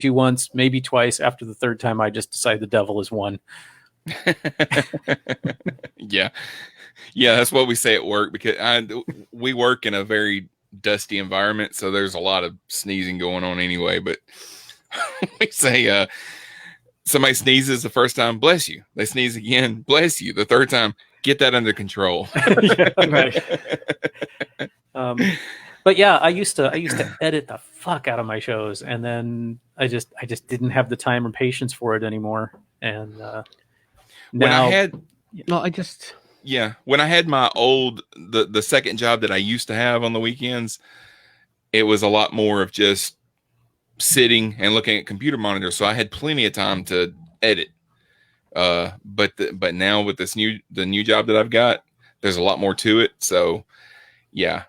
you once, maybe twice. After the third time, I just decide the devil is one. Yeah. Yeah, that's what we say at work, because we work in a very dusty environment, so there's a lot of sneezing going on anyway. But we say, somebody sneezes the first time, bless you. They sneeze again, bless you. The third time, get that under control. Yeah, right. But yeah, I used to edit the fuck out of my shows, and then I just didn't have the time or patience for it anymore. And when now, I had, Well, when I had my old the second job that I used to have on the weekends, it was a lot more of just sitting and looking at computer monitors, so I had plenty of time to edit. But now with the new job that I've got, there's a lot more to it. So yeah,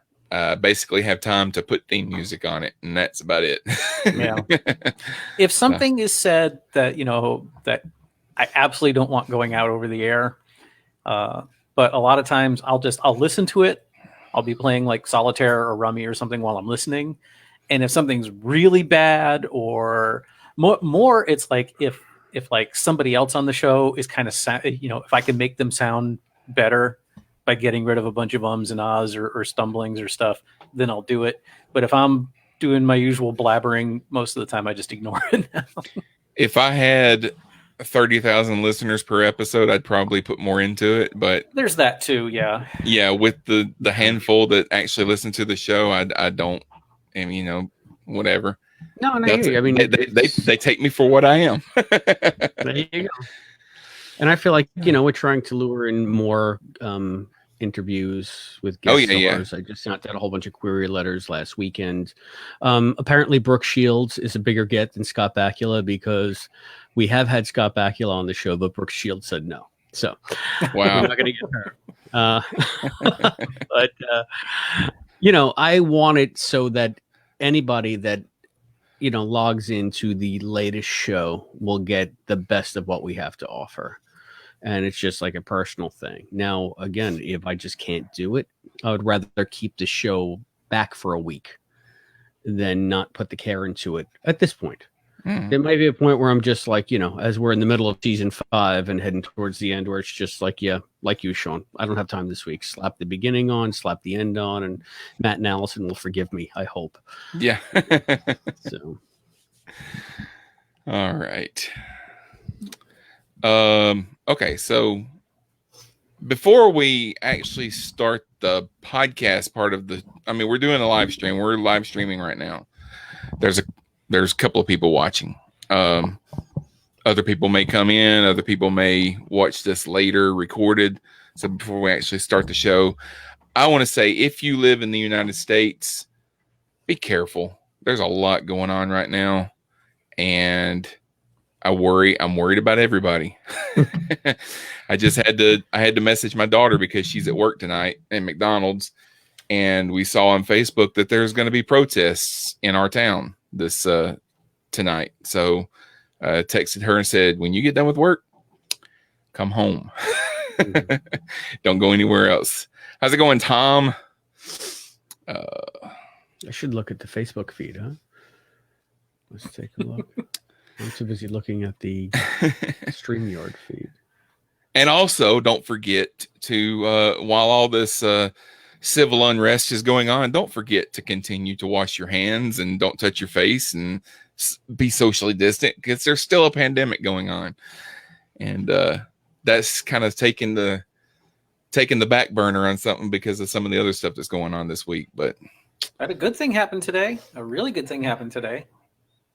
basically have time to put theme music on it, and that's about it. Yeah. If something is said that that I absolutely don't want going out over the air, but a lot of times I'll listen to it. I'll be playing like solitaire or rummy or something while I'm listening, and if something's really bad or more, it's like if like somebody else on the show is kind of if I can make them sound better by getting rid of a bunch of ums and ahs or stumblings or stuff, then I'll do it. But if I'm doing my usual blabbering, most of the time I just ignore it now. If I had 30,000 listeners per episode, I'd probably put more into it. But there's that too, yeah. Yeah, with the handful that actually listen to the show, I don't, and whatever. No, I hear you. I mean, they take me for what I am. There you go. And I feel like we're trying to lure in more interviews with guest stars. I just sent out a whole bunch of query letters last weekend. Apparently, Brooke Shields is a bigger get than Scott Bakula, because we have had Scott Bakula on the show, but Brooke Shields said no. So wow, we're not going to get her. But I want it so that anybody that logs into the latest show will get the best of what we have to offer. And it's just like a personal thing. Now, again, if I just can't do it, I would rather keep the show back for a week than not put the care into it at this point. There might be a point where I'm just like, as we're in the middle of season 5 and heading towards the end, where it's just like, yeah, like you, Sean, I don't have time this week. Slap the beginning on, slap the end on, and Matt and Allison will forgive me, I hope. Yeah. So. All right. Okay, so before we actually start the podcast part of we're doing a live stream. We're live streaming right now. There's a couple of people watching. Other people may come in. Other people may watch this later recorded. So before we actually start the show, I want to say, if you live in the United States, be careful. There's a lot going on right now, and I'm worried about everybody. I had to message my daughter because she's at work tonight at McDonald's, and we saw on Facebook that there's going to be protests in our town this tonight. So texted her and said, when you get done with work, come home. Don't go anywhere else. How's it going, Tom? I should look at the Facebook feed, huh? Let's take a look. I'm too busy looking at the StreamYard feed. And also, don't forget to, while all this civil unrest is going on, don't forget to continue to wash your hands and don't touch your face and be socially distant, because there's still a pandemic going on. And that's kind of taking the back burner on something because of some of the other stuff that's going on this week. But I had a good thing happen today. A really good thing happened today.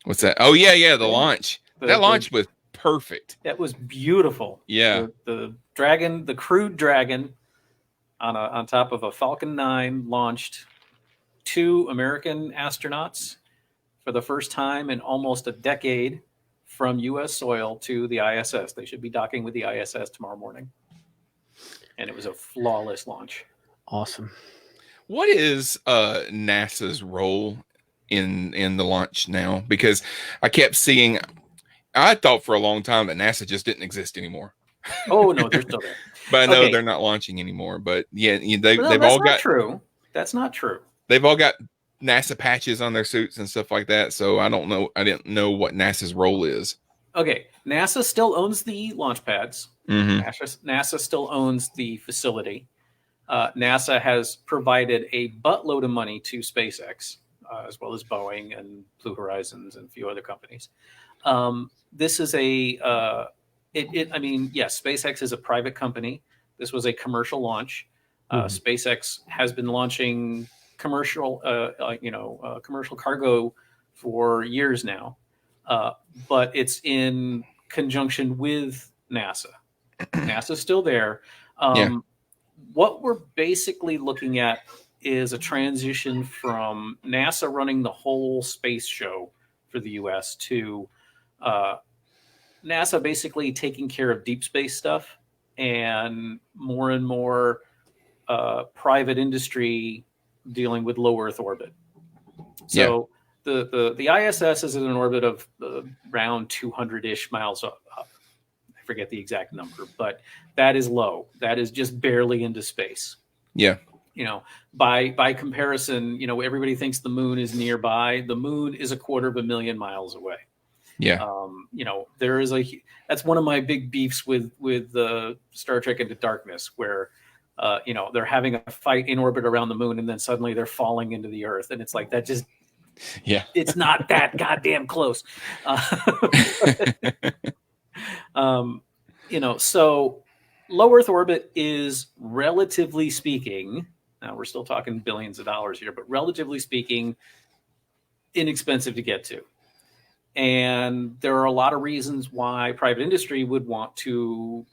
What's that? Oh, yeah, the launch. That launch was perfect. That was beautiful. Yeah. The dragon, the crewed dragon on top of a Falcon 9 launched 2 American astronauts for the first time in almost a decade from U.S. soil to the ISS. They should be docking with the ISS tomorrow morning. And it was a flawless launch. Awesome. What is NASA's role in the launch now? Because I kept seeing, I thought for a long time that NASA just didn't exist anymore. Oh no, they're still there. But I know they're not launching anymore. But yeah, they've all got true. That's not true. They've all got NASA patches on their suits and stuff like that. So I don't know. I didn't know what NASA's role is. Okay, NASA still owns the launch pads. Mm-hmm. NASA still owns the facility. NASA has provided a buttload of money to SpaceX, as well as Boeing and Blue Horizons and a few other companies. This is I mean, yes, SpaceX is a private company. This was a commercial launch. SpaceX has been launching commercial cargo for years now, but it's in conjunction with NASA. NASA's still there. What we're basically looking at is a transition from NASA running the whole space show for the U.S. to NASA basically taking care of deep space stuff and more private industry dealing with low Earth orbit. So the ISS is in an orbit of around 200-ish miles up. I forget the exact number, but that is low. That is just barely into space. Yeah. By comparison, everybody thinks the moon is nearby. The moon is 250,000 miles away. Yeah. There is that's one of my big beefs with Star Trek Into Darkness, where they're having a fight in orbit around the moon, and then suddenly they're falling into the Earth, and it's like that just it's not that goddamn close. So low Earth orbit is, relatively speaking, now we're still talking billions of dollars here, but relatively speaking, inexpensive to get to. And there are a lot of reasons why private industry would want to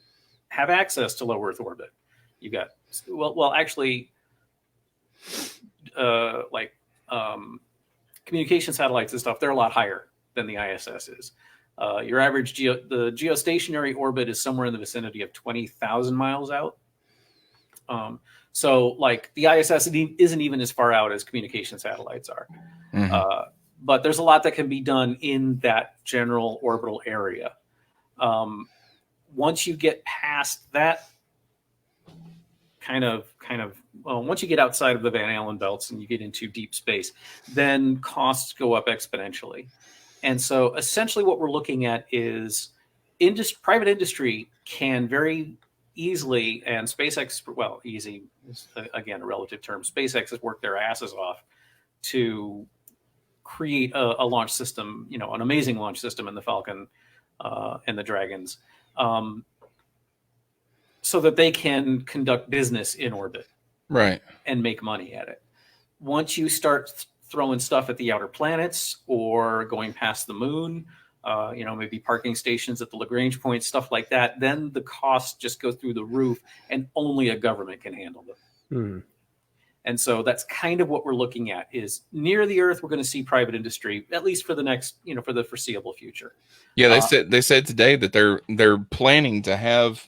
have access to low Earth orbit. You got, communication satellites and stuff, they're a lot higher than the ISS is. Your average the geostationary orbit is somewhere in the vicinity of 20,000 miles out. So the ISS isn't even as far out as communication satellites are. Mm-hmm. But there's a lot that can be done in that general orbital area. Once you get past that once you get outside of the Van Allen belts and you get into deep space, then costs go up exponentially. And so essentially what we're looking at is private industry can very easily, and SpaceX, easy is again a relative term. SpaceX has worked their asses off to create a launch system, an amazing launch system in the Falcon and the Dragons, so that they can conduct business in orbit, right, and make money at it. Once you start throwing stuff at the outer planets or going past the moon, maybe parking stations at the Lagrange points, stuff like that, then the costs just go through the roof, and only a government can handle them. Mm. And so that's kind of what we're looking at, is near the Earth, we're going to see private industry, at least for the next, for the foreseeable future. Yeah, they said today that they're planning to have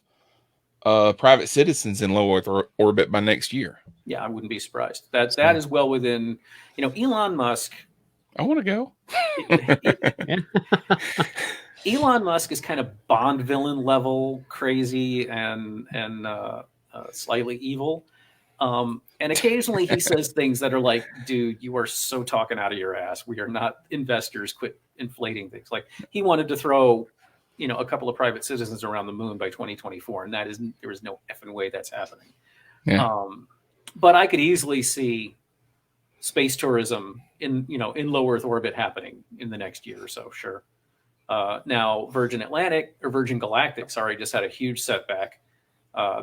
private citizens in low Earth orbit by next year. Yeah, I wouldn't be surprised. That is well within, Elon Musk. I want to go. Elon Musk is kind of Bond villain level crazy and slightly evil. And occasionally he says things that are like, dude, you are so talking out of your ass. We are not investors. Quit inflating things. Like, he wanted to throw, a couple of private citizens around the moon by 2024. And there is no effing way that's happening. Yeah. But I could easily see space tourism in low Earth orbit happening in the next year or so. Sure. Now Virgin Galactic, just had a huge setback.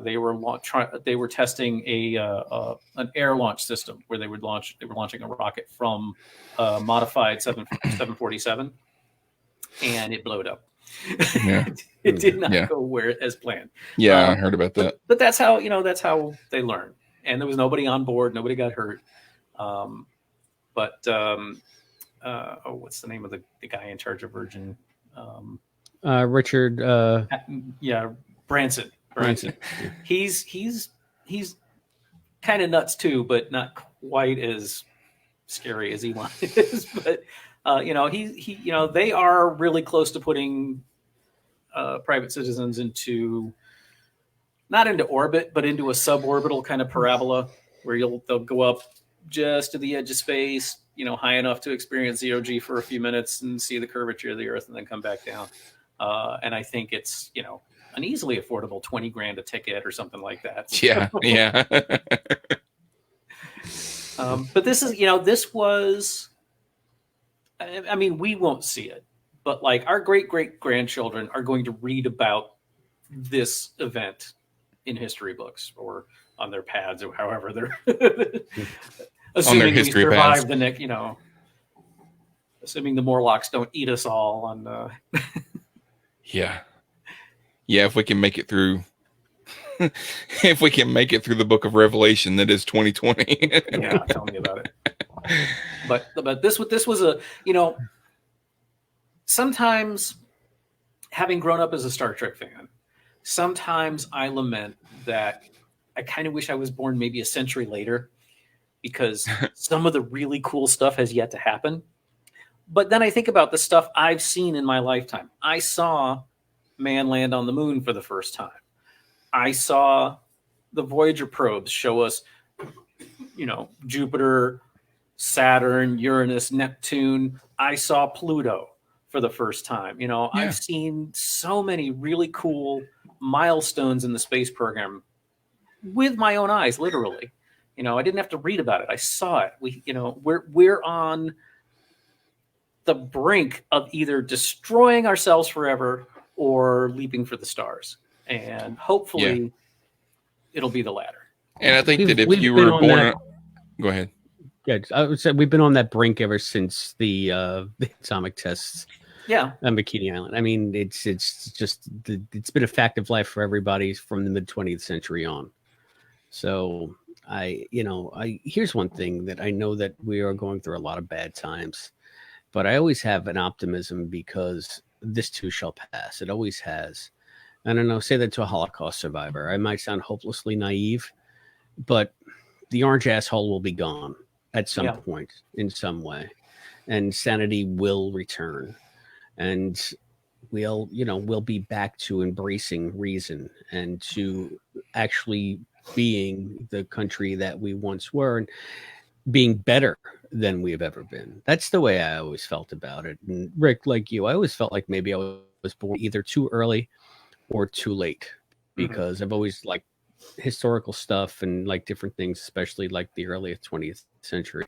They were testing an air launch system where they were launching a rocket from a modified 747, and it blowed up. Yeah. It did not go as planned. Yeah, I heard about that. But that's how they learn. And there was nobody on board. Nobody got hurt. What's the name of the guy in charge of Virgin? Richard. Branson. He's kind of nuts too, but not quite as scary as Elon is. But they are really close to putting private citizens not into orbit, but into a suborbital kind of parabola where they'll go up just to the edge of space, high enough to experience ZOG for a few minutes and see the curvature of the Earth, and then come back down. And I think it's an easily affordable $20,000 a ticket or something like that. Yeah, yeah. But this is this was. I mean, we won't see it, but like our great grandchildren are going to read about this event in history books or on their pads or however they're assuming we survive the next, assuming the Morlocks don't eat us all on. Yeah. If we can make it through, if we can make it through the Book of Revelation, that is 2020. Yeah, tell me about it. But this was a sometimes having grown up as a Star Trek fan, sometimes I lament that I kind of wish I was born maybe a century later, because some of the really cool stuff has yet to happen. But then I think about the stuff I've seen in my lifetime. I saw man land on the moon for the first time. I saw the Voyager probes show us, Jupiter, Saturn, Uranus, Neptune. I saw Pluto for the first time. I've seen so many really cool milestones in the space program with my own eyes, literally. I didn't have to read about it. I saw it. We're on the brink of either destroying ourselves forever or leaping for the stars. And hopefully it'll be the latter. And I think that if you were born go ahead. Yeah, I would say we've been on that brink ever since the atomic tests. Yeah, on Bikini Island. I mean, it's just it's been a fact of life for everybody from the mid 20th century on. So here's one thing that I know, that we are going through a lot of bad times, but I always have an optimism because this too shall pass. It always has. I don't know, say that to a Holocaust survivor. I might sound hopelessly naive, but the orange asshole will be gone at some point in some way, and sanity will return, and we'll be back to embracing reason and to actually being the country that we once were, and being better than we have ever been. That's the way I always felt about it. And Rick, like you, I always felt like maybe I was born either too early or too late, because I've always liked historical stuff and like different things, especially like the early 20th century.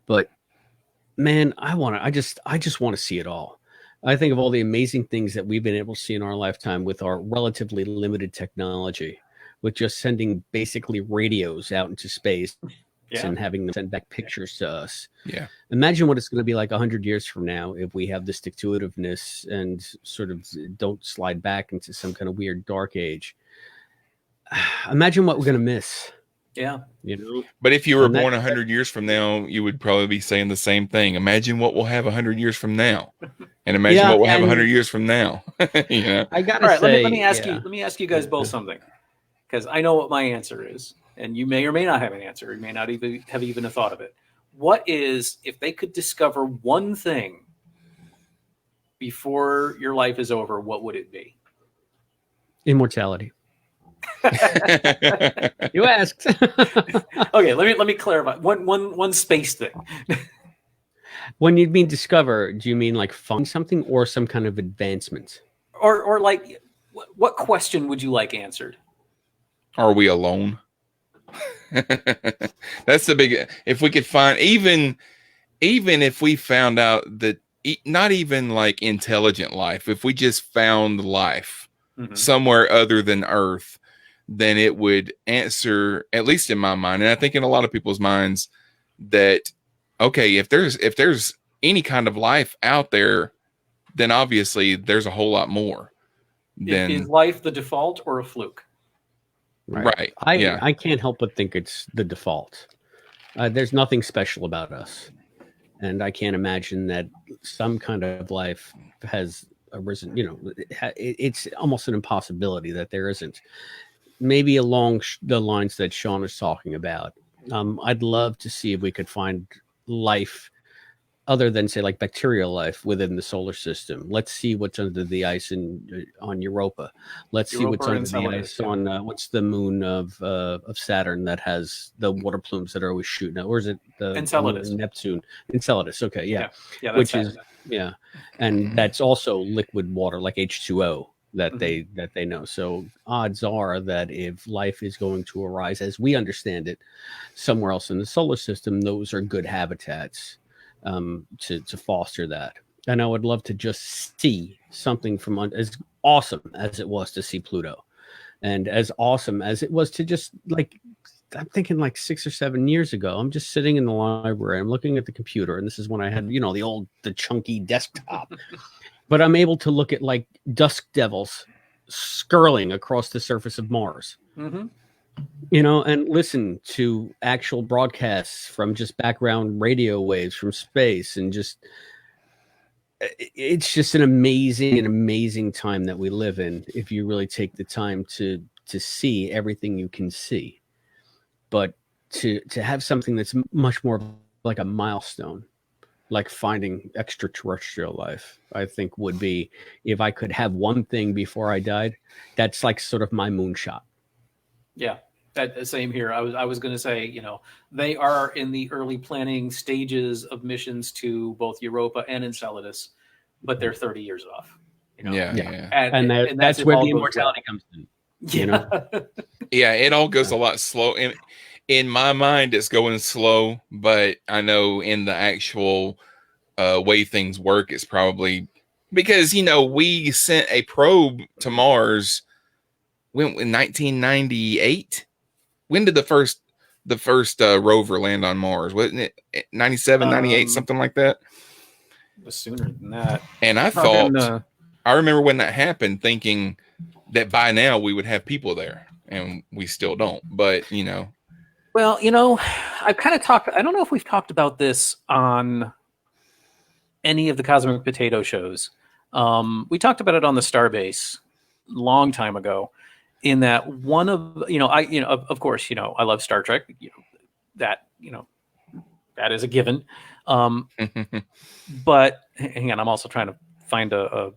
But man, I just want to see it all. I think of all the amazing things that we've been able to see in our lifetime with our relatively limited technology, with just sending basically radios out into space and having them send back pictures to us. Yeah. Imagine what it's going to be like 100 years from now if we have this stick-to-itiveness and sort of don't slide back into some kind of weird dark age. Imagine what we're going to miss. Yeah. But if you were born 100 years from now, you would probably be saying the same thing. Imagine what we'll have 100 years from now. And imagine what we'll have 100 years from now. I got to right, say, let me ask you guys both something, because I know what my answer is, and you may or may not have an answer. You may not even have a thought of it. What is, if they could discover one thing before your life is over, what would it be? Immortality. You asked. Okay, let me clarify. One space thing. When you mean discover, do you mean like find something or some kind of advancement? Or like, what question would you like answered? Are we alone? That's the big. If we could find, even if we found out that not even like intelligent life, if we just found life somewhere other than Earth, then it would answer, at least in my mind, and I think in a lot of people's minds, that okay, if there's any kind of life out there, then obviously there's a whole lot more. Is life the default or a fluke? Right. I can't help but think it's the default. There's nothing special about us, and I can't imagine that some kind of life has arisen. It's almost an impossibility that there isn't. Maybe along the lines that Sean is talking about. I'd love to see if we could find life other than say like bacterial life within the solar system. Let's see what's under the ice on Europa. Let's see what's Europa or under the Enceladus, ice on what's the moon of Saturn that has the water plumes that are always shooting out, or is it the Enceladus. moon of Neptune? Enceladus. Okay, yeah, that's which Saturn. is yeah, and that's also liquid water like H2O that Mm-hmm. they know. So odds are that if life is going to arise as we understand it somewhere else in the solar system, those are good habitats to foster that. And I would love to just see something from as awesome as it was to see Pluto, and as awesome as it was to just like, I'm thinking like 6 or 7 years ago, I'm just sitting in the library, I'm looking at the computer, and this is when I had, the chunky desktop, but I'm able to look at like dusk devils skirling across the surface of Mars. Mm-hmm. And listen to actual broadcasts from just background radio waves from space, and it's just an amazing time that we live in if you really take the time to see everything you can see. But to have something that's much more like a milestone, like finding extraterrestrial life, I think would be, if I could have one thing before I died, that's like sort of my moonshot. Yeah. Same here. I was going to say, they are in the early planning stages of missions to both Europa and Enceladus, but they're 30 years off. Yeah. And that's if where all the goes immortality well. comes in. Yeah. Yeah, it all goes a lot slow. In my mind, it's going slow, but I know in the actual way things work, it's probably because we sent a probe to Mars in 1998. When did the first rover land on Mars? Wasn't it 97, 98, something like that? It was sooner than that. And I thought, I remember when that happened, thinking that by now we would have people there, and we still don't. But well, I've kind of talked. I don't know if we've talked about this on any of the Cosmic Potato shows. We talked about it on the Starbase long time ago. In that one of of course, I love Star Trek. That is a given. But hang on, I'm also trying to find a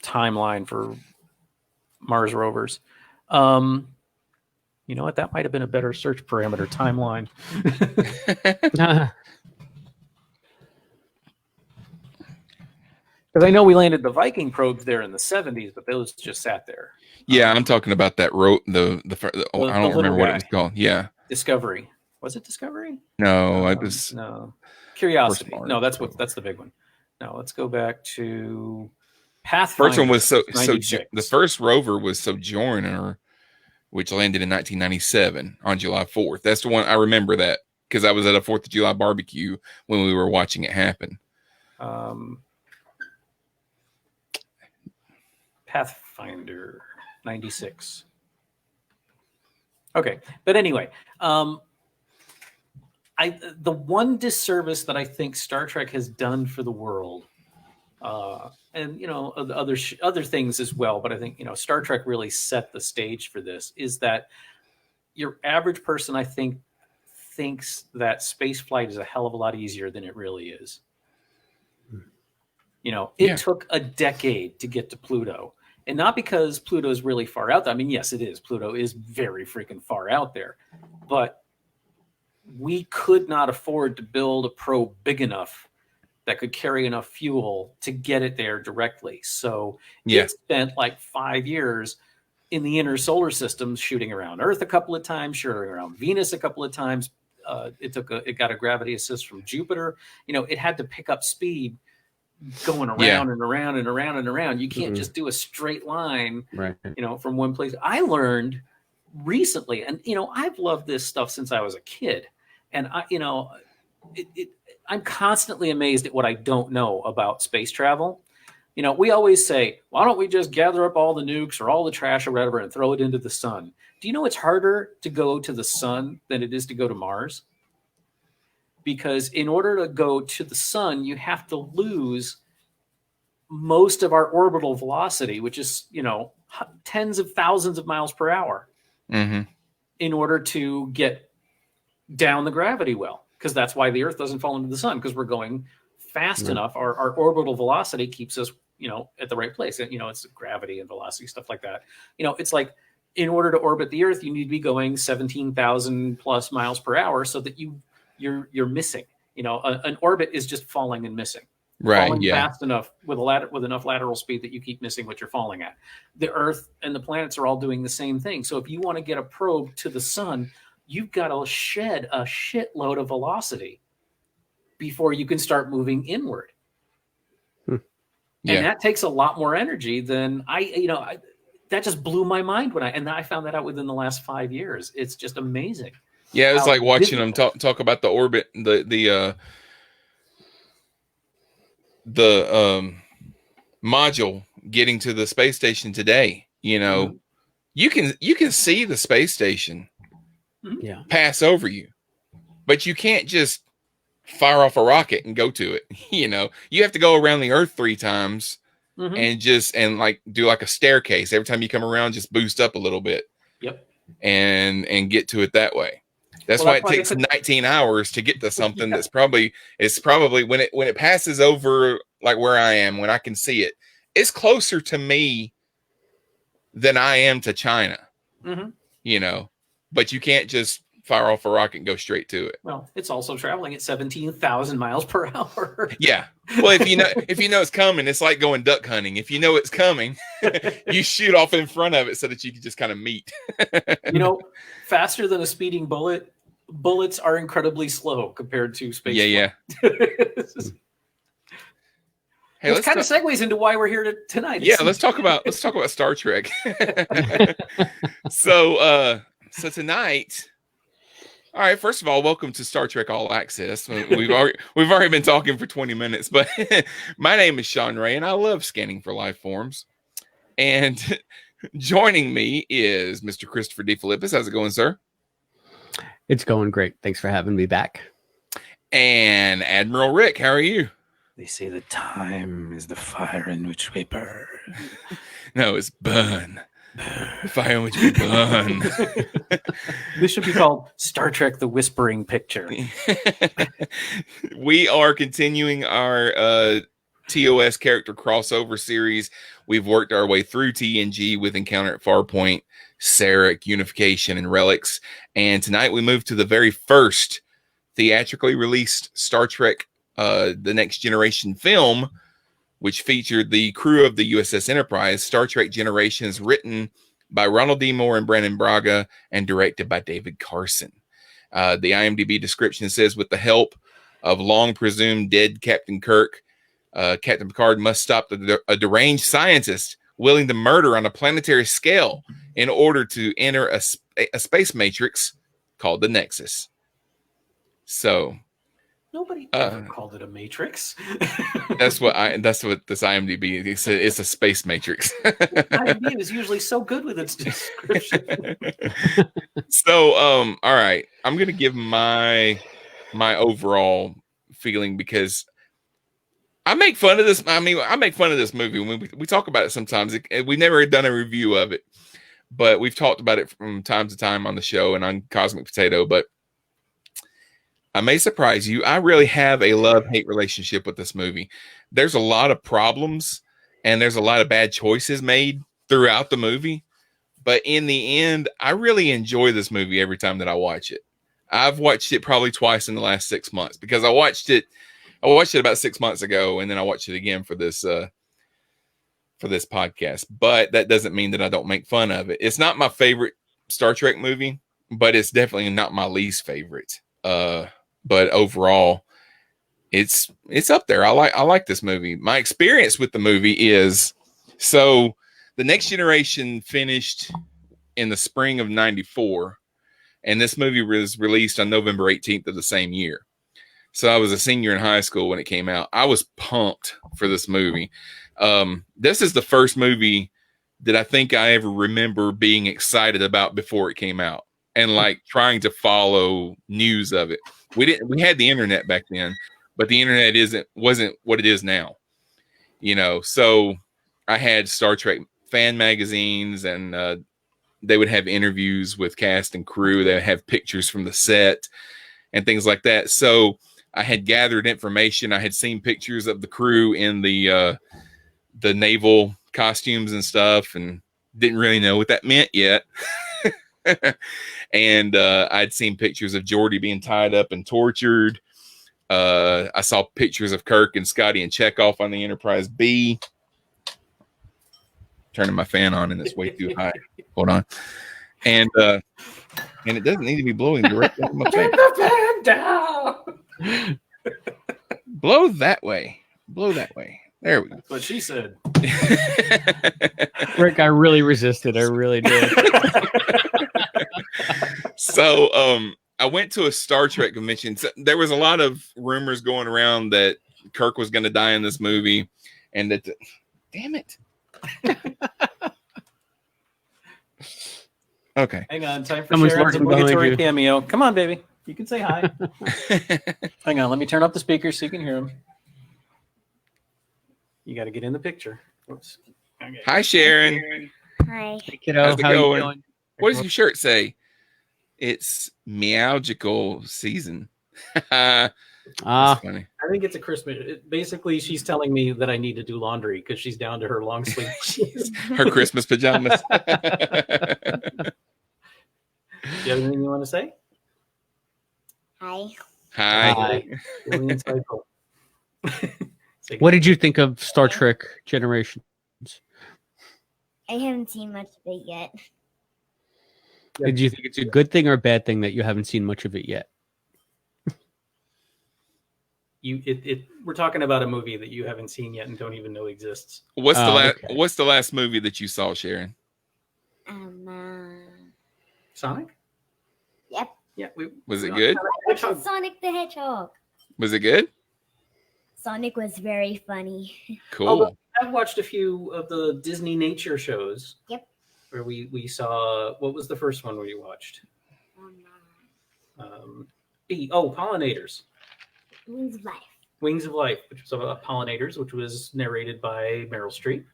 timeline for Mars rovers. You know what? That might have been a better search parameter, timeline. Because I know we landed the Viking probes there in the 70s, but those just sat there. Yeah, I'm talking about that I don't remember what it was called. Yeah, Discovery. Was it Discovery? No, no. Curiosity. No, that's the big one. No, let's go back to Pathfinder. First one was the first rover was Sojourner, which landed in 1997 on July 4th. That's the one I remember that because I was at a 4th of July barbecue when we were watching it happen. Pathfinder 96. Okay, but anyway, the one disservice that I think Star Trek has done for the world, and other things as well, but I think Star Trek really set the stage for this, is that your average person, I think, thinks that space flight is a hell of a lot easier than it really is. It took a decade to get to Pluto. And not because Pluto is really far out there. I mean, yes, it is. Pluto is very freaking far out there. But we could not afford to build a probe big enough that could carry enough fuel to get it there directly. So it spent like 5 years in the inner solar system, shooting around Earth a couple of times, shooting around Venus a couple of times. It got a gravity assist from Jupiter. It had to pick up speed going around and around and around and around. You can't just do a straight line, right? From one place. I learned recently, and I've loved this stuff since I was a kid, and I'm constantly amazed at what I don't know about space travel. We always say, why don't we just gather up all the nukes or all the trash or whatever and throw it into the sun? Do you know it's harder to go to the sun than it is to go to Mars? Because in order to go to the sun, you have to lose most of our orbital velocity, which is, tens of thousands of miles per hour, in order to get down the gravity well. because that's why the Earth doesn't fall into the sun, because we're going fast enough. Our orbital velocity keeps us, at the right place. And, it's gravity and velocity, stuff like that. It's like, in order to orbit the Earth, you need to be going 17,000 plus miles per hour so that you're missing. An orbit is just falling and missing. Right. Falling fast enough with enough lateral speed that you keep missing what you're falling at. The Earth and the planets are all doing the same thing. So if you want to get a probe to the sun, you've got to shed a shitload of velocity before you can start moving inward. And that takes a lot more energy than that just blew my mind and I found that out within the last 5 years. It's just amazing. Yeah, it was like watching them talk about the orbit, the module getting to the space station today. You can see the space station pass over you, but you can't just fire off a rocket and go to it. You have to go around the Earth 3 times and like do like a staircase. Every time you come around, just boost up a little bit. Yep. And get to it that way. That's why it takes 19 hours to get to something that's probably when it passes over like where I am, when I can see it, it's closer to me than I am to China. But you can't just fire off a rocket and go straight to it. Well, it's also traveling at 17,000 miles per hour. Yeah. Well, if you know it's coming, it's like going duck hunting. If you know it's coming, you shoot off in front of it so that you can just kind of meet. Faster than a speeding bullet. Bullets are incredibly slow compared to space. Yeah. Hey, which kind of segues into why we're here tonight. Yeah, let's talk about Star Trek. So tonight. All right. First of all, welcome to Star Trek All Access. We've already been talking for 20 minutes, but my name is Sean Ray, and I love scanning for life forms. And joining me is Mr. Christopher DeFilippis. How's it going, sir? It's going great. Thanks for having me back. And Admiral Rick, how are you? They say the time is the fire in which we burn. No, it's burn. The fire in which we burn. This should be called Star Trek: The Whispering Picture. We are continuing our TOS character crossover series. We've worked our way through TNG with Encounter at Farpoint, Sarek, Unification, and Relics. And tonight we move to the very first theatrically released Star Trek The Next Generation film, which featured the crew of the USS Enterprise. Star Trek Generations, written by Ronald D. Moore and Brandon Braga and directed by David Carson. The IMDb description says, with the help of long presumed dead Captain Kirk, Captain Picard must stop a deranged scientist willing to murder on a planetary scale in order to enter a space matrix called the Nexus. So nobody ever called it a matrix. That's what this IMDb is. It's a space matrix. IMDb is usually so good with its description. So all right, I'm gonna give my overall feeling, because I make fun of this. I make fun of this movie when we talk about it sometimes. We've never done a review of it, but we've talked about it from time to time on the show and on Cosmic Potato. But I may surprise you. I really have a love-hate relationship with this movie. There's a lot of problems and there's a lot of bad choices made throughout the movie. But in the end, I really enjoy this movie every time that I watch it. I've watched it probably twice in the last 6 months, because I watched it about 6 months ago, and then I watched it again for this podcast. But that doesn't mean that I don't make fun of it. It's not my favorite Star Trek movie, but it's definitely not my least favorite. But overall, it's up there. I like this movie. My experience with the movie is, so The Next Generation finished in the spring of '94, and this movie was released on November 18th of the same year. So I was a senior in high school when it came out. I was pumped for this movie. This is the first movie that I think I ever remember being excited about before it came out, and like trying to follow news of it. We had the internet back then, but the internet wasn't what it is now. So I had Star Trek fan magazines, and they would have interviews with cast and crew. They would have pictures from the set. and things like that. So I had gathered information. I had seen pictures of the crew in the naval costumes and stuff, and didn't really know what that meant yet. And I'd seen pictures of Geordi being tied up and tortured. I saw pictures of Kirk and Scotty and Chekhov on the Enterprise B. Turning my fan on and it's way too high. Hold on. And it doesn't need to be blowing directly on my face. Turn the fan down. Blow that way. Blow that way. There we go. That's what she said. Rick, I really resisted. I really did. So I went to a Star Trek convention. So there was a lot of rumors going around that Kirk was going to die in this movie, and that damn it. Okay. Hang on, time for Someone's Sharon's lurking behind obligatory you. cameo. Come on, baby. You can say hi. Hang on, let me turn up the speakers so you can hear him. You got to get in the picture. Oops. Okay. Hi, Sharon. Hi. Hey, kiddo, How's it how you going? doing? What does your shirt say? It's meowgical season. That's funny. I think it's a Christmas. Basically, she's telling me that I need to do laundry because she's down to her long sleeve. Her Christmas pajamas. Do you have anything you want to say? Hi. Hi. Hi. Really insightful. Say What did you think of Star Trek Generations? I haven't seen much of it yet. Did you think it's a good thing or a bad thing that you haven't seen much of it yet? we're talking about a movie that you haven't seen yet and don't even know exists. What's the last? Okay. What's the last movie that you saw, Sharon? Sonic? Yep. Yeah. Was it good? Sonic the Hedgehog. Was it good? Sonic was very funny. Cool. I've watched a few of the Disney nature shows. Yep. Where we saw, what was the first one we watched? Pollinators. Wings of Life. Wings of Life, which was about pollinators, which was narrated by Meryl Streep.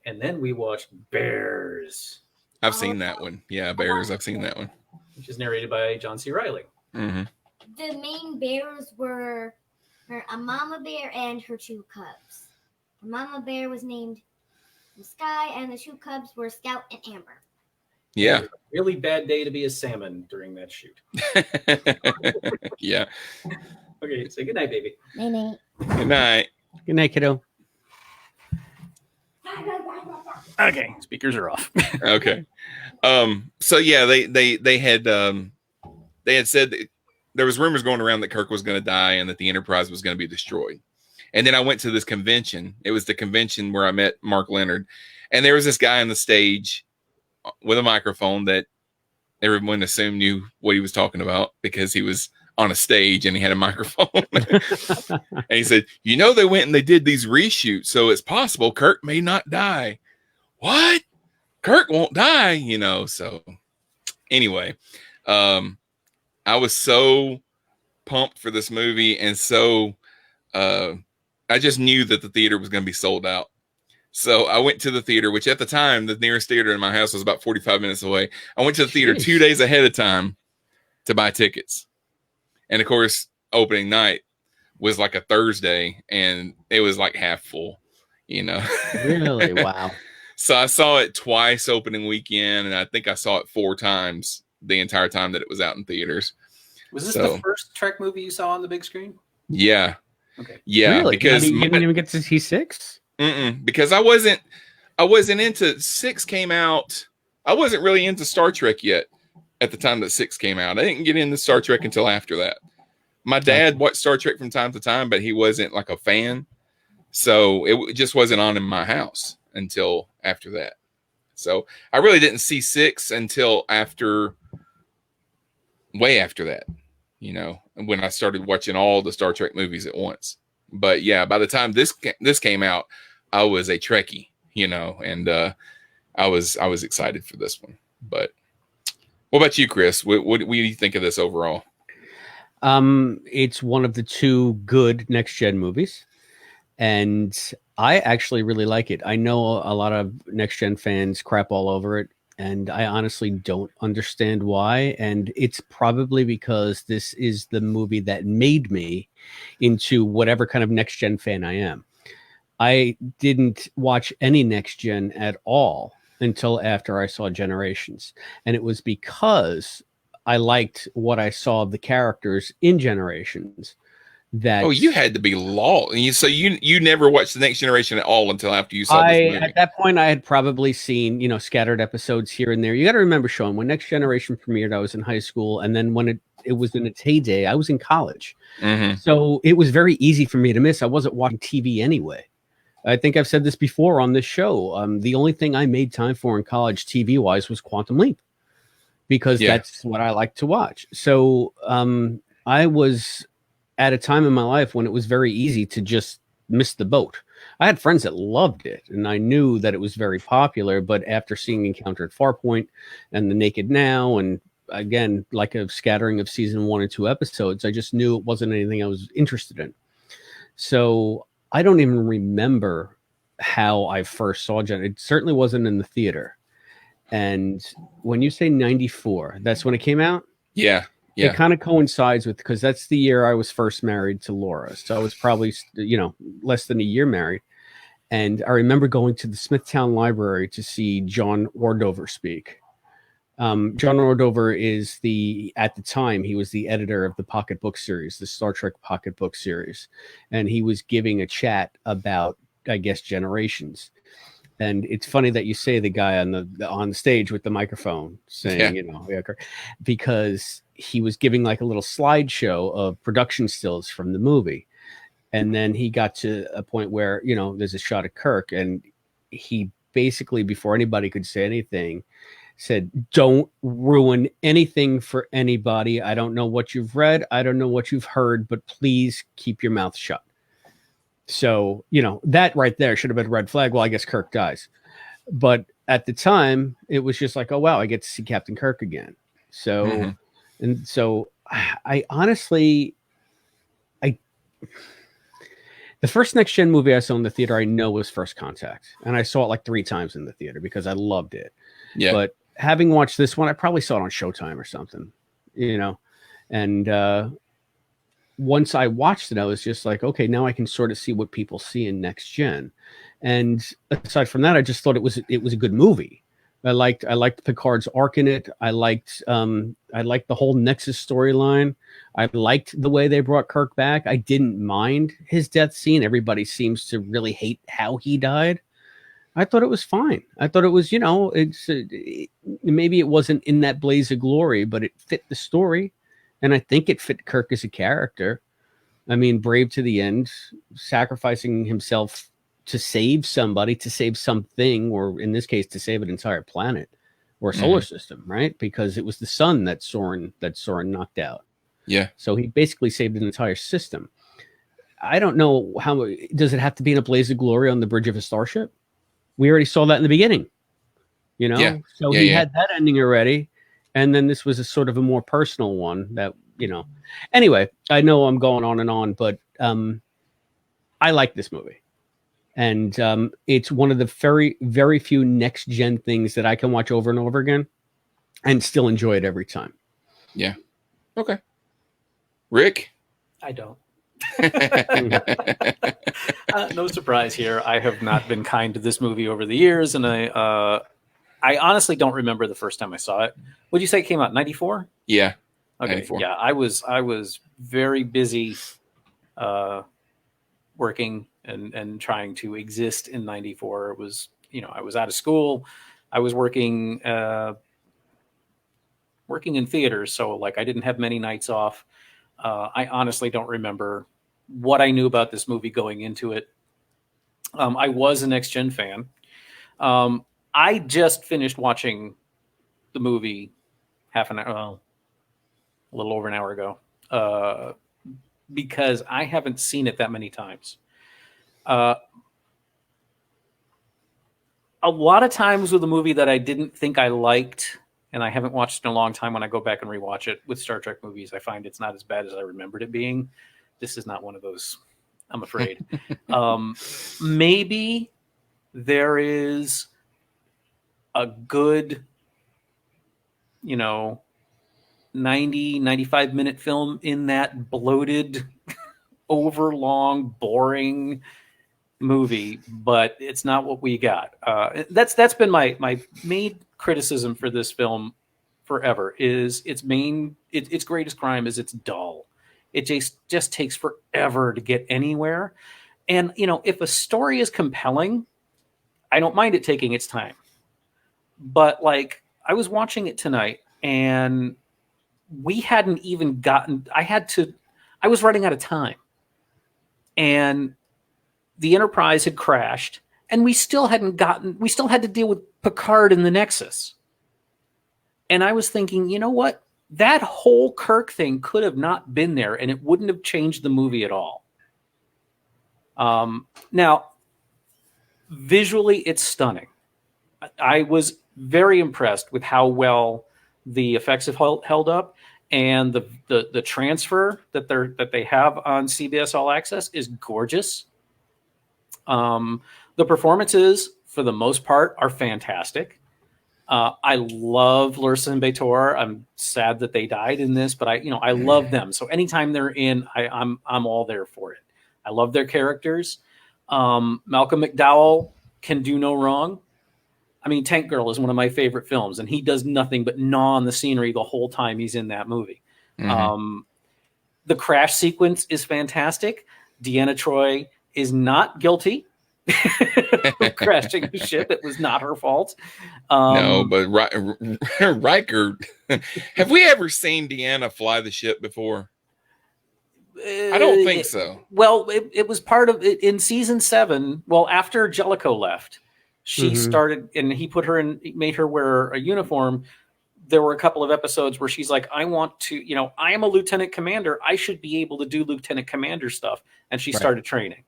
And then we watched Bears, I've seen that one. Yeah, Bears. I've seen that one. which is narrated by John C. Reilly. Mm-hmm. The main bears were a mama bear and her two cubs. The mama bear was named Sky, and the two cubs were Scout and Amber. Yeah. Really bad day to be a salmon during that shoot. Yeah. Okay, say good night, baby. Night. Good night. Good night, kiddo. Okay, speakers are off. Okay. So yeah, they had said that there was rumors going around that Kirk was going to die and that the Enterprise was going to be destroyed. And then I went to this convention. It was the convention where I met Mark Leonard, and there was this guy on the stage with a microphone that everyone assumed knew what he was talking about because he was on a stage and he had a microphone. And he said, they went and they did these reshoots, so it's possible Kirk may not die. What? Kirk won't die, So anyway, I was so pumped for this movie, and so I just knew that the theater was going to be sold out. So I went to the theater, which at the time, the nearest theater in my house was about 45 minutes away. I went to the theater 2 days ahead of time to buy tickets. And of course, opening night was like a Thursday, and it was like half full, Really? Wow. So I saw it twice opening weekend, and I think I saw it 4 times the entire time that it was out in theaters. Was this the first Trek movie you saw on the big screen? Yeah. Okay. Yeah, Really? because you didn't even get to see 6? Because I wasn't into 6 came out. I wasn't really into Star Trek yet at the time that 6 came out. I didn't get into Star Trek until after that. My dad watched Star Trek from time to time, but he wasn't like a fan. So it just wasn't on in my house until after that. So I really didn't see 6 until way after that, when I started watching all the Star Trek movies at once. But yeah, by the time this came out, I was a Trekkie, and I was excited for this one. But what about you, Chris? What do you think of this overall? It's one of the 2 good next gen movies, and I actually really like it. I know a lot of next gen fans crap all over it, And I honestly don't understand why. And it's probably because this is the movie that made me into whatever kind of next gen fan I am. I didn't watch any next gen at all until after I saw Generations. And it was because I liked what I saw of the characters in Generations that Oh, you had to be lost. So you never watched the Next Generation at all until after you saw this movie. At that point I had probably seen, scattered episodes here and there. You got to remember, Sean, when Next Generation premiered, I was in high school, and then when it was in its heyday, I was in college. Mm-hmm. So it was very easy for me to miss. I wasn't watching TV anyway. I think I've said this before on this show. The only thing I made time for in college TV wise was Quantum Leap, because that's what I like to watch. So I was at a time in my life when it was very easy to just miss the boat. I had friends that loved it, and I knew that it was very popular. But after seeing Encounter at Farpoint and The Naked Now, and again, like a scattering of season 1 and 2 episodes, I just knew it wasn't anything I was interested in. So I don't even remember how I first saw Jen. It certainly wasn't in the theater. And when you say 94, that's when it came out? Yeah. It kind of coincides with, because that's the year I was first married to Laura. So I was probably, less than a year married. And I remember going to the Smithtown Library to see John Ordover speak. John Ordover is at the time, he was the editor of the Pocket Book series, the Star Trek Pocket Book series. And he was giving a chat about, I guess, Generations. And it's funny that you say the guy on the stage with the microphone saying, because he was giving like a little slideshow of production stills from the movie. And then he got to a point where, there's a shot of Kirk, and he basically, before anybody could say anything, said, "Don't ruin anything for anybody. I don't know what you've read. I don't know what you've heard, but please keep your mouth shut." So, that right there should have been a red flag. Well, I guess Kirk dies. But at the time, it was just like, oh, wow, I get to see Captain Kirk again. So, and so I honestly, the first Next Gen movie I saw in the theater, I know, was First Contact. And I saw it like 3 times in the theater because I loved it. Yeah. But having watched this one, I probably saw it on Showtime or something, and once I watched it, I was just like, okay, now I can sort of see what people see in Next Gen. And aside from that, I just thought it was a good movie. I liked Picard's arc in it. I liked the whole Nexus storyline. I liked the way they brought Kirk back. I didn't mind his death scene. Everybody seems to really hate how he died. I thought it was fine. I thought it was, maybe it wasn't in that blaze of glory, but it fit the story. And I think it fit Kirk as a character. I mean, brave to the end, sacrificing himself to save somebody, to save something, or in this case, to save an entire planet or solar system, right? Because it was the sun that Soren knocked out. Yeah. So he basically saved an entire system. I don't know how does it have to be in a blaze of glory on the bridge of a starship? We already saw that in the beginning, So he had that ending already. And then this was a sort of a more personal one that, Anyway, I know I'm going on and on, but I like this movie. And it's one of the very, very few Next Gen things that I can watch over and over again and still enjoy it every time. Yeah. Okay. Rick? I don't. No surprise here. I have not been kind to this movie over the years, and I honestly don't remember the first time I saw it. Would you say it came out in 94? Yeah. Okay. 94. Yeah, I was very busy working and trying to exist in 94. It was, I was out of school. I was working in theaters, so like I didn't have many nights off. I honestly don't remember what I knew about this movie going into it. I was a Next Gen fan. I just finished watching the movie a little over an hour ago, because I haven't seen it that many times. A lot of times with a movie that I didn't think I liked, and I haven't watched in a long time, when I go back and rewatch it with Star Trek movies, I find it's not as bad as I remembered it being. This is not one of those, I'm afraid. Maybe there is a good you know, 95-minute film in that bloated, overlong, boring movie, but it's not what we got. That's been my main criticism for this film forever. Is its greatest crime is it's dull. It just takes forever to get anywhere. And if a story is compelling, I don't mind it taking its time. But like, I was watching it tonight, and we hadn't even gotten. I was running out of time, and the Enterprise had crashed, and we still had to deal with Picard in the Nexus. And I was thinking, you know what? That whole Kirk thing could have not been there, and it wouldn't have changed the movie at all. Now, visually, it's stunning. I was very impressed with how well the effects have held up, and the transfer that they have on CBS All Access is gorgeous. The performances, for the most part, are fantastic. I love Lursa and Betor. I'm sad that they died in this, but I love them. So anytime they're in, I'm all there for it. I love their characters. Malcolm McDowell can do no wrong. I mean, Tank Girl is one of my favorite films, and he does nothing but gnaw on the scenery the whole time he's in that movie. Mm-hmm. The crash sequence is fantastic. Deanna Troi is not guilty of crashing the ship. It was not her fault. No, but Riker, have we ever seen Deanna fly the ship before? I don't think so. Well, it was part of it in season 7. Well, after Jellicoe left, she started, and he made her wear a uniform. There were a couple of episodes where she's like, I want to, I am a lieutenant commander. I should be able to do lieutenant commander stuff. And she started training.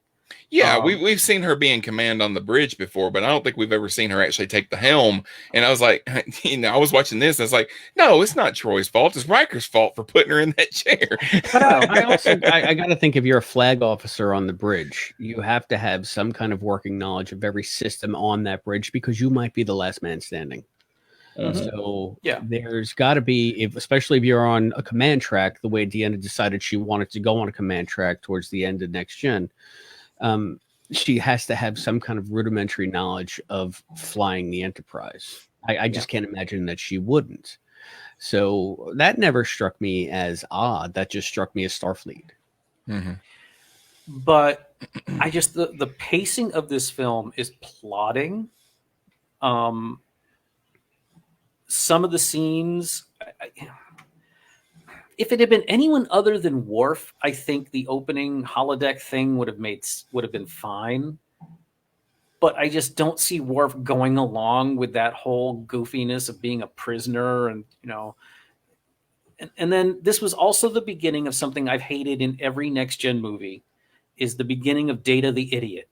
Yeah, we've seen her be in command on the bridge before, but I don't think we've ever seen her actually take the helm. And I was like, I was watching this, and I was like, no, it's not Troy's fault. It's Riker's fault for putting her in that chair. But I got to think, if you're a flag officer on the bridge, you have to have some kind of working knowledge of every system on that bridge, because you might be the last man standing. So there's got to be, especially if you're on a command track, the way Deanna decided she wanted to go on a command track towards the end of Next Gen. She has to have some kind of rudimentary knowledge of flying the Enterprise. I just can't imagine that she wouldn't. So that never struck me as odd. That just struck me as Starfleet. Mm-hmm. But I just, the pacing of this film is plodding. Some of the scenes, if it had been anyone other than Worf, I think the opening holodeck thing would have been fine. But I just don't see Worf going along with that whole goofiness of being a prisoner, and and then this was also the beginning of something I've hated in every Next Gen movie, is the beginning of Data the Idiot.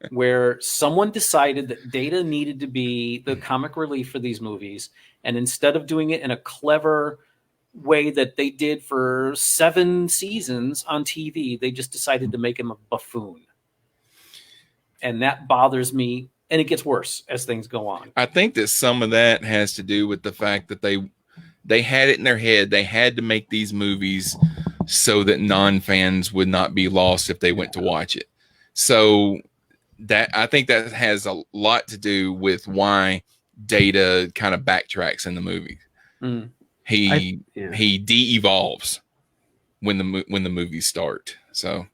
Where someone decided that Data needed to be the comic relief for these movies, and instead of doing it in a clever way that they did for 7 seasons on TV, they just decided to make him a buffoon. And that bothers me, and it gets worse as things go on. I think that some of that has to do with the fact that they had it in their head. They had to make these movies so that non-fans would not be lost if they went to watch it. So that, I think that has a lot to do with why Data kind of backtracks in the movie. He de-evolves when the movies start. So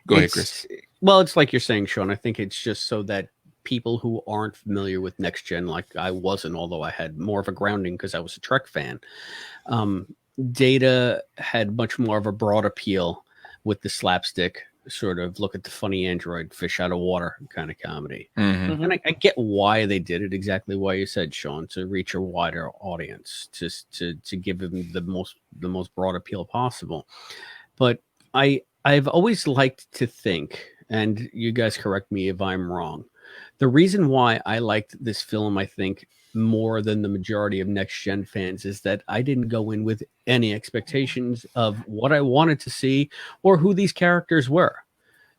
go ahead, Chris. Well, it's like you're saying, Sean. I think it's just so that people who aren't familiar with Next Gen, like I wasn't, although I had more of a grounding because I was a Trek fan. Data had much more of a broad appeal with the slapstick sort of look at the funny android fish out of water kind of comedy. Mm-hmm. And I get why they did it, exactly why you said, Sean, to reach a wider audience, to give them the most broad appeal possible. But I've always liked to think, and you guys correct me if I'm wrong, the reason why I liked this film, I think, more than the majority of Next Gen fans, is that I didn't go in with any expectations of what I wanted to see or who these characters were.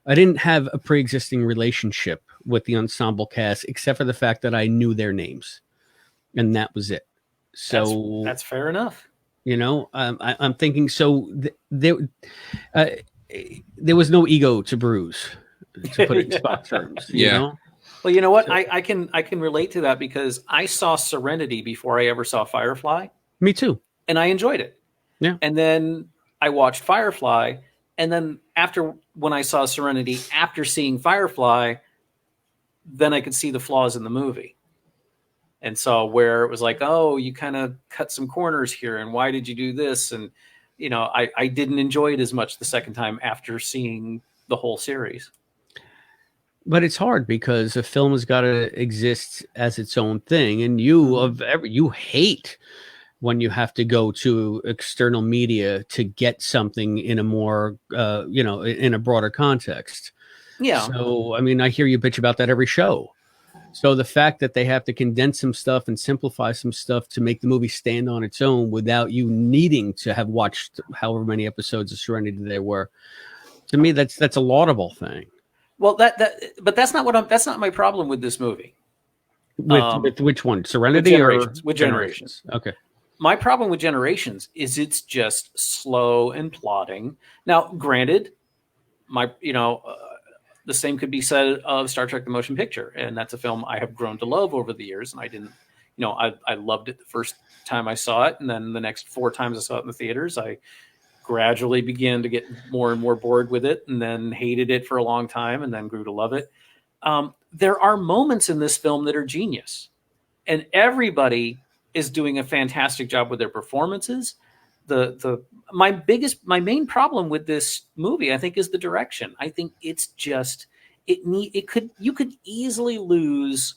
I didn't have a pre-existing relationship with the ensemble cast, except for the fact that I knew their names. and that was it. So That's fair enough. you know, I'm thinking. So uh, there was no ego to bruise, to put it in Spock terms. You Yeah. know? Well, you know what? So- I can relate to that because I saw Serenity before I ever saw Firefly, Me too. and I enjoyed it. Yeah. And then I watched Firefly, and then when I saw Serenity, after seeing Firefly, then I could see the flaws in the movie. And so where it was like, oh, you kind of cut some corners here, and why did you do this? And you know, I didn't enjoy it as much the second time after seeing the whole series. But it's hard because a film has got to exist as its own thing, and you hate when you have to go to external media to get something in a more in a broader context. Yeah. So I mean, I hear you bitch about that every show. So the fact that they have to condense some stuff and simplify some stuff to make the movie stand on its own without you needing to have watched however many episodes of Serenity there were, to me, that's a laudable thing. Well, but that's not my problem with this movie. With which one, Serenity with Generations? Okay. My problem with Generations is it's just slow and plodding. Now, granted, the same could be said of Star Trek: The Motion Picture, and that's a film I have grown to love over the years. And I didn't, I loved it the first time I saw it, and then the next 4 times I saw it in the theaters, I gradually began to get more and more bored with it, and then hated it for a long time, and then grew to love it. There are moments in this film that are genius, and everybody is doing a fantastic job with their performances. My main problem with this movie, I think, is the direction. I think it's just you could easily lose.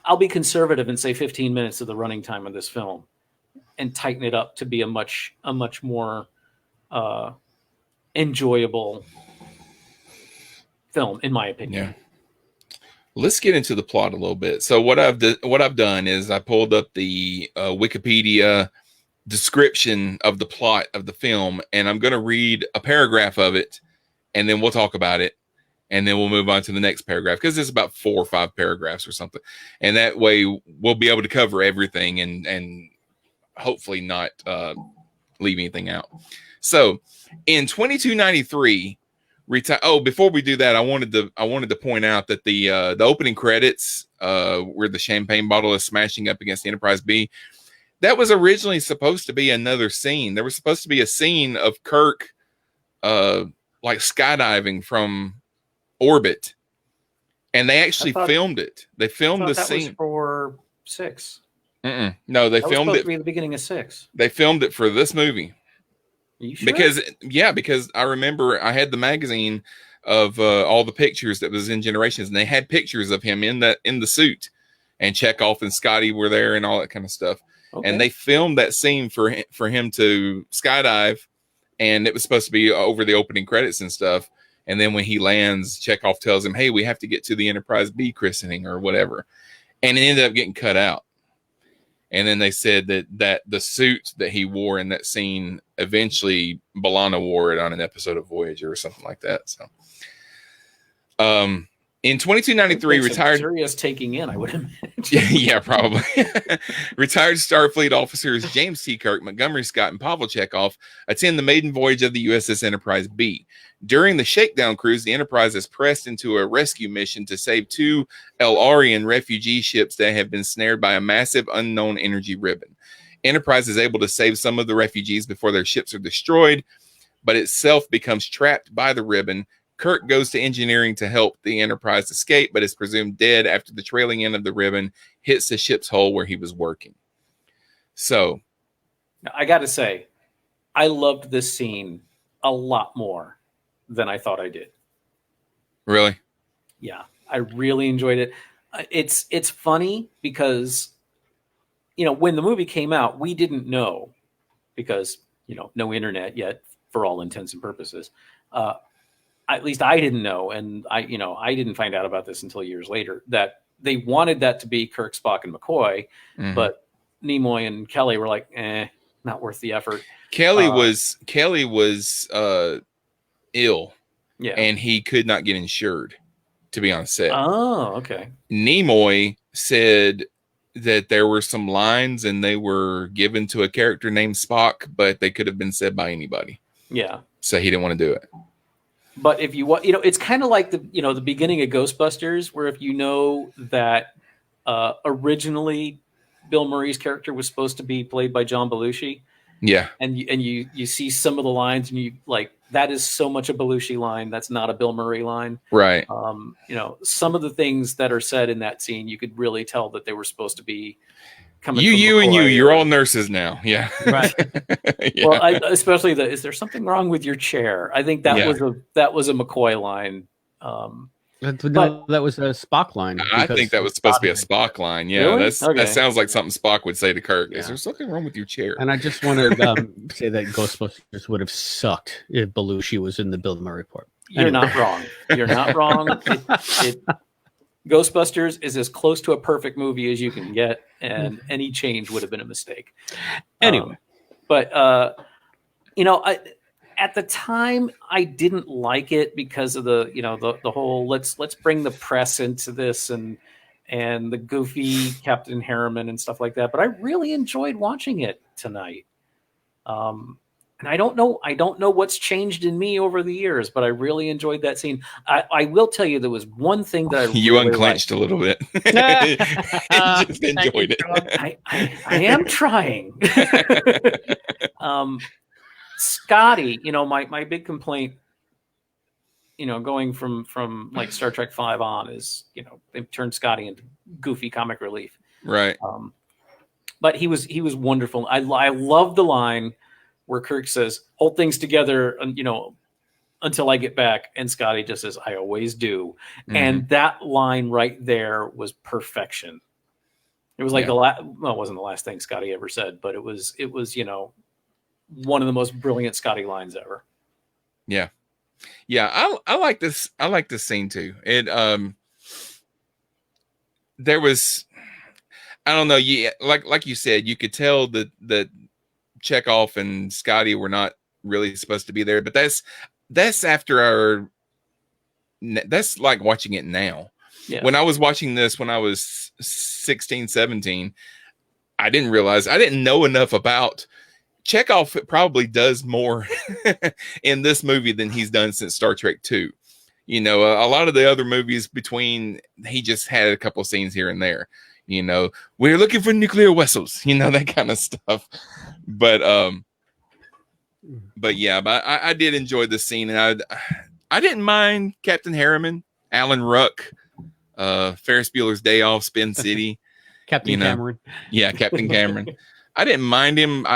I'll be conservative and say 15 minutes of the running time of this film, and tighten it up to be a much more enjoyable film, in my opinion. Yeah. Let's get into the plot a little bit. So what I've done is I pulled up the Wikipedia description of the plot of the film, and I'm going to read a paragraph of it, and then we'll talk about it, and then we'll move on to the next paragraph, because it's about 4 or 5 paragraphs or something, and that way we'll be able to cover everything and hopefully not leave anything out. So in 2293. Before we do that, I wanted to point out that the opening credits, where the champagne bottle is smashing up against the Enterprise B, that was originally supposed to be another scene. There was supposed to be a scene of Kirk, like skydiving from orbit, and they actually filmed it. They filmed the scene. Was for 6. No, they filmed it. To be the beginning of 6. They filmed it for this movie. You sure? Because I remember I had the magazine of all the pictures that was in Generations, and they had pictures of him in the suit, and Chekhov and Scotty were there and all that kind of stuff. Okay. And they filmed that scene for him to skydive, and it was supposed to be over the opening credits and stuff. And then when he lands, Chekhov tells him, "Hey, we have to get to the Enterprise B christening or whatever," and it ended up getting cut out. And then they said that the suit that he wore in that scene, eventually B'Elanna wore it on an episode of Voyager or something like that. So, in 2293, retired. Serious taking in, I would imagine. Yeah, probably. Retired Starfleet officers James T. Kirk, Montgomery Scott, and Pavel Chekhov attend the maiden voyage of the USS Enterprise B. During the shakedown cruise, the Enterprise is pressed into a rescue mission to save 2 Elarian refugee ships that have been snared by a massive unknown energy ribbon. Enterprise is able to save some of the refugees before their ships are destroyed, but itself becomes trapped by the ribbon. Kirk goes to engineering to help the Enterprise escape, but is presumed dead after the trailing end of the ribbon hits the ship's hull where he was working. So, now, I got to say, I loved this scene a lot more than I thought I did. Really? Yeah, I really enjoyed it. It's funny because, when the movie came out, we didn't know, because, no internet yet for all intents and purposes. At least I didn't know, and I didn't find out about this until years later, that they wanted that to be Kirk, Spock, and McCoy, but Nimoy and Kelly were like, not worth the effort. Kelly was ill, yeah, and he could not get insured to be on set. Oh, okay. Nimoy said that there were some lines and they were given to a character named Spock, but they could have been said by anybody. Yeah. So he didn't want to do it. But if you want, it's kind of like the beginning of Ghostbusters, where if you know that originally Bill Murray's character was supposed to be played by John Belushi, Yeah. and you see some of the lines, and you like, that is so much a Belushi line. That's not a Bill Murray line. Right. Some of the things that are said in that scene, you could really tell that they were supposed to be coming. You and you're all nurses now. Yeah. Right. Yeah. Well, especially is there something wrong with your chair? I think that was a McCoy line. That was a Spock line. I think that was supposed to be a Spock line. Yeah, Really? That sounds like something Spock would say to Kirk. Yeah. Is there something wrong with your chair? And I just want to say that Ghostbusters would have sucked if Belushi was in the Bill Murray part. You're not wrong. You're not wrong. Ghostbusters is as close to a perfect movie as you can get, and any change would have been a mistake. Anyway, at the time I didn't like it because of the whole let's bring the press into this and the goofy Captain Harriman and stuff like that. But I really enjoyed watching it tonight. And I don't know what's changed in me over the years, but I really enjoyed that scene. I will tell you, there was one thing that you really unclenched a little bit. Just enjoyed it. I am trying. Scotty, my big complaint, going from like Star Trek V on is, they've turned Scotty into goofy comic relief. Right. But he was wonderful. I love the line where Kirk says, "Hold things together, until I get back," and Scotty just says, "I always do." Mm-hmm. And that line right there was perfection. It was like it wasn't the last thing Scotty ever said, but it was one of the most brilliant Scotty lines ever. Yeah. I like this. I like this scene too. It there was, I don't know. Yeah, like you said, you could tell that Chekhov and Scotty were not really supposed to be there, but that's after that's like watching it now. Yeah. When I was watching this when I was 16, 17, I didn't know enough about Chekhov. Probably does more in this movie than he's done since Star Trek 2. A lot of the other movies he just had a couple of scenes here and there. We're looking for nuclear vessels, that kind of stuff. But I did enjoy the scene, and I didn't mind Captain Harriman, Alan Ruck, Ferris Bueller's Day Off, Spin City, Captain Cameron. Yeah, Captain Cameron. I didn't mind him.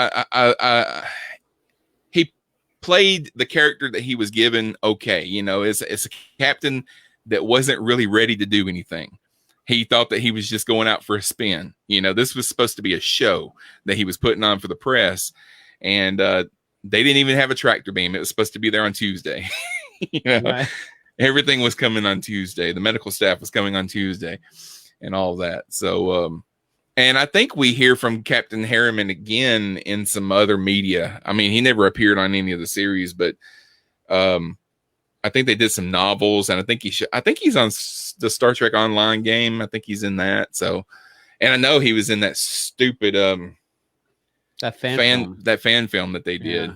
He played the character that he was given. Okay, it's a captain that wasn't really ready to do anything. He thought that he was just going out for a spin. This was supposed to be a show that he was putting on for the press. And they didn't even have a tractor beam. It was supposed to be there on Tuesday. Right. Everything was coming on Tuesday. The medical staff was coming on Tuesday and all that. So, and I think we hear from Captain Harriman again in some other media. I mean, he never appeared on any of the series, but I think they did some novels, and I think he's on the Star Trek Online game. I think he's in that. So, and I know he was in that stupid that fan film that they did.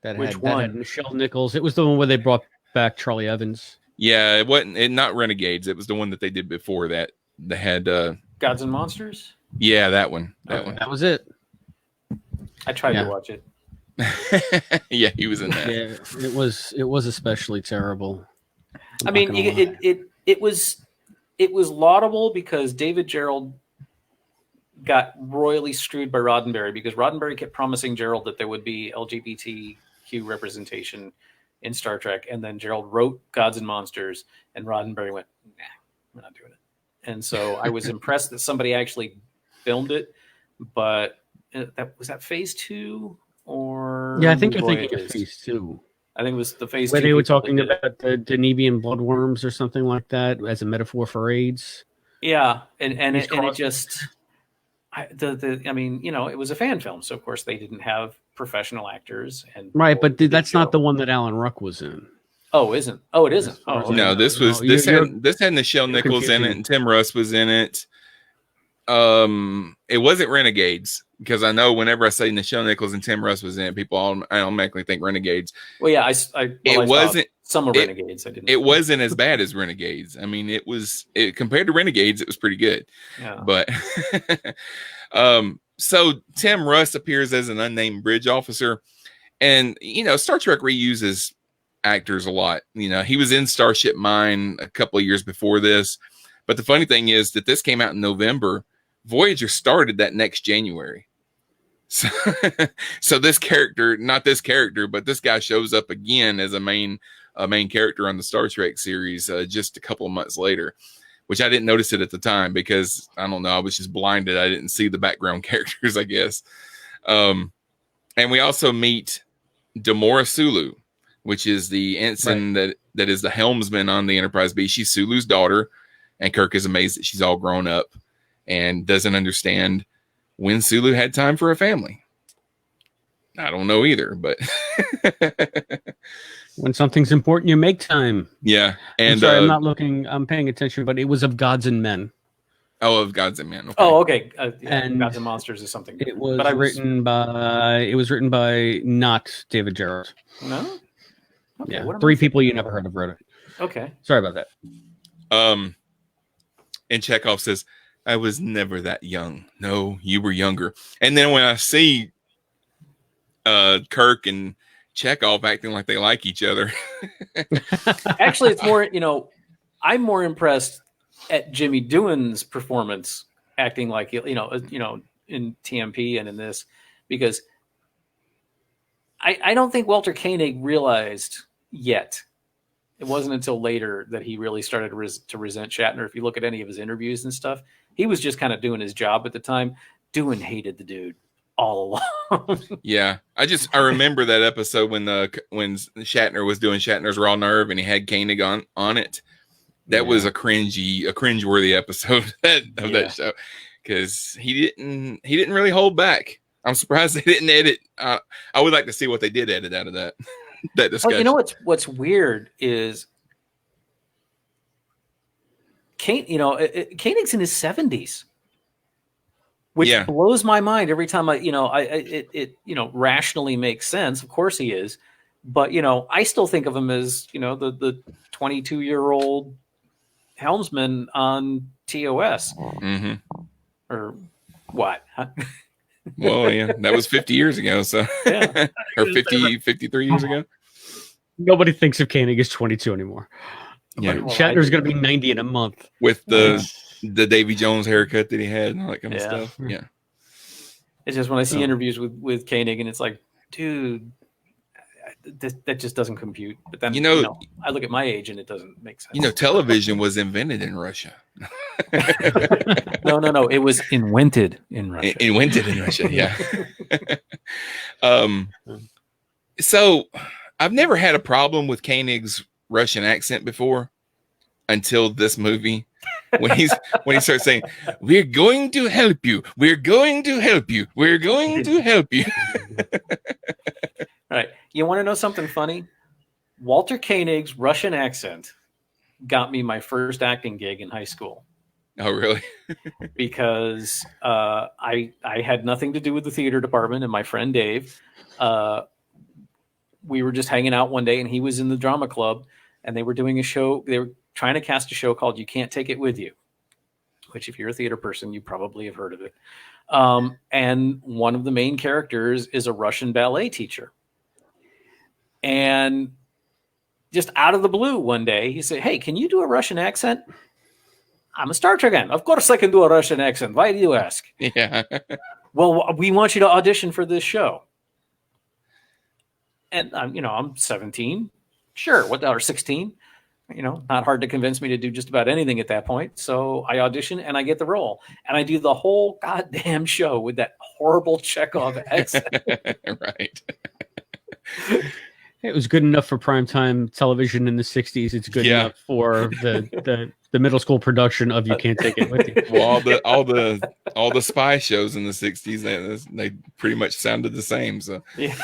That had Michelle Nichols. It was the one where they brought back Charlie Evans. Yeah, it wasn't not Renegades. It was the one that they did before that. They had Gods and Monsters. Yeah, that one. That was it. I tried to watch it. Yeah, he was in that. Yeah, it was especially terrible. I mean, it was laudable because David Gerald got royally screwed by Roddenberry, because Roddenberry kept promising Gerald that there would be LGBTQ representation in Star Trek, and then Gerald wrote Gods and Monsters, and Roddenberry went, "Nah, we're not doing it." And so I was impressed that somebody actually filmed it, but was that Phase 2 or? Yeah, I think you're thinking of Phase 2. I think it was the Phase 2 where they were talking about the Denevian bloodworms or something like that as a metaphor for AIDS. Yeah, and it just. I mean, it was a fan film, so of course they didn't have professional actors, and right. But that's not the one that Alan Ruck was in. Oh, isn't? Oh, it isn't. Or is Oh, it- No, this was no, this you're had Nichelle Nichols in it, confusing. and Tim Russ was in it. It wasn't Renegades, because I know whenever I say Nichelle Nichols and Tim Russ was in it, people automatically think Renegades. well, yeah. I It wasn't. some of it- Renegades. I didn't. It wasn't as bad as Renegades. I mean, it compared to Renegades, it was pretty good. Yeah. But so Tim Russ appears as an unnamed bridge officer, and Star Trek reuses actors a lot. He was in Starship Mine a couple of years before this, but the funny thing is that this came out in November. Voyager started that next January. So this character, not this character, but this guy shows up again as a main character on the Star Trek series just a couple of months later, which I didn't notice it at the time because I don't know, I was just blinded. I didn't see the background characters, I guess. And we also meet Demora Sulu, which is the ensign that is the helmsman on the Enterprise B. She's Sulu's daughter, and Kirk is amazed that she's all grown up and doesn't understand when Sulu had time for a family. I don't know either, but When something's important, you make time. yeah. And And sorry, I'm not looking. I'm paying attention, but it was of Gods and Men. of Gods and Men. Okay. Oh, okay. Yeah, And Gods and Monsters is something. It different. was But I written by. It was written by not David Gerrold. No. Okay, Yeah, what am I 3 thinking? people you never heard of wrote it. Okay. Sorry about that. And Chekhov says, "I was never that young. No, you were younger." And then when I see Kirk and Chekhov acting like they like each other, Actually, it's more. I'm more impressed at Jimmy Doohan's performance, acting like in TMP and in this, because I don't think Walter Koenig realized yet. It wasn't until later that he really started to resent Shatner. If you look at any of his interviews and stuff, he was just kind of doing his job at the time. Doohan hated the dude all along. yeah, I remember that episode when Shatner was doing Shatner's Raw Nerve and he had Koenig on it. That was a cringeworthy episode of that show, because he didn't really hold back. I'm surprised they didn't edit. I would like to see what they did edit out of that discussion. Oh, you know what's weird is Koenig's in his 70s, which blows my mind every time it rationally makes sense. Of course he is, but I still think of him as the 22-year-old helmsman on TOS or what? Huh? Well, yeah, that was 50 years ago. So, Yeah. or 53 years ago. Nobody thinks of Koenig as 22 anymore. Yeah. But Shatner's going to be 90 in a month. With the Davy Jones haircut that he had and all that kind of stuff. Yeah. It's just when I see interviews with Koenig, and it's like, dude, that just doesn't compute. But then I look at my age and it doesn't make sense. Television was invented in Russia. No. It was invented in Russia. Invented in Russia, yeah. So I've never had a problem with Koenig's Russian accent before until this movie. When he starts saying, "We're going to help you. We're going to help you. We're going to help you." All right. You want to know something funny? Walter Koenig's Russian accent got me my first acting gig in high school. Oh, really? Because I had nothing to do with the theater department, and my friend Dave, we were just hanging out one day, and he was in the drama club, and they were doing a show. They were trying to cast a show called "You Can't Take It With You," which, if you're a theater person, you probably have heard of it. And one of the main characters is a Russian ballet teacher. And just out of the blue one day, he said, "Hey, can you do a Russian accent?" "I'm a Star Trek fan. Of course I can do a Russian accent. Why do you ask?" Yeah. "Well, we want you to audition for this show." And I'm 17. Sure. Or 16. Not hard to convince me to do just about anything at that point. So I audition and I get the role. And I do the whole goddamn show with that horrible Chekhov accent. Right. It was good enough for primetime television in the 60s. It's good enough for the middle school production of You Can't Take It With You. Well, all the spy shows in the 60s, they pretty much sounded the same. So, Yeah.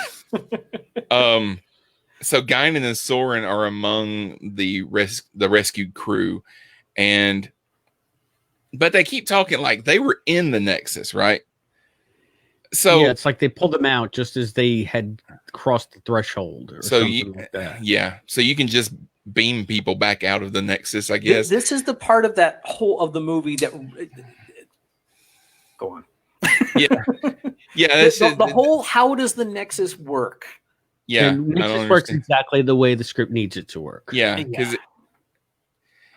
so Guinan and Soren are among the rescued crew, but they keep talking like they were in the Nexus, right? So yeah, it's like they pulled them out just as they had crossed the threshold or something like that. Yeah, so you can just beam people back out of the Nexus, I guess. This is the part of that whole of the movie that go on. Yeah, the whole how does the Nexus work? Yeah, and Nexus works exactly the way the script needs it to work.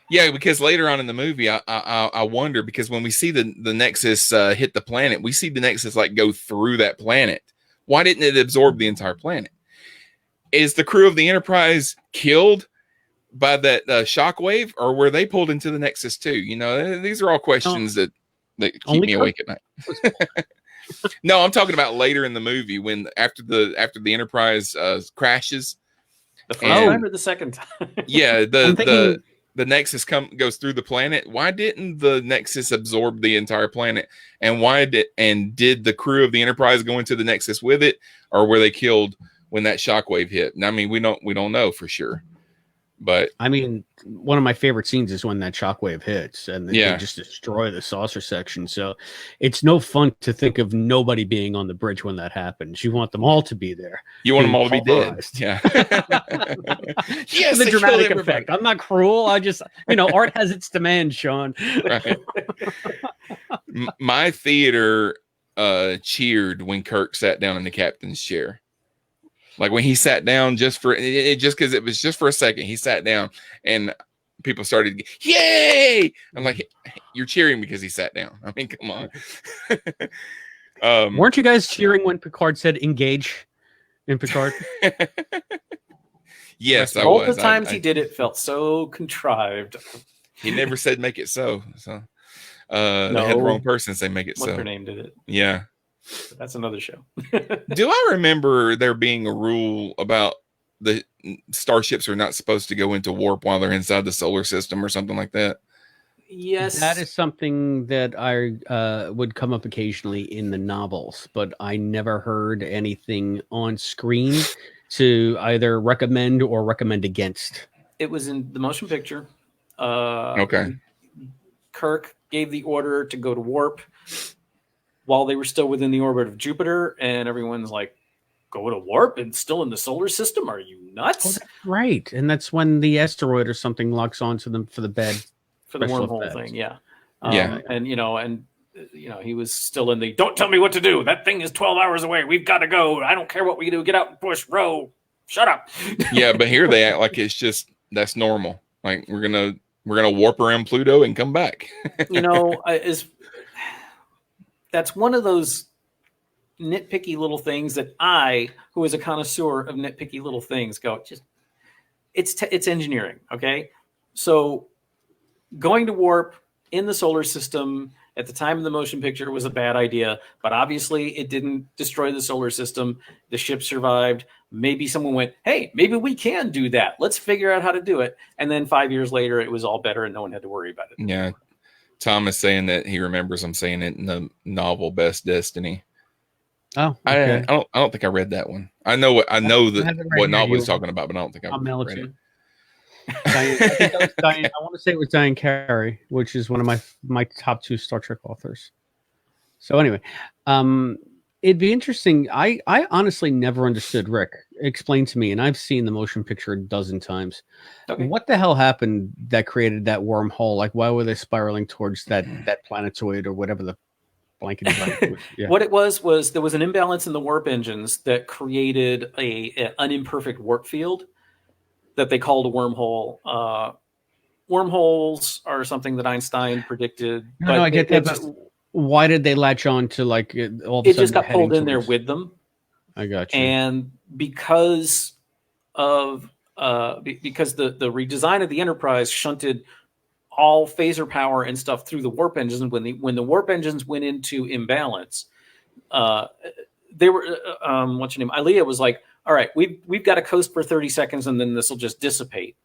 Yeah, because later on in the movie, I wonder, because when we see the Nexus hit the planet, we see the Nexus like go through that planet. Why didn't it absorb the entire planet? Is the crew of the Enterprise killed by that shockwave, or were they pulled into the Nexus too? You know, these are all questions that keep me awake at night. No, I'm talking about later in the movie when after the Enterprise crashes. The first time or the second time? Yeah, the Nexus goes through the planet. Why didn't the Nexus absorb the entire planet? And did the crew of the Enterprise go into the Nexus with it, or were they killed when that shockwave hit? I mean, we don't know for sure. But I mean, one of my favorite scenes is when that shockwave hits and they just destroy the saucer section. So it's no fun to think of nobody being on the bridge when that happens. You want them all to be there. You want them all to be dead. Yeah. Yes, the dramatic effect. I'm not cruel. I just, art has its demands, Sean. Right. My theater cheered when Kirk sat down in the captain's chair. Like when he sat down just because it was just for a second, he sat down and people started, yay! I'm like, you're cheering because he sat down. I mean, come on. Weren't you guys cheering when Picard said engage in Picard? Yes, I was. Both the times he did it felt so contrived. He never said make it so. So they had the wrong person say make it so. What's her name did it? Yeah. But that's another show. Do I remember there being a rule about the starships are not supposed to go into warp while they're inside the solar system or something like that? Yes. That is something that I would come up occasionally in the novels, but I never heard anything on screen to either recommend or recommend against. It was in the motion picture. Okay. Kirk gave the order to go to warp while they were still within the orbit of Jupiter, and everyone's like, go to warp and still in the solar system? Are you nuts? Oh, right. And that's when the asteroid or something locks onto them for the bed. For the wormhole thing, yeah. Yeah. And he was still in the, don't tell me what to do. That thing is 12 hours away. We've got to go. I don't care what we do. Get out and push, row. Shut up. Yeah, but here they act like it's just, that's normal. Like we're gonna warp around Pluto and come back. That's one of those nitpicky little things that I, who is a connoisseur of nitpicky little things, go, it's engineering, okay? So going to warp in the solar system at the time of the motion picture was a bad idea, but obviously it didn't destroy the solar system. The ship survived. Maybe someone went, hey, maybe we can do that. Let's figure out how to do it. And then 5 years later, it was all better and no one had to worry about it. Yeah. Tom is saying that he remembers him saying it in the novel Best Destiny. Oh, okay. I don't think I read that one. I know what novel he's talking about, but I don't think I've read it. Diane, I want to say it was Diane Carey, which is one of my top 2 Star Trek authors. So anyway, it'd be interesting. I honestly never understood, Rick. Explain to me, and I've seen the motion picture a dozen times. Okay. What the hell happened that created that wormhole? Like, why were they spiraling towards that planetoid or whatever the blanket was? Yeah. What it was there was an imbalance in the warp engines that created an imperfect warp field that they called a wormhole. Wormholes are something that Einstein predicted. No, I get that. But why did they latch on to all of a sudden? It just got pulled in there with them. I got you. And because of because the redesign of the Enterprise shunted all phaser power and stuff through the warp engines, when the warp engines went into imbalance, they were what's your name? Ilea was like, all right, we've got to coast for 30 seconds and then this will just dissipate.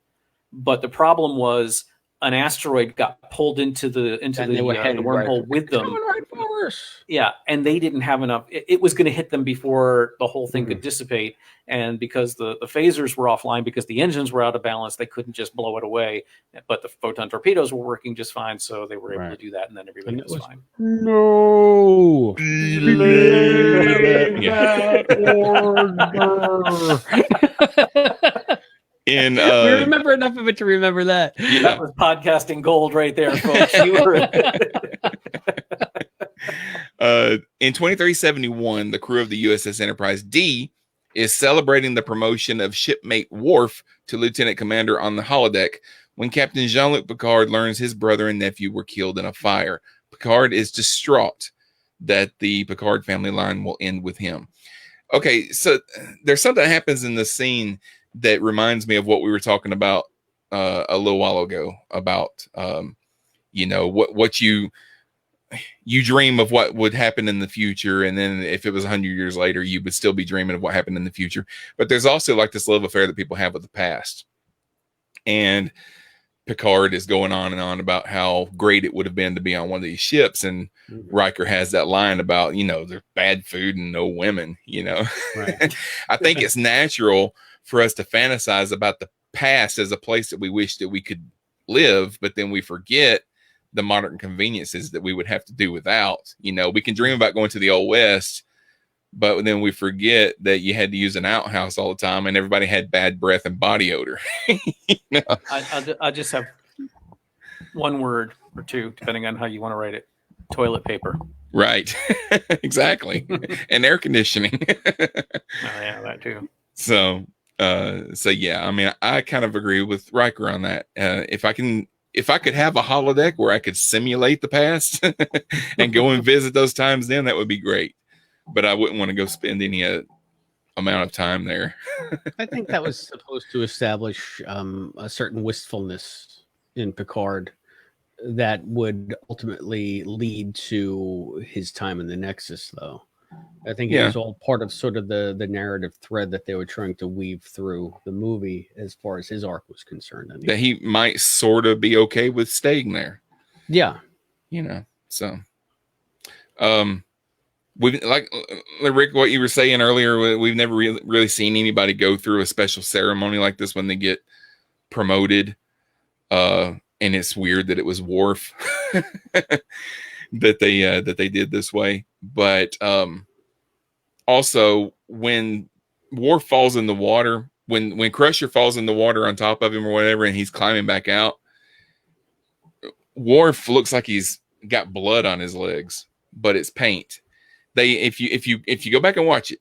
But the problem was an asteroid got pulled into the wormhole with them. course. Yeah, and they didn't have enough. It was going to hit them before the whole thing could dissipate. And because the phasers were offline, because the engines were out of balance, they couldn't just blow it away. But the photon torpedoes were working just fine, so they were able to do that, and then everybody was fine. No. In we remember enough of it to remember that. That was podcasting gold right there, folks. You were in 2371, the crew of the USS Enterprise D is celebrating the promotion of shipmate Worf to lieutenant commander on the holodeck when Captain Jean-Luc Picard learns his brother and nephew were killed in a fire. Picard is distraught that the Picard family line will end with him. Okay, so there's something that happens in this scene that reminds me of what we were talking about a little while ago about, what you dream of what would happen in the future. And then if it was 100 years later, you would still be dreaming of what happened in the future. But there's also like this love affair that people have with the past. And Picard is going on and on about how great it would have been to be on one of these ships. And Riker has that line about, there's bad food and no women, Right. I think it's natural for us to fantasize about the past as a place that we wish that we could live, but then we forget the modern conveniences that we would have to do without. We can dream about going to the old West, but then we forget that you had to use an outhouse all the time and everybody had bad breath and body odor. I just have one word or two, depending on how you want to write it. Toilet paper. Right. Exactly. And air conditioning. Yeah, that too. So yeah, I mean, I kind of agree with Riker on that. If I could have a holodeck where I could simulate the past and go and visit those times, then that would be great. But I wouldn't want to go spend any amount of time there. I think that was supposed to establish a certain wistfulness in Picard that would ultimately lead to his time in the Nexus, though. I think it was all part of sort of the narrative thread that they were trying to weave through the movie as far as his arc was concerned. Anyway. That he might sort of be okay with staying there. Yeah. So we've like Rick, what you were saying earlier, we've never really seen anybody go through a special ceremony like this when they get promoted. And it's weird that it was Worf that they did this way. But also when Worf falls in the water, when Crusher falls in the water on top of him or whatever, and he's climbing back out, Worf looks like he's got blood on his legs, but it's paint. If you go back and watch it,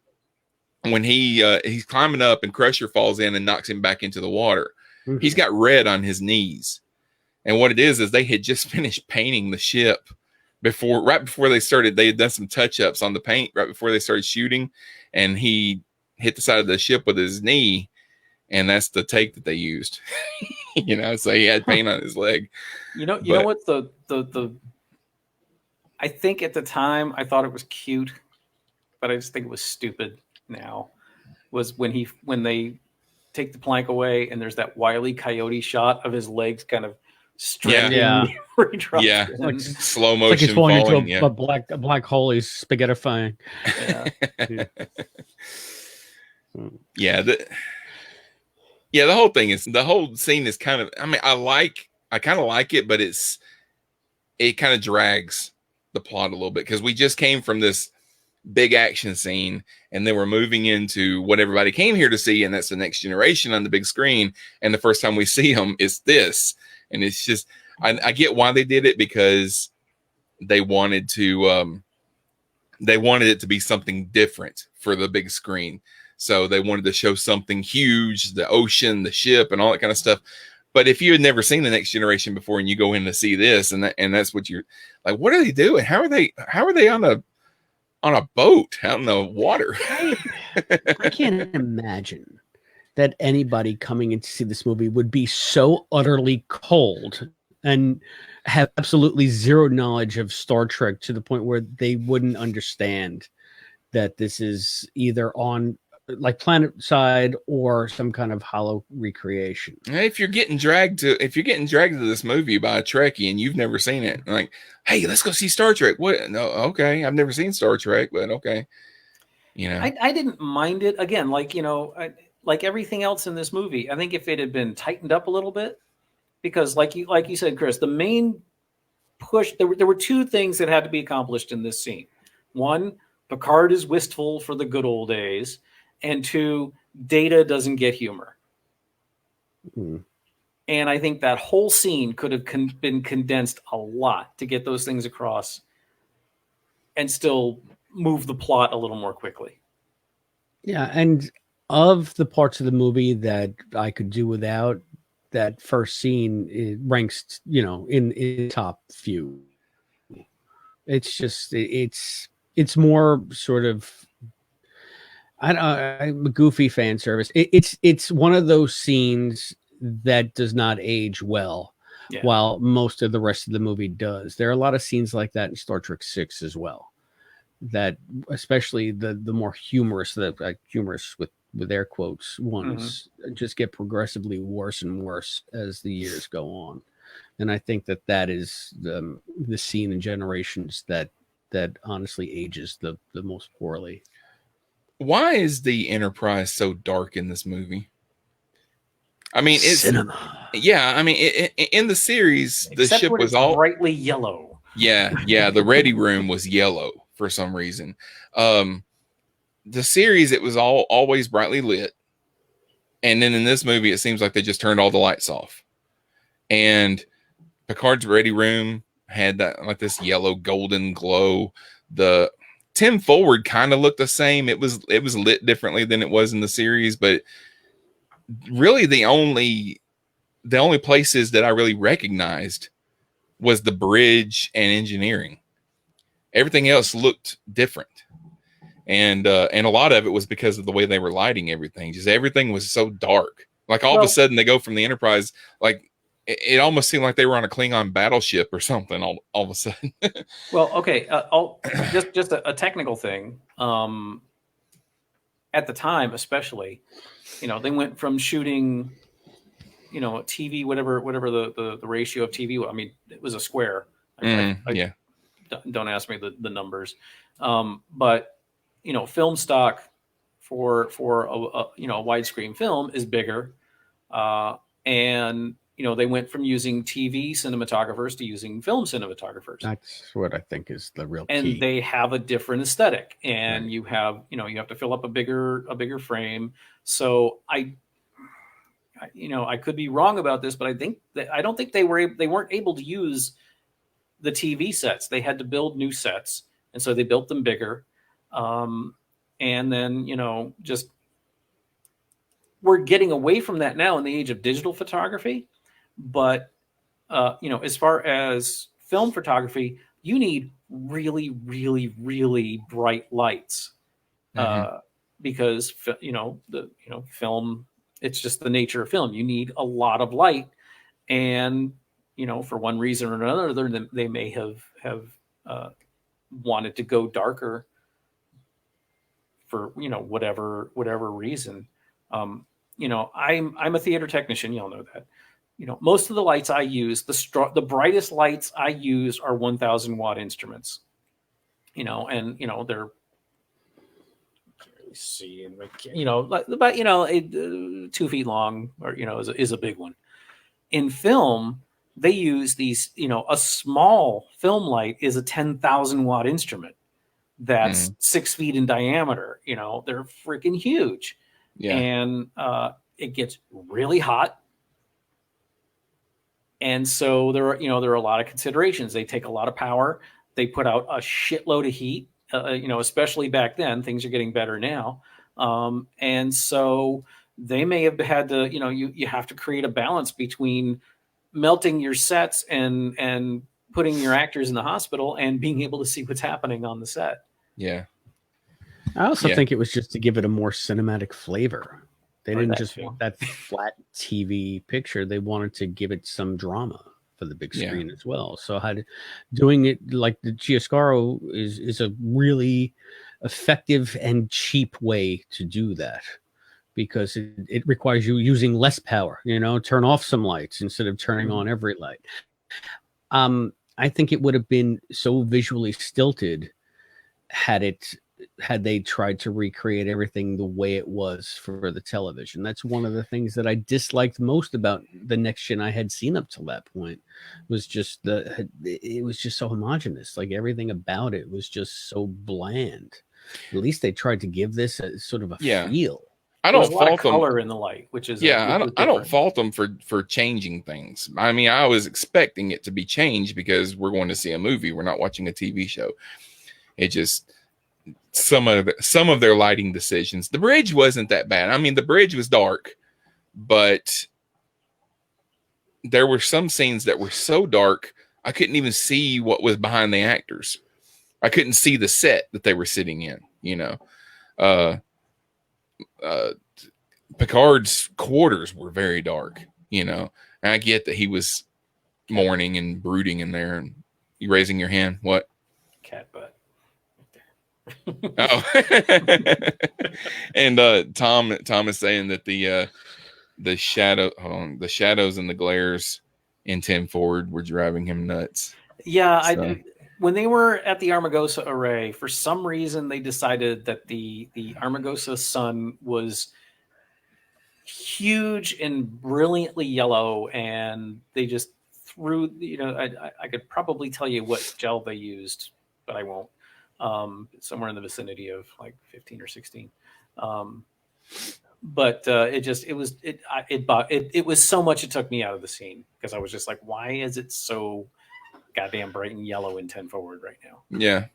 when he's climbing up and Crusher falls in and knocks him back into the water, he's got red on his knees. And what it is they had just finished painting the ship right before they started. They had done some touch-ups on the paint right before they started shooting, and he hit the side of the ship with his knee, and that's the take that they used. So he had paint on his leg. You know what the I think at the time I thought it was cute, but I just think it was stupid now. Was when they take the plank away and there's that Wile E. Coyote shot of his legs kind of straining. Yeah. Like slow motion. Like he's falling falling, into a black hole. He's spaghettifying. The whole thing is, the whole scene is kind of, I mean, I kind of like it, but it kind of drags the plot a little bit because we just came from this big action scene and then we're moving into what everybody came here to see, and that's the Next Generation on the big screen, and the first time we see them is this, and it's just I get why they did it, because they wanted it to be something different for the big screen. So they wanted to show something huge, the ocean, the ship, and all that kind of stuff. But if you had never seen the Next Generation before and you go in to see this, and that's what you're like, what are they doing? How are they on a boat out in the water? I can't imagine that anybody coming in to see this movie would be so utterly cold and have absolutely zero knowledge of Star Trek to the point where they wouldn't understand that this is either on like Planet Side or some kind of hollow recreation. If you're getting dragged to this movie by a Trekkie and you've never seen it, like, hey, let's go see Star Trek. What? No, okay, I've never seen Star Trek, but okay, I didn't mind it. Again, like like everything else in this movie, I think if it had been tightened up a little bit, because like you said, Chris, the main push there were two things that had to be accomplished in this scene. One, Picard is wistful for the good old days, and two, Data doesn't get humor. Mm. And I think that whole scene could have been condensed a lot to get those things across and still move the plot a little more quickly. Yeah, and of the parts of the movie that I could do without, that first scene, it ranks, in top few. It's just it's more sort of I'm a goofy fan service. It's one of those scenes that does not age well, while most of the rest of the movie does. There are a lot of scenes like that in Star Trek 6 as well. That especially the more humorous, humorous with air quotes ones, just get progressively worse and worse as the years go on. And I think that is the scene in Generations that honestly ages the most poorly. Why is the Enterprise so dark in this movie? I mean, it's cinema. Yeah, I mean, in the series, the Except ship when was it's all brightly yellow. Yeah, the ready room was yellow for some reason. The series, it was always brightly lit, and then in this movie, it seems like they just turned all the lights off. And Picard's ready room had that like this yellow golden glow. The Tim Forward kind of looked the same. It was lit differently than it was in the series, but really the only places that I really recognized was the bridge and engineering. Everything else looked different. And a lot of it was because of the way they were lighting everything. Just everything was so dark. Like all of a sudden they go from the Enterprise, like it almost seemed like they were on a Klingon battleship or something all of a sudden. Well, okay. Just a technical thing. At the time, especially, they went from shooting, TV, whatever the ratio of TV. I mean, it was a square. Yeah. Don't ask me the numbers. But film stock for a widescreen film is bigger, and they went from using TV cinematographers to using film cinematographers. That's what I think is the real and key. They have a different aesthetic, and Right. you have to fill up a bigger frame. So I could be wrong about this, but I don't think they weren't able to use the TV sets. They had to build new sets, and so they built them bigger. And then just we're getting away from that now in the age of digital photography. But as far as film photography, you need really, really, really bright lights, because film. It's just the nature of film. You need a lot of light, and for one reason or another, they may have wanted to go darker for whatever reason. I'm a theater technician. Y'all know that. Most of the lights I use, the brightest lights I use are 1,000 watt instruments. And they're, see, about 2 feet long, or is a big one. In film, they use these. A small film light is a 10,000 watt instrument that's 6 feet in diameter. They're freaking huge. Yeah. And it gets really hot. And so there are a lot of considerations. They take a lot of power. They put out a shitload of heat. Especially back then. Things are getting better now. And so they may have had to. You have to create a balance between melting your sets and putting your actors in the hospital and being able to see what's happening on the set. Yeah. I also think it was just to give it a more cinematic flavor. They didn't just want that flat TV picture. They wanted to give it some drama for the big screen as well. So doing it like the Chiaroscuro is a really effective and cheap way to do that, because it requires you using less power. Turn off some lights instead of turning on every light. I think it would have been so visually stilted had they tried to recreate everything the way it was for the television. That's one of the things that I disliked most about the Next Gen I had seen up till that point, was just it was just so homogenous. Like, everything about it was just so bland. At least they tried to give this a sort of a feel. I There's don't a lot of fault them. color in the light, which is I don't fault them for changing things. I mean, I was expecting it to be changed because we're going to see a movie. We're not watching a TV show. It just some of their lighting decisions. The bridge wasn't that bad. I mean, the bridge was dark, but there were some scenes that were so dark I couldn't even see what was behind the actors. I couldn't see the set that they were sitting in. Picard's quarters were very dark, and I get that he was mourning and brooding in there. And you raising your hand? What? Cat butt. Oh, and Tom is saying that the shadows and the glares in 10 Forward were driving him nuts. Yeah, So. When they were at the Armagosa array, for some reason they decided that the Armagosa sun was huge and brilliantly yellow, and they just threw. I could probably tell you what gel they used, but I won't. Somewhere in the vicinity of like 15 or 16. But it was so much it took me out of the scene, because I was just like, why is it so goddamn bright and yellow in 10 Forward right now? Yeah.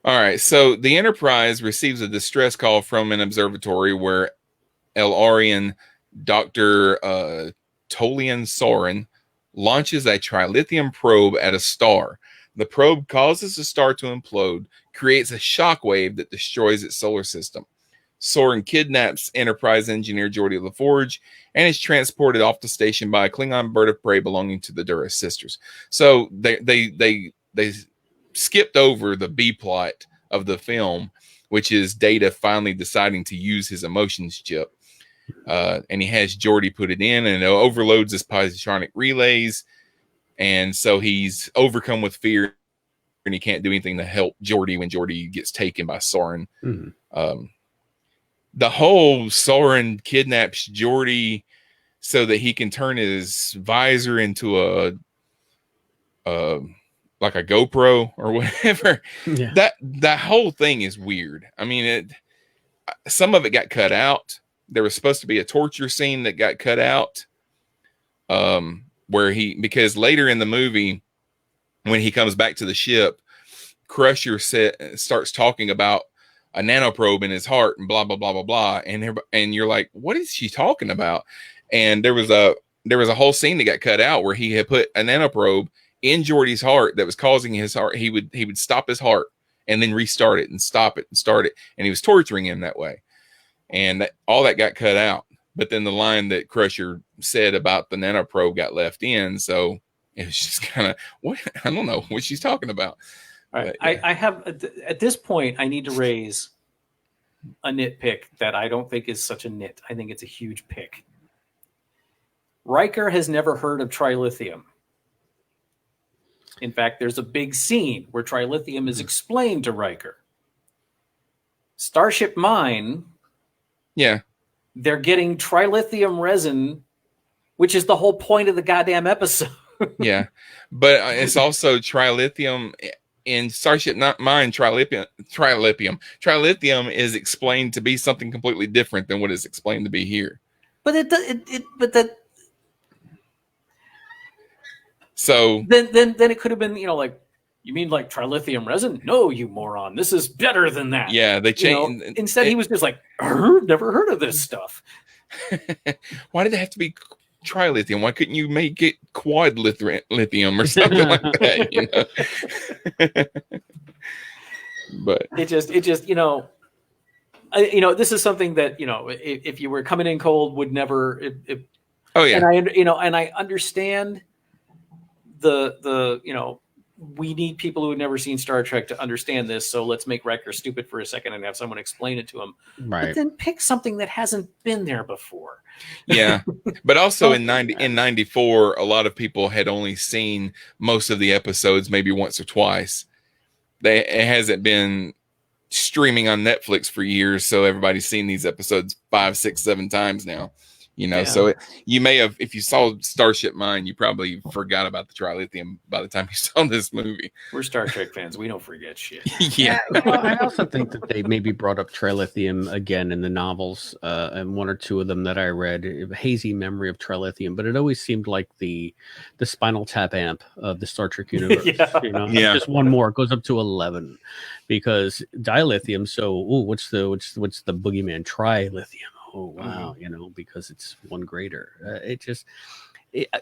All right. So the Enterprise receives a distress call from an observatory where Elarian Dr. Tolian Soren launches a trilithium probe at a star. The probe causes the star to implode, creates a shockwave that destroys its solar system. Soren kidnaps Enterprise engineer Geordi LaForge and is transported off the station by a Klingon bird of prey belonging to the Duras sisters. So they skipped over the B plot of the film, which is Data finally deciding to use his emotions chip. And he has Geordi put it in, and it overloads his positronic relays. And so he's overcome with fear, and he can't do anything to help Geordi when Geordi gets taken by Soren. Mm-hmm. The whole Soren kidnaps Geordi so that he can turn his visor into like a GoPro or whatever. Yeah. That whole thing is weird. I mean, some of it got cut out. There was supposed to be a torture scene that got cut out. Because later in the movie, when he comes back to the ship, Crusher starts talking about a nanoprobe in his heart and blah, blah, blah, blah, blah. And you're like, what is she talking about? And there was a whole scene that got cut out where he had put a nanoprobe in Geordi's heart that was causing his heart. He would stop his heart and then restart it and stop it and start it. And he was torturing him that way. And all that got cut out. But then the line that Crusher said about the nanoprobe got left in. So it was just kind of, what? I don't know what she's talking about. All right. But, yeah. I have, at this point, I need to raise a nitpick that I don't think is such a nit. I think it's a huge pick. Riker has never heard of trilithium. In fact, there's a big scene where trilithium is explained to Riker. Starship Mine. Yeah. They're getting trilithium resin, which is the whole point of the goddamn episode. Yeah. But it's also trilithium in Starship Mine. Trilithium is explained to be something completely different than what is explained to be here. But so then it could have been, like, you mean like trilithium resin? No, you moron. This is better than that. Yeah, they changed. Instead, he was just like, never heard of this stuff. Why did it have to be trilithium? Why couldn't you make it quad lithium or something like that? But it just this is something that if you were coming in cold would never. And I understand the we need people who have never seen Star Trek to understand this, so let's make Riker stupid for a second and have someone explain it to him. Right. But then pick something that hasn't been there before. Yeah. But also in 94, a lot of people had only seen most of the episodes maybe once or twice. It hasn't been streaming on Netflix for years, so everybody's seen these episodes 5, 6, 7 times now. So you may have, if you saw Starship Mine, you probably forgot about the trilithium by the time you saw this movie. We're Star Trek fans. We don't forget shit. Yeah. Well, I also think that they maybe brought up trilithium again in the novels, and one or two of them that I read, a hazy memory of trilithium, but it always seemed like the Spinal Tap amp of the Star Trek universe. Yeah. Just one more, it goes up to 11 because dilithium. So, what's the boogeyman? Trilithium. Oh wow, because it's one greater.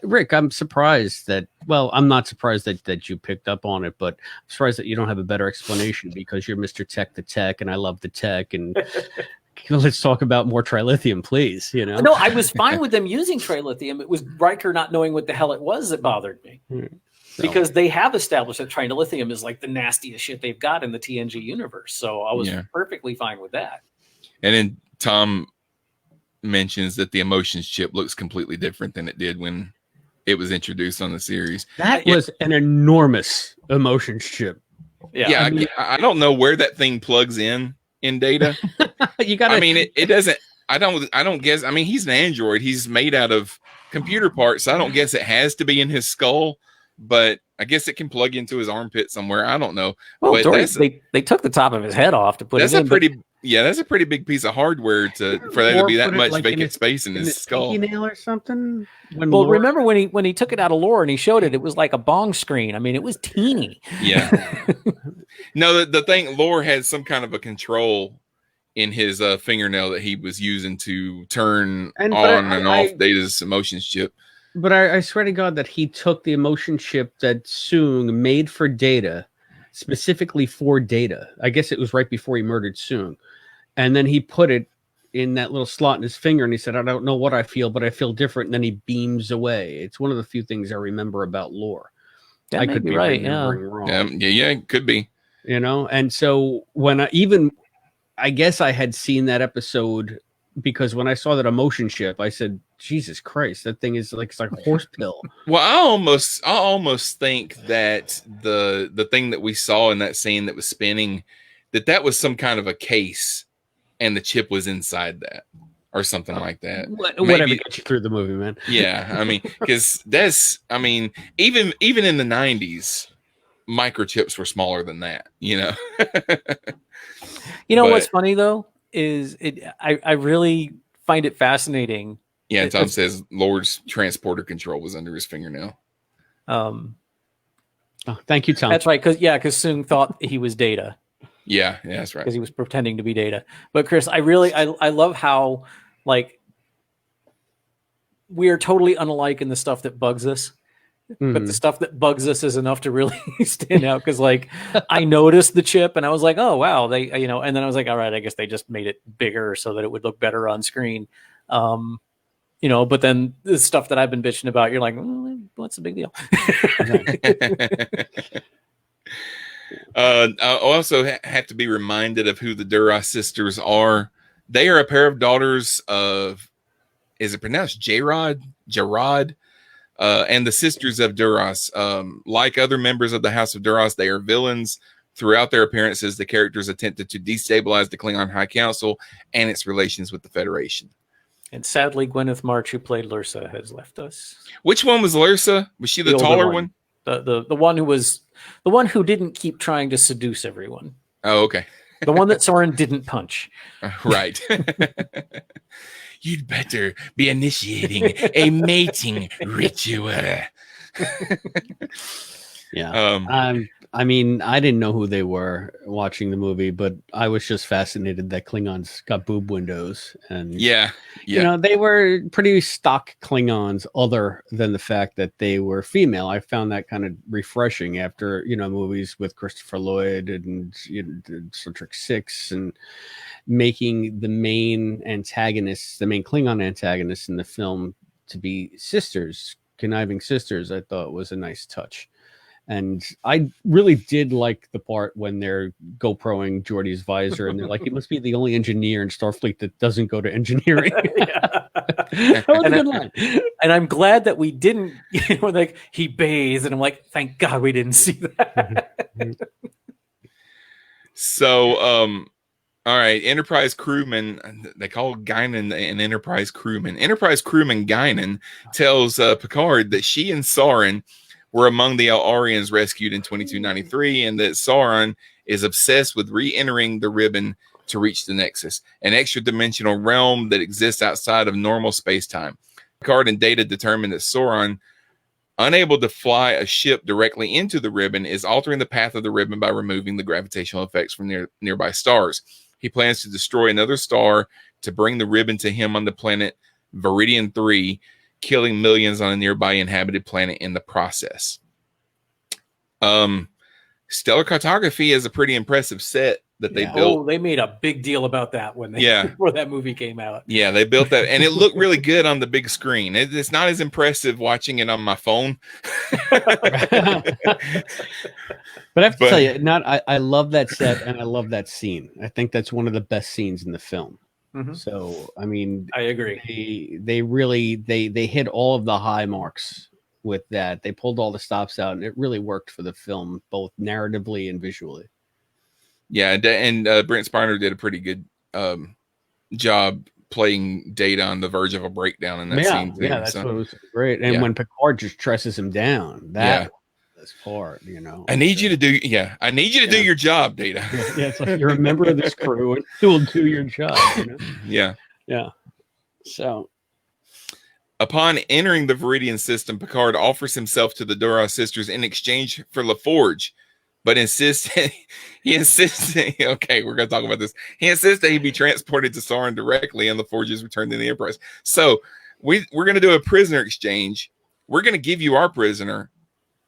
Rick, I'm surprised that. Well, I'm not surprised that you picked up on it, but I'm surprised that you don't have a better explanation because you're Mr. Tech the Tech, and I love the tech. And let's talk about more trilithium, please. No, I was fine with them using trilithium. It was Riker not knowing what the hell it was that bothered me. Because they have established that trilithium is like the nastiest shit they've got in the TNG universe. So I was perfectly fine with that. And then Tom mentions that the emotions chip looks completely different than it did when it was introduced on the series. That was an enormous emotions chip. Yeah, I don't know where that thing plugs in data. You got. I mean, it doesn't. I don't guess. I mean, he's an android. He's made out of computer parts. So I don't guess it has to be in his skull. But I guess it can plug into his armpit somewhere. I don't know. Well, but they took the top of his head off to put it in. That's a pretty big piece of hardware for there to be that much vacant space in his skull. Nail or something. Remember when he took it out of lore and he showed it? It was like a bong screen. I mean, it was teeny. Yeah. No, the thing, Lore had some kind of a control in his fingernail that he was using to turn and off Data's emotions chip. But I swear to God that he took the emotion chip that Soong made for Data, specifically for Data. I guess it was right before he murdered Soong. And then he put it in that little slot in his finger and he said, I don't know what I feel, but I feel different. And then he beams away. It's one of the few things I remember about Lore. That may be right, wrong. Yeah, it could be. And so when I guess I had seen that episode because when I saw that emotion chip, I said, Jesus Christ, that thing is like, it's like a horse pill. Well, I almost think that the thing that we saw in that scene that was spinning, that was some kind of a case and the chip was inside that or something like that. Whatever gets you through the movie, man. Yeah. I mean, because even in the 90s, microchips were smaller than that, What's funny though is I really find it fascinating. Yeah, Tom says Lord's transporter control was under his fingernail. Thank you, Tom. That's right, because Soong thought he was Data. Yeah, that's right. Because he was pretending to be Data. But Chris, I love how we are totally unalike in the stuff that bugs us. But the stuff that bugs us is enough to really stand out. Because I noticed the chip and I was like, oh wow, they and then I was like, all right, I guess they just made it bigger so that it would look better on screen. But then the stuff that I've been bitching about, you're like, what's the big deal? I also have to be reminded of who the Duras sisters are. They are a pair of daughters of, is it pronounced Jarod? And the sisters of Duras. Like other members of the House of Duras, they are villains. Throughout their appearances, the characters attempted to destabilize the Klingon High Council and its relations with the Federation. And sadly, Gwyneth March, who played Lursa, has left us. Which one was Lursa? Was she the taller one? The one who didn't keep trying to seduce everyone. Oh, okay. The one that Soren didn't punch. Right. You'd better be initiating a mating ritual. Yeah. I mean, I didn't know who they were watching the movie, but I was just fascinated that Klingons got boob windows. And they were pretty stock Klingons, other than the fact that they were female. I found that kind of refreshing after, movies with Christopher Lloyd and Star Trek 6 and making the main antagonists, the main Klingon antagonists in the film to be sisters, conniving sisters. I thought was a nice touch. And I really did like the part when they're GoProing Geordi's visor, and they're like, "You must be the only engineer in Starfleet that doesn't go to engineering." That was a good line. And I'm glad that we didn't, like he bathes, and I'm like, thank God we didn't see that. So, all right, Enterprise crewman, they call Guinan an Enterprise crewman. Enterprise crewman Guinan tells Picard that she and Sauron were among the Al-Arians rescued in 2293, and that Sauron is obsessed with re-entering the ribbon to reach the Nexus, an extra-dimensional realm that exists outside of normal space-time. Picard and Data determine that Sauron, unable to fly a ship directly into the ribbon, is altering the path of the ribbon by removing the gravitational effects from nearby stars. He plans to destroy another star to bring the ribbon to him on the planet Viridian 3, killing millions on a nearby inhabited planet in the process. Stellar Cartography is a pretty impressive set that they built. Oh, they made a big deal about that when before that movie came out. Yeah, they built that, and it looked really good on the big screen. It's not as impressive watching it on my phone. But I have to tell you, I love that set and I love that scene. I think that's one of the best scenes in the film. Mm-hmm. So, I mean, I agree. They really they hit all of the high marks with that. They pulled all the stops out, and it really worked for the film, both narratively and visually. Yeah, and Brent Spiner did a pretty good job playing Data on the verge of a breakdown in that scene too. Yeah, that's what was great. And when Picard just tresses him down, that this part, I need you to do do your job, Data. Yeah, it's like you're a member of this crew and you'll do your job. Yeah. So upon entering the Viridian system, Picard offers himself to the Duras sisters in exchange for LaForge, but okay, we're going to talk about this. He insists that he be transported to Sauron directly, and LaForge is returned to the Enterprise. So we're going to do a prisoner exchange. We're going to give you our prisoner.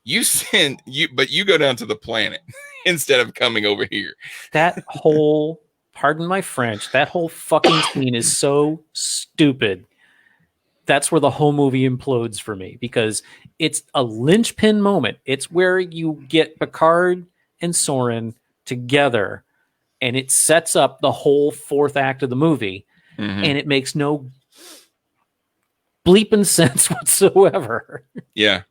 But you go down to the planet instead of coming over here. That whole, pardon my French, that whole fucking scene is so stupid. That's where the whole movie implodes for me, because it's a linchpin moment. It's where you get Picard and Soren together, and it sets up the whole fourth act of the movie, and it makes no bleeping sense whatsoever. Yeah.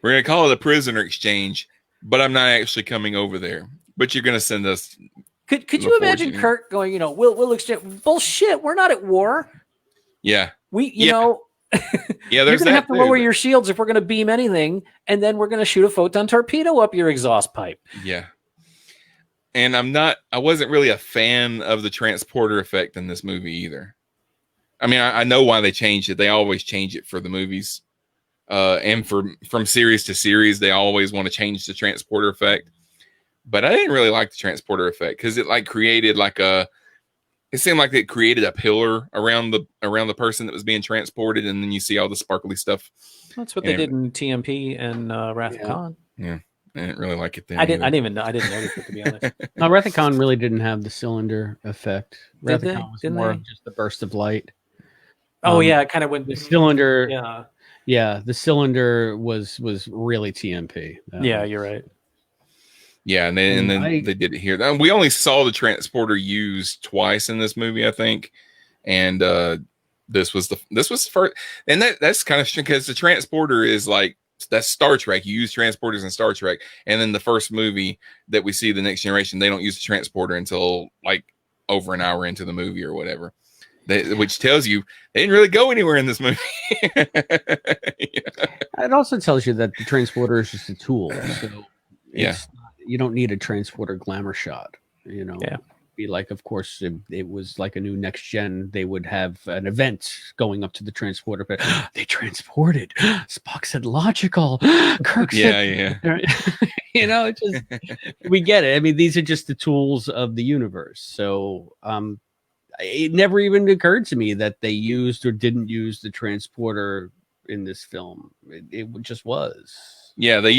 We're going to call it a prisoner exchange, but I'm not actually coming over there. But you're going to send us. Could you imagine Kirk going, we'll exchange? Bullshit. We're not at war. Yeah. You know, you're going to have to lower your shields if we're going to beam anything, and then we're going to shoot a photon torpedo up your exhaust pipe. Yeah. And I wasn't really a fan of the transporter effect in this movie either. I mean, I know why they changed it. They always change it for the movies. And from series to series, they always want to change the transporter effect. But I didn't really like the transporter effect because it seemed like it created a pillar around the person that was being transported, and then you see all the sparkly stuff. That's what they did in TMP and Wrath of Khan. Yeah, I didn't really like it then. I didn't notice it, to be honest. No, Wrath of Khan really didn't have the cylinder effect. Wrath of Khan was more of just the burst of light. Oh yeah, it kind of went the cylinder. Yeah. Yeah, the cylinder was really TMP. Yeah, you're right. Yeah, and then they did it here. We only saw the transporter used twice in this movie, I think, and this was the first. And that's kind of strange because the transporter is that's Star Trek. You use transporters in Star Trek, and then the first movie that we see, The Next Generation, they don't use the transporter until over an hour into the movie or whatever. Which tells you they didn't really go anywhere in this movie. It also tells you that the transporter is just a tool. So you don't need a transporter glamour shot. Be like, of course, it was like a new next gen. They would have an event going up to the transporter, but they transported. Spock said logical. Kirk said, it's just we get it. I mean, these are just the tools of the universe. So, it never even occurred to me that they used or didn't use the transporter in this film. It just was. Yeah, they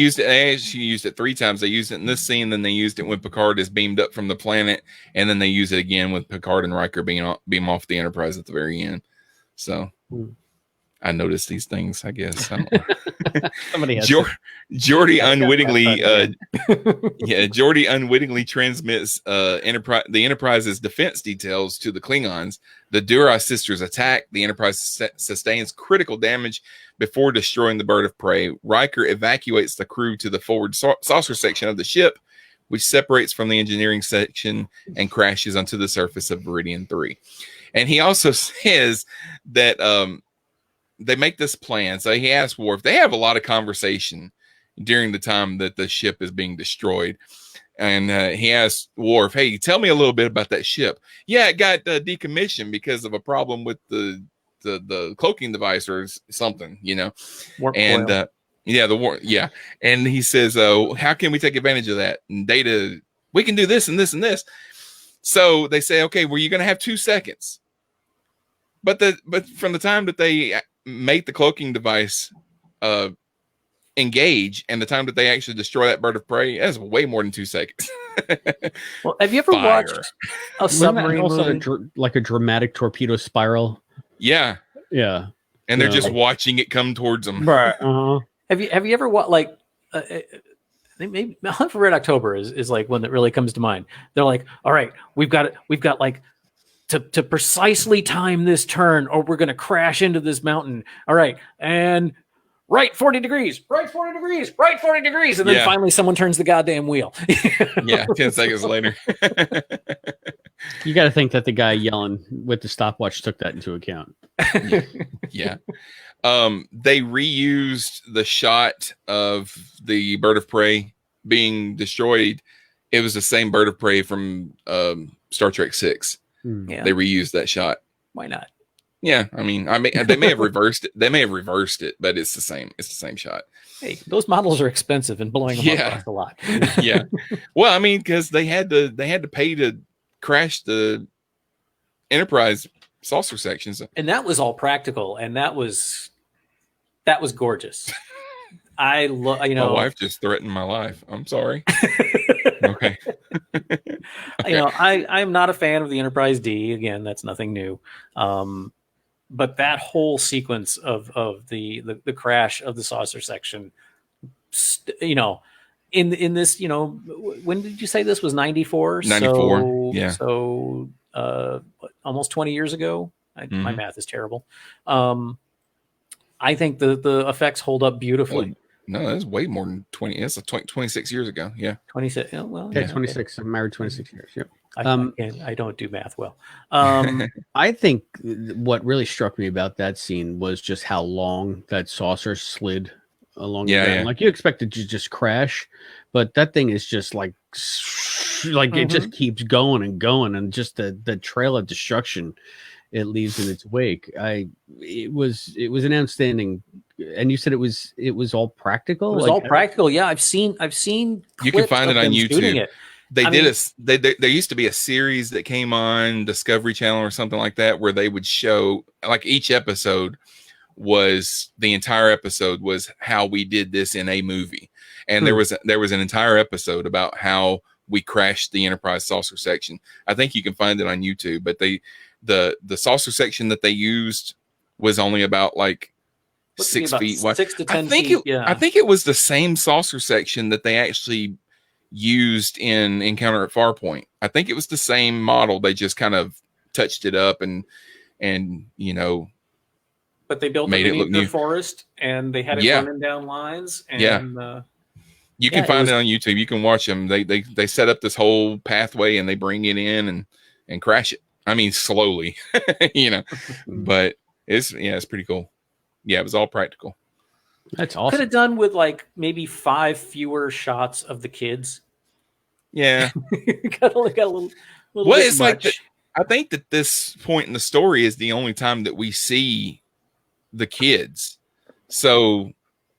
actually used it 3 times. They used it in this scene, then they used it when Picard is beamed up from the planet, and then they use it again with Picard and Riker beam off the Enterprise at the very end. So, I notice these things, I guess. I don't know. Somebody has Geordie Yeah, unwittingly, that's Geordie unwittingly transmits the Enterprise's defense details to the Klingons. The Duras sisters attack. The Enterprise sustains critical damage before destroying the bird of prey. Riker evacuates the crew to the forward saucer section of the ship, which separates from the engineering section and crashes onto the surface of Viridian 3. And he also says that they make this plan. So he asks Worf. They have a lot of conversation during the time that the ship is being destroyed. And he asks Worf, hey, tell me a little bit about that ship. Yeah, it got decommissioned because of a problem with the cloaking device or something, you know. Warp and coil. yeah. And he says, how can we take advantage of that? And Data, we can do this and this and this. So they say, okay, well, you're going to have 2 seconds. But from the time that they make the cloaking device engage and the time that they actually destroy that bird of prey, that's way more than 2 seconds. Well, have you ever Fire. watched a submarine also movie? like a dramatic torpedo spiral? Yeah. Yeah. And they're Yeah. just watching it come towards them. Right. Uh-huh. Have you ever watched like? I think maybe Hunt for Red October is like one that really comes to mind. They're like, all right, we've got like to precisely time this turn, or we're gonna crash into this mountain. All right, and right 40 degrees, right 40 degrees, right 40 degrees, and then Yeah. finally someone turns the goddamn wheel. Yeah, 10 seconds later. You got to think that the guy yelling with the stopwatch took that into account. Yeah. They reused the shot of the bird of prey being destroyed. It was the same bird of prey from Star Trek 6. Yeah, They reused that shot. why not? Yeah, I mean, they may have reversed it. They may have reversed it, but it's the same. It's the same shot. Hey, those models are expensive, and blowing them Yeah. up costs a lot. Yeah. Well, I mean, because they had to pay to crash the Enterprise saucer sections. And that was all practical, and that was gorgeous. I love, My wife just threatened my life. I'm sorry. Okay. you know, I'm not a fan of the Enterprise D. Again, that's nothing new. But that whole sequence of the crash of the saucer section, you know, in this, you know, when did you say this was 94? 94, So, yeah. So almost 20 years ago. My math is terrible. I think the effects hold up beautifully. No, that's way more than 20. That's 26 years ago. Yeah. 26. Well, Yeah, yeah, 26. I'm married 26 years. Yep. I don't do math well. I think what really struck me about that scene was just how long that saucer slid along the ground. Yeah. Like you expected to just crash, but that thing is just like it just keeps going and going, and just the trail of destruction it leaves in its wake. It was an outstanding. And you said it was all practical. It was all practical. Yeah, I've seen. You can find it on YouTube. There used to be a series that came on Discovery Channel or something like that, where they would show, like, each episode was, the entire episode was how we did this in a movie. And there was an entire episode about how we crashed the Enterprise saucer section. I think you can find it on YouTube, but the saucer section that they used was only about like 6 feet wide. 6 to 10 feet. I think it was the same saucer section that they actually used in Encounter at Farpoint. I think it was the same model. They just kind of touched it up and you know, but they built made it it look beneath the new. Forest, and they had it running down lines. And, you can find it on YouTube. You can watch them. They set up this whole pathway and they bring it in and crash it. I mean, slowly, you know, but it's pretty cool. Yeah, it was all practical. That's awesome. Could have done with like maybe 5 fewer shots of the kids. Yeah. got a little Well, bit it's much. like I think that this point in the story is the only time that we see the kids. So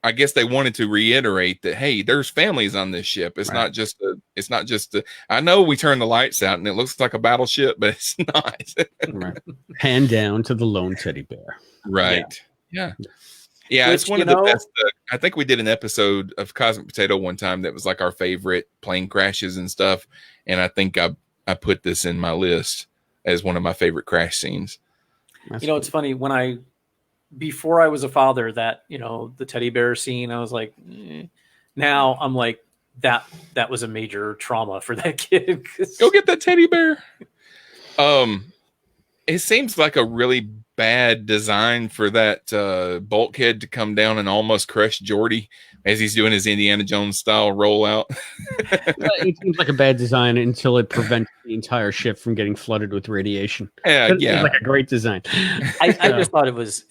I guess they wanted to reiterate that, hey, there's families on this ship. It's not just I know we turn the lights out and it looks like a battleship, but it's not. Right. Hand down to the lone teddy bear. Right. Yeah. Yeah. Which, It's one of the best. I think we did an episode of Cosmic Potato one time that was like our favorite plane crashes and stuff. And I think I put this in my list as one of my favorite crash scenes. You know, it's funny when before I was a father, that, you know, the teddy bear scene, I was like, eh. Now I'm like, that was a major trauma for that kid. Go get that teddy bear. It seems like a really bad design for that bulkhead to come down and almost crush Geordi as he's doing his Indiana Jones style rollout. It seems like a bad design until it prevents the entire ship from getting flooded with radiation. Yeah, It yeah. seems like a great design. I just thought it was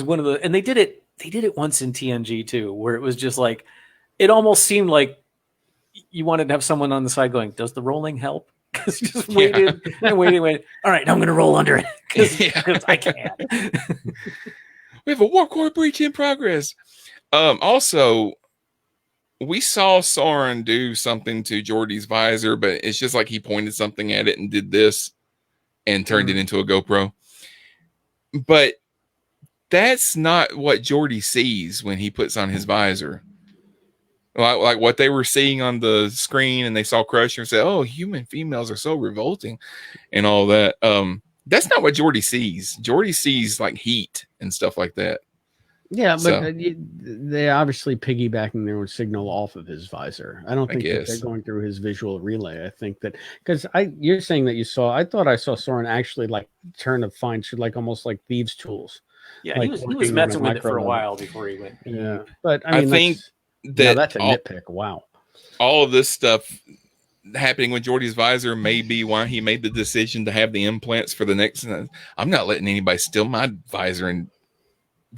one of the, and they did it once in TNG too, where it was just like, it almost seemed like you wanted to have someone on the side going, "Does the rolling help?" Because just waited and waited. All right, I'm going to roll under it because I can. We have a warp core breach in progress. Also, we saw Soren do something to Geordi's visor, but it's just like he pointed something at it and did this and turned it into a GoPro. But that's not what Geordi sees when he puts on his visor. Like what they were seeing on the screen, and they saw Crusher and said, "Oh, human females are so revolting," and all that. That's not what Geordi sees. Geordi sees like heat and stuff like that. Yeah, but So- they obviously piggybacking their own signal off of his visor. I don't think that guess. they're going through his visual relay. I think that because you're saying that you saw. I thought I saw Soren actually like turn to find like almost like thieves' tools. Yeah, Like he was working on messing a with it for a micro while before he went. Yeah, but I mean, think that's a all, nitpick. Wow. all of this stuff happening with Geordi's visor may be why he made the decision to have the implants for the next. I'm not letting anybody steal my visor and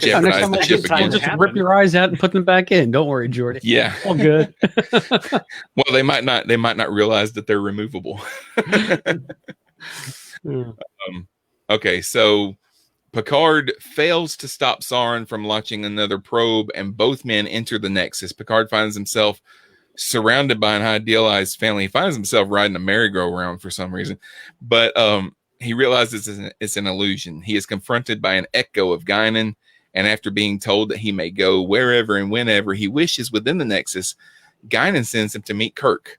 Yeah, next jeopardize time the we'll ship just, time again. we'll just happen. rip your eyes out and put them back in. Don't worry, Jordy. Yeah. All good. Well, they might not realize that they're removable. Yeah. Okay, so Picard fails to stop Soren from launching another probe, and both men enter the Nexus. Picard finds himself surrounded by an idealized family. He finds himself riding a merry-go-round for some reason, but he realizes it's an illusion. He is confronted by an echo of Guinan, and after being told that he may go wherever and whenever he wishes within the Nexus, Guinan sends him to meet Kirk,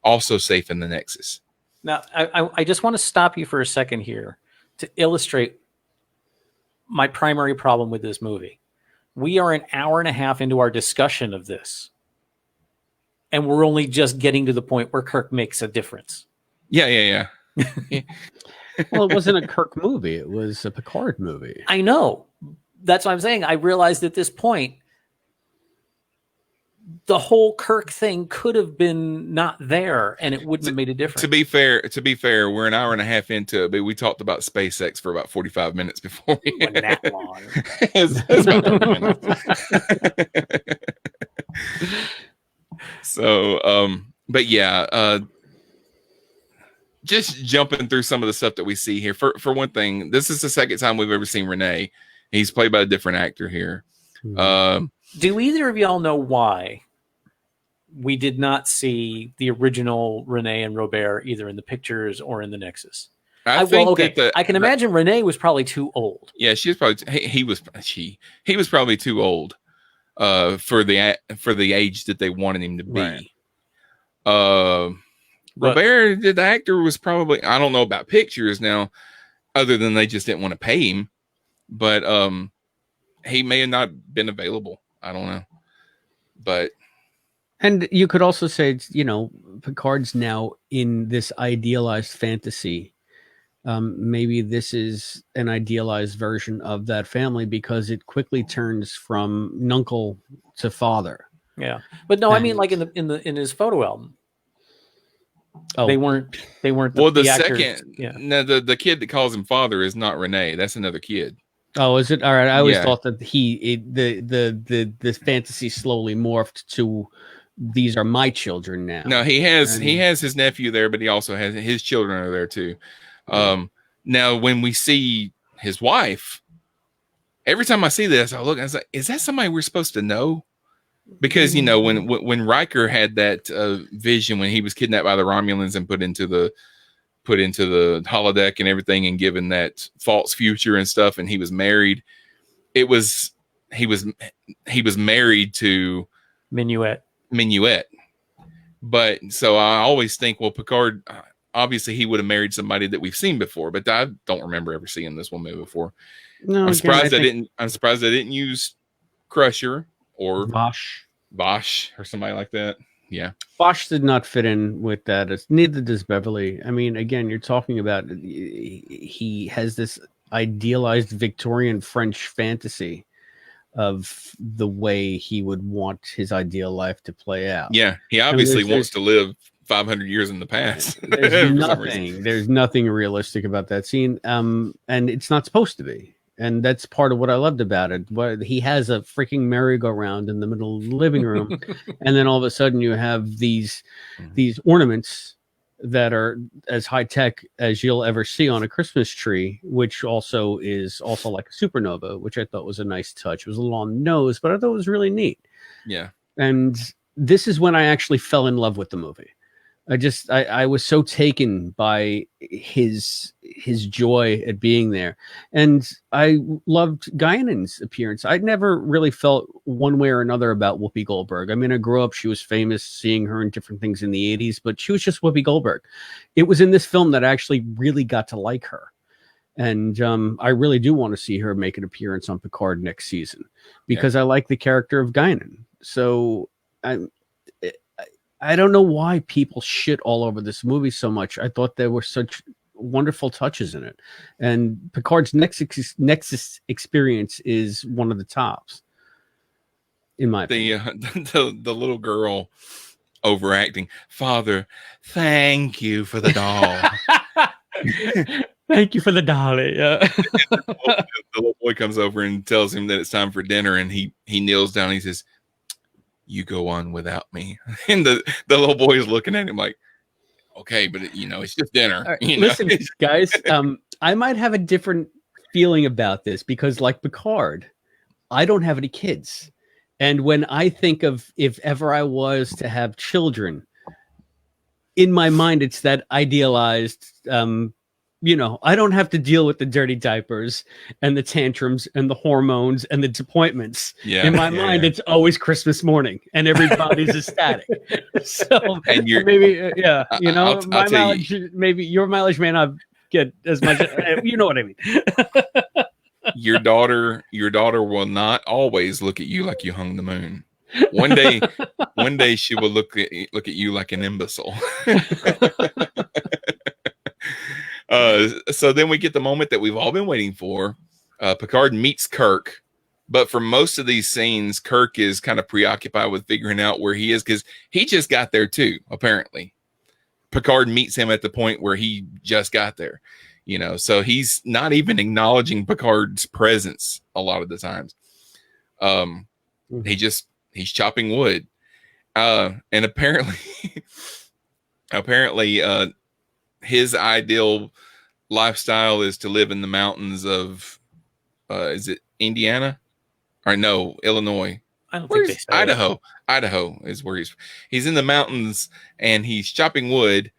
also safe in the Nexus. Now, I just want to stop you for a second here to illustrate my primary problem with this movie. We are an hour and a half into our discussion of this, and we're only just getting to the point where Kirk makes a difference. Yeah. Well, it wasn't a Kirk movie. It was a Picard movie. I know. That's what I'm saying. I realized at this point, the whole Kirk thing could have been not there, and it wouldn't have made a difference. To be fair, we're an hour and a half into it, but we talked about SpaceX for about 45 minutes before we It wasn't that long. it's about 30 minutes. So, but yeah, just jumping through some of the stuff that we see here. For one thing, this is the second time we've ever seen Renee. He's played by a different actor here. Do either of y'all know why we did not see the original Renee and Robert either in the pictures or in the Nexus? I think that I can imagine Renee was probably too old. Yeah, she was probably he was probably too old for the age that they wanted him to be. Right. Robert, the actor, was probably, I don't know about pictures now, other than they just didn't want to pay him, but he may have not been available. I don't know, but And you could also say, Picard's now in this idealized fantasy. Maybe this is an idealized version of that family because it quickly turns from nuncle to father. Yeah, but no, I mean And- like in his photo album, Oh, they weren't. well, the actors. second, Yeah. no, the kid that calls him father is not Renee. That's another kid. Oh, is it? All right. I always Yeah. thought that the fantasy slowly morphed to these are my children now. No, he has And- his nephew there, but he also has his children are there too. Now when we see his wife, every time I see this, I look and I was like, is that somebody we're supposed to know? Because when Riker had that vision when he was kidnapped by the Romulans and put into the holodeck and everything and given that false future and stuff, and he was married, he was married to Minuet. But so I always think, well, Picard, obviously he would have married somebody that we've seen before, but I don't remember ever seeing this woman before. No, I'm again, surprised I they think didn't. I'm surprised they didn't use Crusher or Vosh. Bosch or somebody like that. Yeah. Bosch did not fit in with that. Neither does Beverly. I mean, again, you're talking about he has this idealized Victorian French fantasy of the way he would want his ideal life to play out. Yeah. He I mean, obviously wants to live 500 years in the past. There's for some reason. nothing. There's nothing realistic about that scene, and it's not supposed to be. And that's part of what I loved about it. But he has a freaking merry-go-round in the middle of the living room, and then all of a sudden you have these ornaments that are as high tech as you'll ever see on a Christmas tree, which also is also like a supernova, which I thought was a nice touch. It was a little on the nose, but I thought it was really neat. Yeah. And this is when I actually fell in love with the movie. I was so taken by his joy at being there, and I loved Guinan's appearance. I'd never really felt one way or another about Whoopi Goldberg. I mean, I grew up; she was famous, seeing her in different things in the '80s, but she was just Whoopi Goldberg. It was in this film that I actually really got to like her, and I really do want to see her make an appearance on Picard next season because I like the character of Guinan. So I don't know why people shit all over this movie so much. I thought there were such wonderful touches in it. And Picard's Nexus experience is one of the tops, in my opinion. The little girl overacting. Father, thank you for the doll. Thank you for the dolly. Yeah. The little boy comes over and tells him that it's time for dinner, and he kneels down and he says, "You go on without me." And the little boy is looking at him like, okay, but it's just dinner. Right, listen, guys, I might have a different feeling about this because, like Picard, I don't have any kids. And when I think of if ever I was to have children, in my mind, it's that idealized, I don't have to deal with the dirty diapers and the tantrums and the hormones and the disappointments. Yeah, in my mind, it's always Christmas morning and everybody's ecstatic. So and you're maybe, I'll my tell mileage, maybe your mileage may not get as much. You know what I mean? Your daughter will not always look at you like you hung the moon. One day she will look at you like an imbecile. So then we get the moment that we've all been waiting for. Picard meets Kirk, but for most of these scenes, Kirk is kind of preoccupied with figuring out where he is because he just got there too, apparently. Picard meets him at the point where he just got there, so he's not even acknowledging Picard's presence a lot of the times. He's chopping wood. And apparently his ideal lifestyle is to live in the mountains of is it Indiana? Or no, Illinois. I don't think they said Idaho. it. Idaho is where he's in the mountains and he's chopping wood,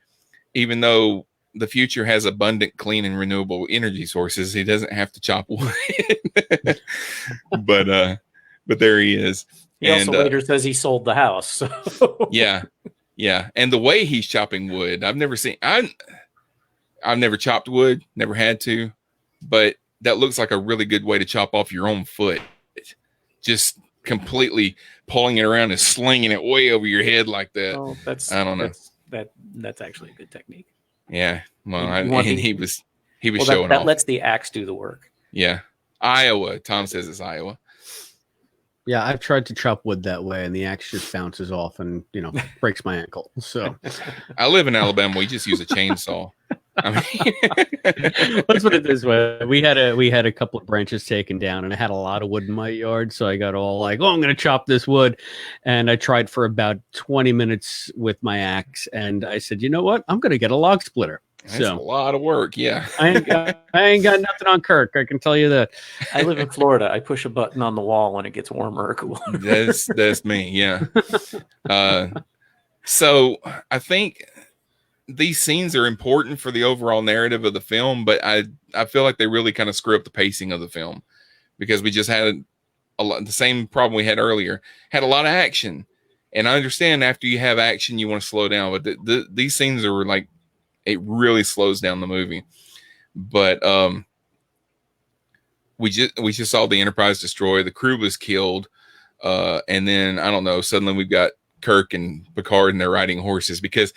even though the future has abundant, clean, and renewable energy sources. He doesn't have to chop wood. but there he is. He also later says he sold the house. So. Yeah. And the way he's chopping wood, I've never chopped wood, never had to, but that looks like a really good way to chop off your own foot. Just completely pulling it around and slinging it way over your head like that. Oh, I don't know. That's actually a good technique. Yeah. Well, he was showing off. That lets the axe do the work. Yeah. Iowa. Tom says it's Iowa. Yeah, I've tried to chop wood that way, and the axe just bounces off and breaks my ankle. So I live in Alabama. We just use a chainsaw. I mean, let's put it this way: we had a couple of branches taken down, and I had a lot of wood in my yard. So I got all like, "Oh, I'm going to chop this wood," and I tried for about 20 minutes with my axe, and I said, "You know what? I'm going to get a log splitter." That's a lot of work. Yeah. I ain't got nothing on Kirk. I can tell you that. I live in Florida. I push a button on the wall when it gets warmer or cooler. That's me. Yeah. So I think these scenes are important for the overall narrative of the film, but I feel like they really kind of screw up the pacing of the film because we just had the same problem we had earlier, had a lot of action. And I understand after you have action, you want to slow down, but these scenes are like, it really slows down the movie. But we just saw the Enterprise destroy. The crew was killed, and then I don't know. Suddenly we've got Kirk and Picard, and they're riding horses because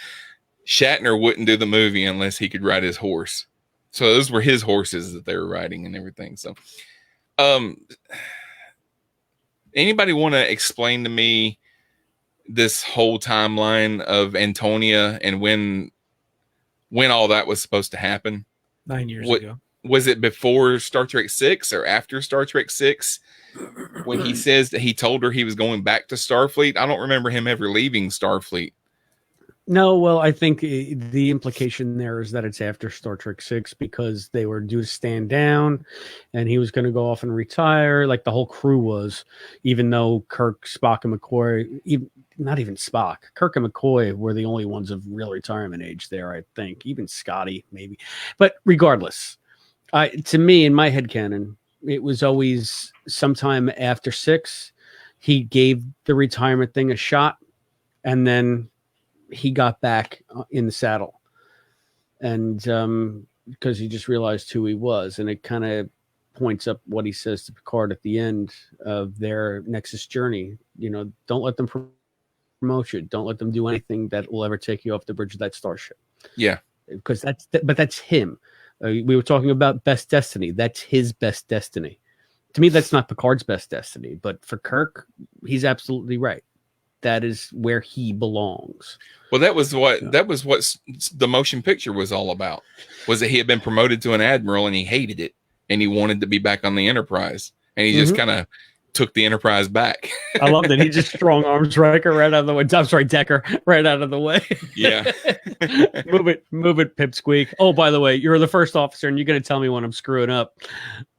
Shatner wouldn't do the movie unless he could ride his horse. So those were his horses that they were riding and everything. So, anybody want to explain to me this whole timeline of Antonia and when all that was supposed to happen? 9 years ago. Was it before Star Trek 6 or after Star Trek 6 when he says that he told her he was going back to Starfleet? I don't remember him ever leaving Starfleet. No, well, I think the implication there is that it's after Star Trek 6 because they were due to stand down and he was going to go off and retire, like the whole crew was, even though Kirk, Spock, and McCoy, not even Spock, Kirk and McCoy were the only ones of real retirement age there, I think. Even Scotty, maybe. But regardless, to me, in my headcanon, it was always sometime after 6, he gave the retirement thing a shot, and then he got back in the saddle, and because he just realized who he was, and it kind of points up what he says to Picard at the end of their Nexus journey. You know, don't let them promote you. Don't let them do anything that will ever take you off the bridge of that starship. Yeah, because that's him. We were talking about best destiny. That's his best destiny. To me, that's not Picard's best destiny, but for Kirk, he's absolutely right. That is where he belongs. Well, that was what the motion picture was all about. Was that he had been promoted to an admiral and he hated it and he wanted to be back on the Enterprise, and he just kind of took the Enterprise back. I love that he just strong arms Riker right out of the way. I'm sorry, Decker, right out of the way. Yeah. move it, Pipsqueak. Oh, by the way, you're the first officer, and you're going to tell me when I'm screwing up.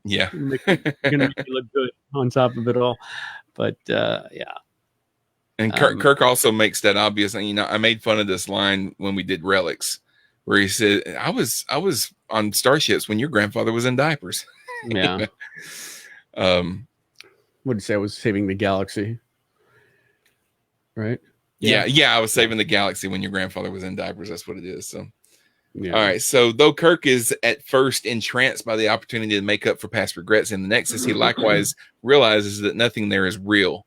Yeah, you're going to make me look good on top of it all. But yeah. And Kirk also makes that obvious. You know, I made fun of this line when we did Relics, where he said, "I was on starships when your grandfather was in diapers." Yeah. What did he say? I was saving the galaxy, right? Yeah. I was saving the galaxy when your grandfather was in diapers. That's what it is. So, yeah. All right. So, though Kirk is at first entranced by the opportunity to make up for past regrets in the Nexus, he likewise realizes that nothing there is real.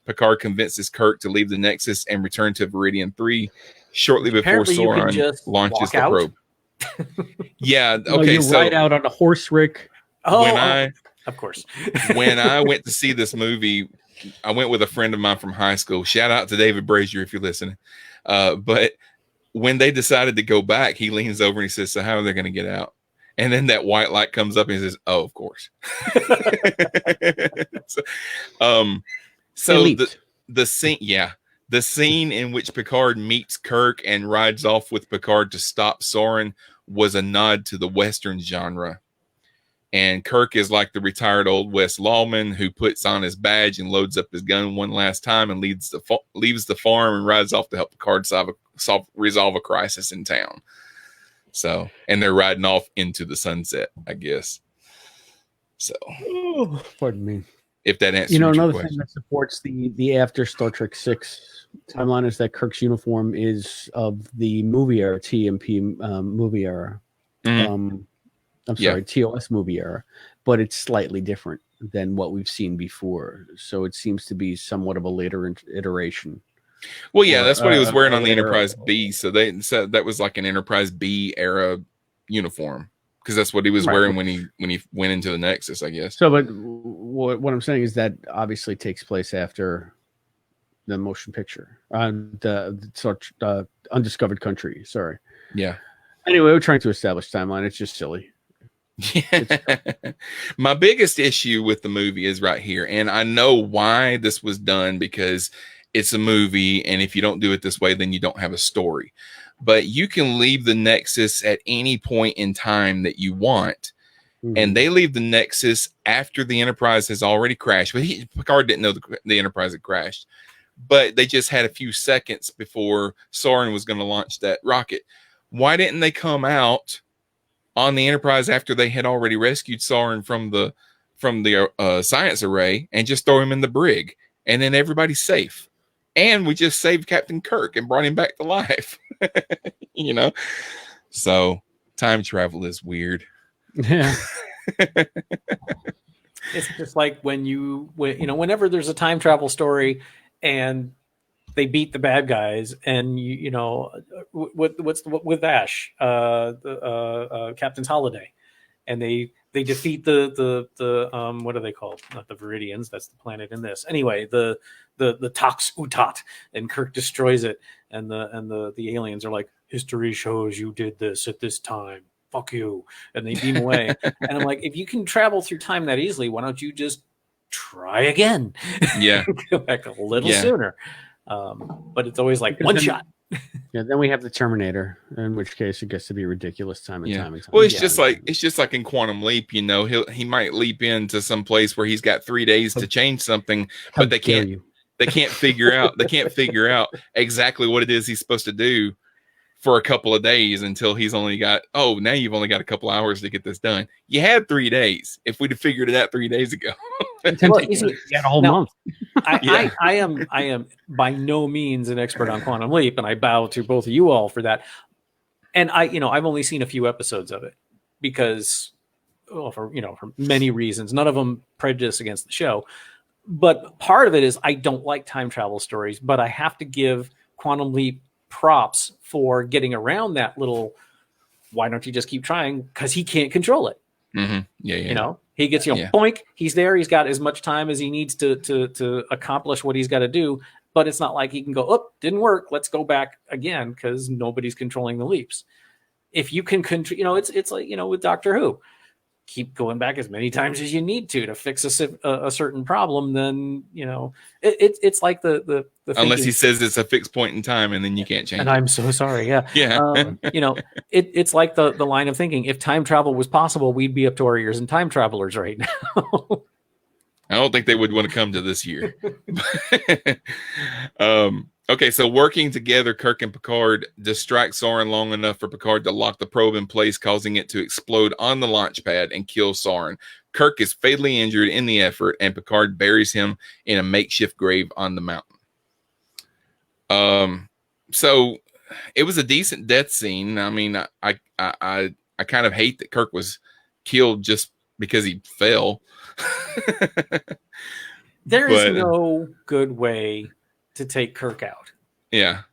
Picard convinces Kirk to leave the Nexus and return to Viridian 3 shortly before Soran launches the probe. Yeah. Okay. No, you ride out on a horse, Rick. Of course. When I went to see this movie, I went with a friend of mine from high school. Shout out to David Brazier if you're listening. But when they decided to go back, he leans over and he says, "So how are they going to get out?" And then that white light comes up and he says, "Oh, of course." So the scene in which Picard meets Kirk and rides off with Picard to stop Soran was a nod to the Western genre. And Kirk is like the retired old West lawman who puts on his badge and loads up his gun one last time and leaves the farm and rides off to help Picard resolve a crisis in town. So, and they're riding off into the sunset, I guess. So, pardon me. If that answers another question. thing that supports the after Star Trek 6 timeline is that Kirk's uniform is of the movie era, TMP movie era. Mm-hmm. I'm sorry, TOS movie era, but it's slightly different than what we've seen before. So it seems to be somewhat of a later iteration. Well, yeah, that's what he was wearing on the Enterprise B. So they said that was like an Enterprise B era uniform, because that's what he was wearing when he went into the Nexus, I guess. So, but what I'm saying is that obviously takes place after the motion picture, the Undiscovered Country. Sorry. Yeah. Anyway, we're trying to establish timeline. It's just silly. My biggest issue with the movie is right here, and I know why this was done, because it's a movie, and if you don't do it this way, then you don't have a story. But you can leave the Nexus at any point in time that you want. Mm-hmm. And they leave the Nexus after the Enterprise has already crashed. But Picard didn't know the Enterprise had crashed. But they just had a few seconds before Soran was going to launch that rocket. Why didn't they come out on the Enterprise after they had already rescued Soran from the science array and just throw him in the brig? And then everybody's safe. And we just saved Captain Kirk and brought him back to life. So time travel is weird. Yeah. It's just like whenever there's a time travel story and they beat the bad guys, and with Ash, Captain's Holiday, and they defeat the what are they called? Not the Viridians. That's the planet in this. Anyway, the Tox Utat, and Kirk destroys it, and the aliens are like, history shows you did this at this time. Fuck you, and they beam away. And I'm like, if you can travel through time that easily, why don't you just try again? Yeah. Go back a little sooner. But it's always like one shot. Yeah, then we have the Terminator, in which case it gets to be ridiculous time and time and time. Well, it's just like in Quantum Leap, he might leap into some place where he's got 3 days to change something, but they can't figure out exactly what it is he's supposed to do for a couple of days until he's only got, now you've only got a couple hours to get this done. You had 3 days. If we'd have figured it out 3 days ago. Well, you had a whole month. I am by no means an expert on Quantum Leap, and I bow to both of you all for that. And I've only seen a few episodes of it because, for many reasons, none of them prejudice against the show. But part of it is I don't like time travel stories, but I have to give Quantum Leap props for getting around that little, why don't you just keep trying? Because he can't control it. Mm-hmm. Yeah. He gets, boink, he's there. He's got as much time as he needs to accomplish what he's got to do. But it's not like he can go, didn't work. Let's go back again, because nobody's controlling the leaps. If you can control, it's like, with Doctor Who, keep going back as many times as you need to fix a certain problem. Then, it's like the unless he says it's a fixed point in time and then you can't change and it. I'm so sorry. Yeah. Yeah. It's like the line of thinking. If time travel was possible, we'd be up to our ears in time travelers right now. I don't think they would want to come to this year. Okay, so working together, Kirk and Picard distract Soren long enough for Picard to lock the probe in place, causing it to explode on the launch pad and kill Soren. Kirk is fatally injured in the effort, and Picard buries him in a makeshift grave on the mountain. So it was a decent death scene. I mean, I kind of hate that Kirk was killed just because he fell. There is no good way to take Kirk out. Yeah.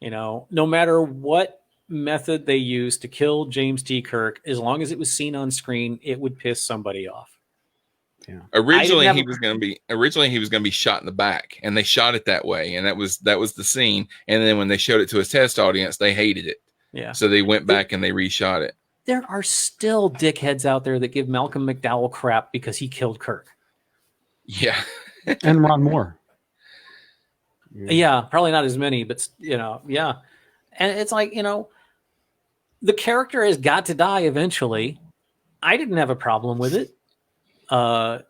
No matter what method they used to kill James T. Kirk, as long as it was seen on screen, it would piss somebody off. Yeah. Originally he was going to be shot in the back, and they shot it that way, and that was the scene. And then when they showed it to a test audience, they hated it. Yeah. So they went back and they reshot it. There are still dickheads out there that give Malcolm McDowell crap because he killed Kirk. Yeah. And Ron Moore. Yeah, probably not as many, but yeah. And it's like, the character has got to die eventually. I didn't have a problem with it. And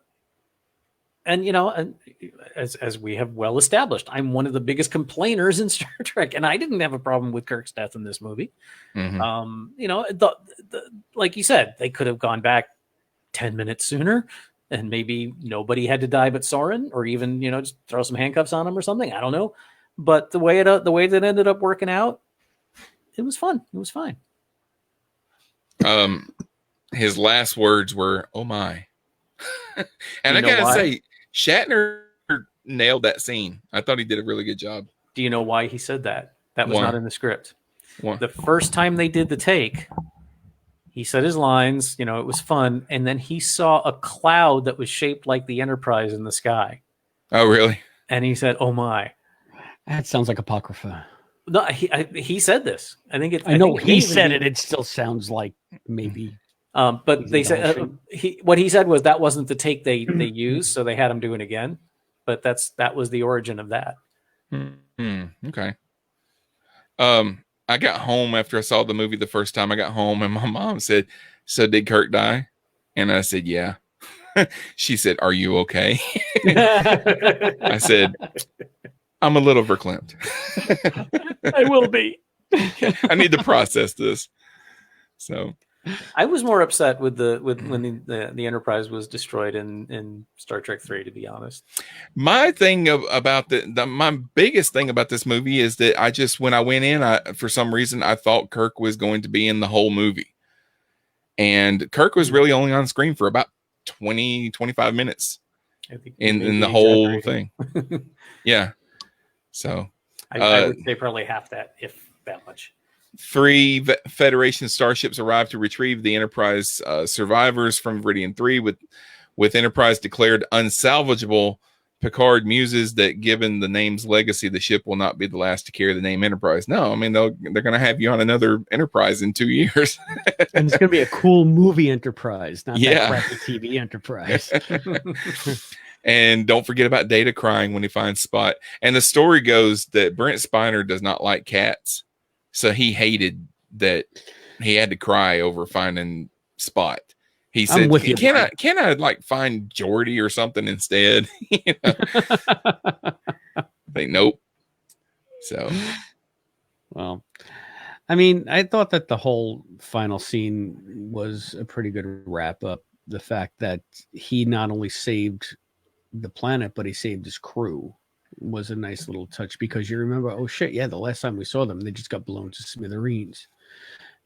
as we have well established, I'm one of the biggest complainers in Star Trek, and I didn't have a problem with Kirk's death in this movie. Mm-hmm. Like you said, they could have gone back 10 minutes sooner, and maybe nobody had to die but Soren, or even just throw some handcuffs on him or something. I don't know, but the way that ended up working out, it was fun. It was fine. His last words were, "Oh my," and I gotta say, Shatner nailed that scene. I thought he did a really good job. Do you know why he said that? That was not in the script. Why? The first time they did the take, he said his lines, it was fun. And then he saw a cloud that was shaped like the Enterprise in the sky. Oh, really? And he said, "Oh my." That sounds like Apocrypha. No, he said this. I think I know he said it. It still sounds like maybe. But they said what he said was that wasn't the take they used, so they had him do it again. But that was the origin of that. Okay. I got home after I saw the movie the first time. I got home and my mom said, "So did Kirk die?" And I said, "Yeah." She said, "Are you okay?" I said, "I'm a little verklempt." I will be. I need to process this. So I was more upset with when the Enterprise was destroyed in Star Trek 3, to be honest. My thing about my biggest thing about this movie is that when I went in, for some reason I thought Kirk was going to be in the whole movie, and Kirk was really only on screen for about 20, 25 minutes I think in the whole thing. Yeah. So I would say probably half that, if that much. 3 Federation starships arrived to retrieve the Enterprise survivors from Viridian 3 with Enterprise declared unsalvageable. Picard muses that given the name's legacy, the ship will not be the last to carry the name Enterprise. No, I mean, they're going to have you on another Enterprise in 2 years. And it's going to be a cool movie Enterprise, not Yeah. that crappy TV Enterprise. And don't forget about Data crying when he finds Spot. And the story goes that Brent Spiner does not like cats. So he hated that he had to cry over finding Spot. He said, with you, can I like find Geordi or something instead? You know? Like, nope. So, well, I mean, I thought that the whole final scene was a pretty good wrap up. The fact that he not only saved the planet, but he saved his crew was a nice little touch, because you remember, oh shit, yeah, the last time we saw them, they just got blown to smithereens.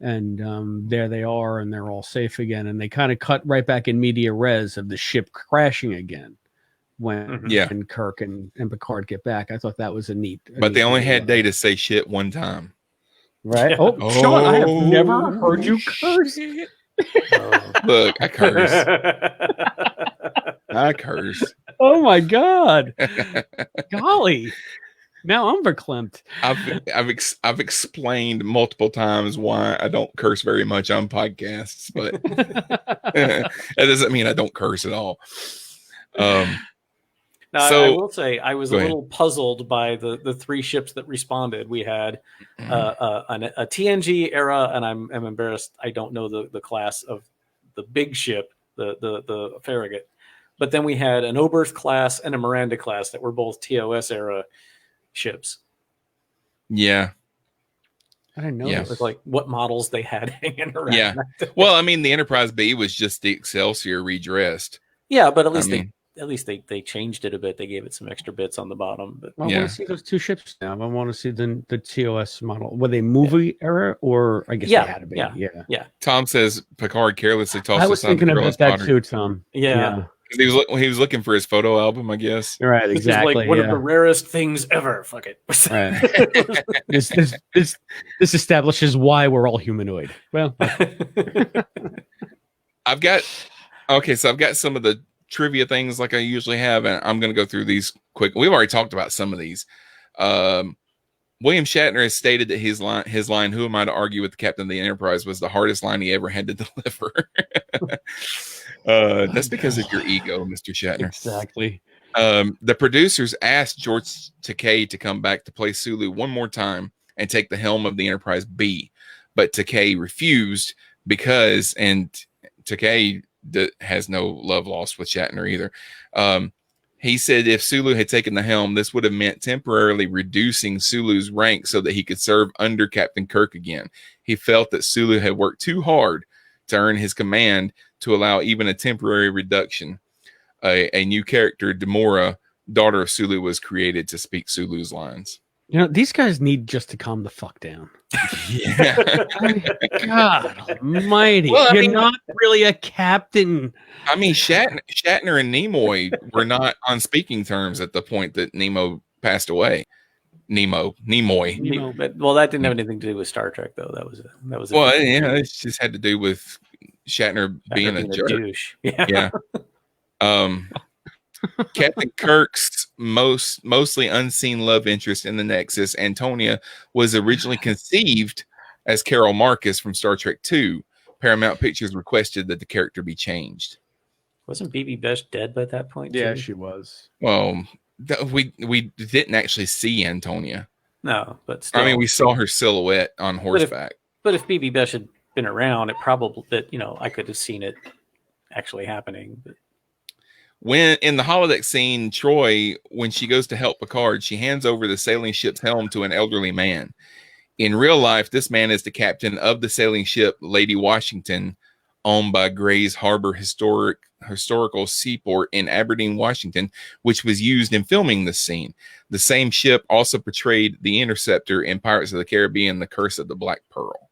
And there they are, and they're all safe again. And they kind of cut right back in media res of the ship crashing again when Kirk and Picard get back. I thought that was a neat. But they only had Data say shit one time. Right? Oh, Sean, I have never heard you curse. Look, I curse. I curse. Oh my god! Golly, now I'm verklempt. I've explained multiple times why I don't curse very much on podcasts, but that doesn't mean I don't curse at all. Now, so, I will say I was a little puzzled by the 3 ships that responded. We had a TNG era, and I'm embarrassed I don't know the class of the big ship, the Farragut. But then we had an Oberth class and a Miranda class that were both TOS era ships. Yeah. I didn't know. It was like what models they had hanging around. Yeah. Well, I mean, the Enterprise B was just the Excelsior redressed. Yeah, but at least they changed it a bit. They gave it some extra bits on the bottom. But I want to see those 2 ships now. I want to see the TOS model. Were they movie era, or I guess they had to be? Yeah. Tom says Picard carelessly tossed. I was thinking about that too, Tom. Yeah. He was looking for his photo album, I guess. Right, exactly. Like one of the rarest things ever. Fuck it. Right. This establishes why we're all humanoid. Well, I've got some of the trivia things like I usually have, and I'm going to go through these quick. We've already talked about some of these. William Shatner has stated that his line, "Who am I to argue with the captain of the Enterprise?" was the hardest line he ever had to deliver. That's because of your ego, Mr. Shatner. Exactly. The producers asked George Takei to come back to play Sulu one more time and take the helm of the Enterprise B, but Takei refused because, and Takei has no love lost with Shatner either. He said if Sulu had taken the helm, this would have meant temporarily reducing Sulu's rank so that he could serve under Captain Kirk again. He felt that Sulu had worked too hard to earn his command to allow even a temporary reduction. A new character, Demora, daughter of Sulu, was created to speak Sulu's lines. You know, these guys need just to calm the fuck down. Yeah. God almighty. Well, You're not really a captain. I mean, Shatner and Nimoy were not on speaking terms at the point that Nemo passed away. Nimoy. But, well, that didn't have anything to do with Star Trek, though. That was. Well, yeah, it just had to do with Shatner being a jerk. Douche. Yeah. Captain Kirk's mostly unseen love interest in the Nexus, Antonia, was originally conceived as Carol Marcus from Star Trek II. Paramount Pictures requested that the character be changed. Wasn't BB Besh dead by that point? Yeah, too? she was. Well, we didn't actually see Antonia. No, but still. I mean, we saw her silhouette on horseback. But if BB Besh had been around, it probably I could have seen it actually happening. But. When in the holodeck scene, Troy, when she goes to help Picard, she hands over the sailing ship's helm to an elderly man. In real life, this man is the captain of the sailing ship Lady Washington, owned by Grays Harbor Historical Seaport in Aberdeen, Washington, which was used in filming this scene. The same ship also portrayed the Interceptor in Pirates of the Caribbean: The Curse of the Black Pearl.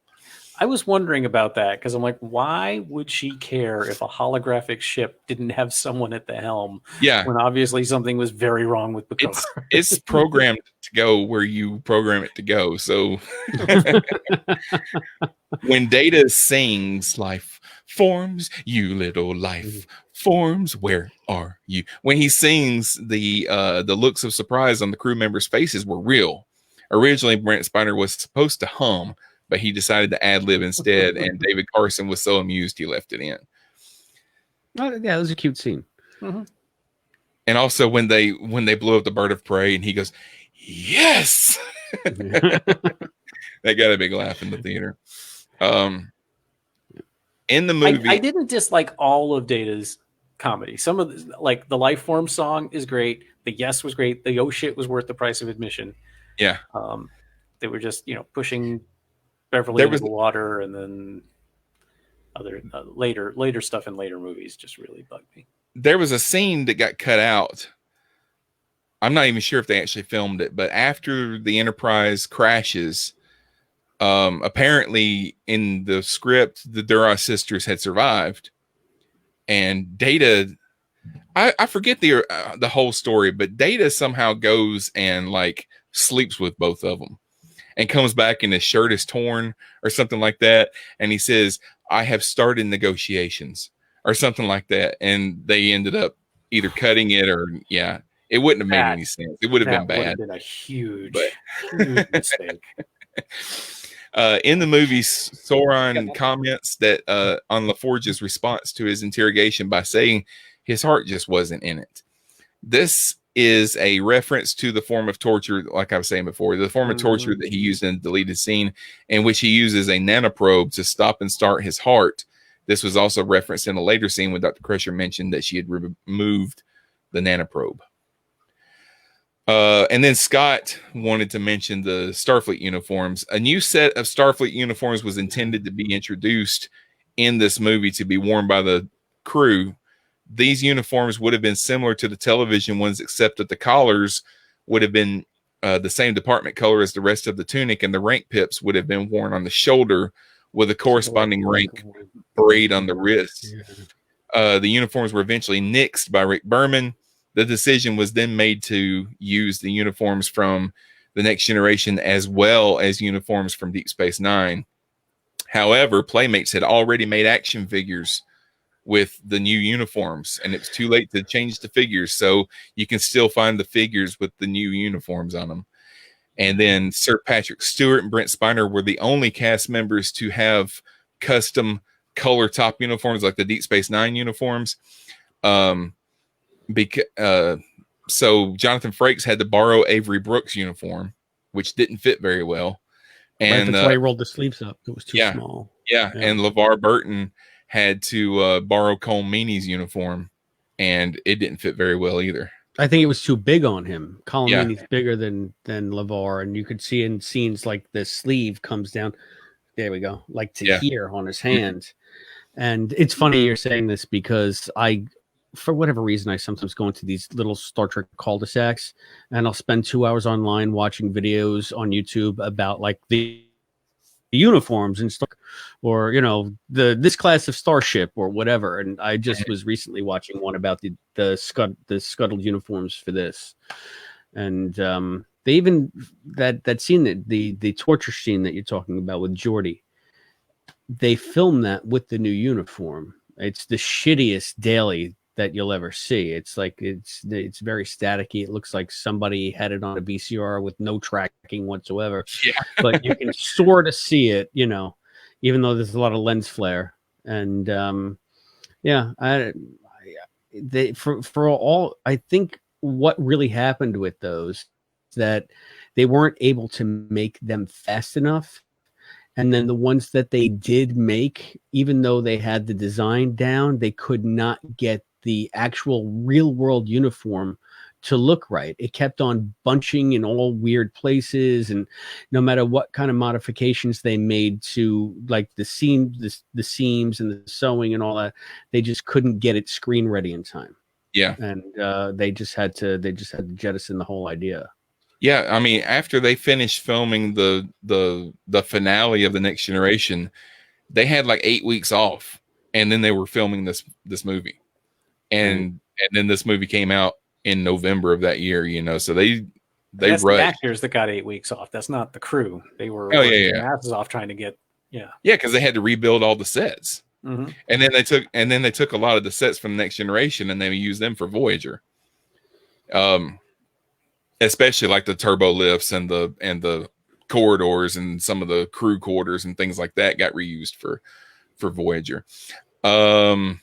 I was wondering about that because I'm like, why would she care if a holographic ship didn't have someone at the helm Yeah, when obviously something was very wrong with Picard? it's programmed to go where you program it to go. So when Data sings "Life forms, you little life forms, where are you?" When he sings, the looks of surprise on the crew members' faces were real. Originally, Brent Spiner was supposed to hum, but he decided to ad lib instead, and David Carson was so amused he left it in. Oh, yeah, it was a cute scene. Mhm. And also when they blew up the bird of prey, and he goes, "Yes!" That got a big laugh in the theater. In the movie, I didn't dislike all of Data's comedy. Some of the, like the Lifeform song is great. The Yes was great. The Oh shit was worth the price of admission. yeah, They were just pushing Beverly There into was- the water, and then other later stuff in later movies just really bugged me. there was a scene that got cut out. I'm not even sure if they actually filmed it, but after the Enterprise crashes, apparently in the script, the Duras sisters had survived, and Data. I forget the whole story, but Data somehow goes and like sleeps with both of them, and comes back and his shirt is torn or something like that, and he says, "I have started negotiations," or something like that, and they ended up either cutting it or it wouldn't have made any sense. It would have been That would bad. have been a huge mistake. In the movie, Sauron comments that on LaForge's response to his interrogation by saying his heart just wasn't in it. This is a reference to the form of torture, like I was saying before, the form of torture that he used in the deleted scene, in which he uses a nanoprobe to stop and start his heart. This was also referenced in a later scene when Dr. Crusher mentioned that she had removed the nanoprobe. And then Scott wanted to mention the Starfleet uniforms. A new set of Starfleet uniforms was intended to be introduced in this movie to be worn by the crew. These uniforms would have been similar to the television ones, except that the collars would have been the same department color as the rest of the tunic, and the rank pips would have been worn on the shoulder with a corresponding rank braid on the wrist. The uniforms were eventually nixed by Rick Berman. The decision was then made to use the uniforms from The Next Generation as well as uniforms from Deep Space Nine. However, Playmates had already made action figures with the new uniforms, and it was too late to change the figures, so you can still find the figures with the new uniforms on them. And then Sir Patrick Stewart and Brent Spiner were the only cast members to have custom color top uniforms like the Deep Space Nine uniforms. So Jonathan Frakes had to borrow Avery Brooks' uniform, which didn't fit very well. And that's why he rolled the sleeves up. It was too small. Yeah, and LeVar Burton had to borrow Cole Meany's uniform, and it didn't fit very well either. I think it was too big on him. Colin Meany's bigger than LeVar, and you could see in scenes like the sleeve comes down. There we go, like to here on his hand. And it's funny you're saying this because for whatever reason, I sometimes go into these little Star Trek cul-de-sacs, and I'll spend 2 hours online watching videos on YouTube about like the uniforms and stuff, or this class of starship or whatever. And I just was recently watching one about the scuttled uniforms for this, and they even that scene, that the torture scene that you're talking about with Geordi, they filmed that with the new uniform. It's the shittiest daily that you'll ever see. It's like it's very staticky. It looks like somebody had it on a VCR with no tracking whatsoever. But you can sort of see it, even though there's a lot of lens flare. And I think what really happened with those is that they weren't able to make them fast enough. And then the ones that they did make, even though they had the design down, they could not get the actual real world uniform to look right. It kept on bunching in all weird places, and no matter what kind of modifications they made to like the seams and the sewing and all that, they just couldn't get it screen ready in time. Yeah. And they just had to jettison the whole idea. Yeah, I mean, after they finished filming the finale of The Next Generation, they had like 8 weeks off, and then they were filming this movie, and then this movie came out in November of that year. So they That's the rushed. actors that got 8 weeks off. That's not the crew. They were Oh, working yeah. their asses off trying to get. Yeah, because they had to rebuild all the sets, Mhm. and then they took a lot of the sets from The Next Generation and they used them for Voyager. Especially like the turbo lifts and the corridors and some of the crew quarters and things like that got reused for Voyager. The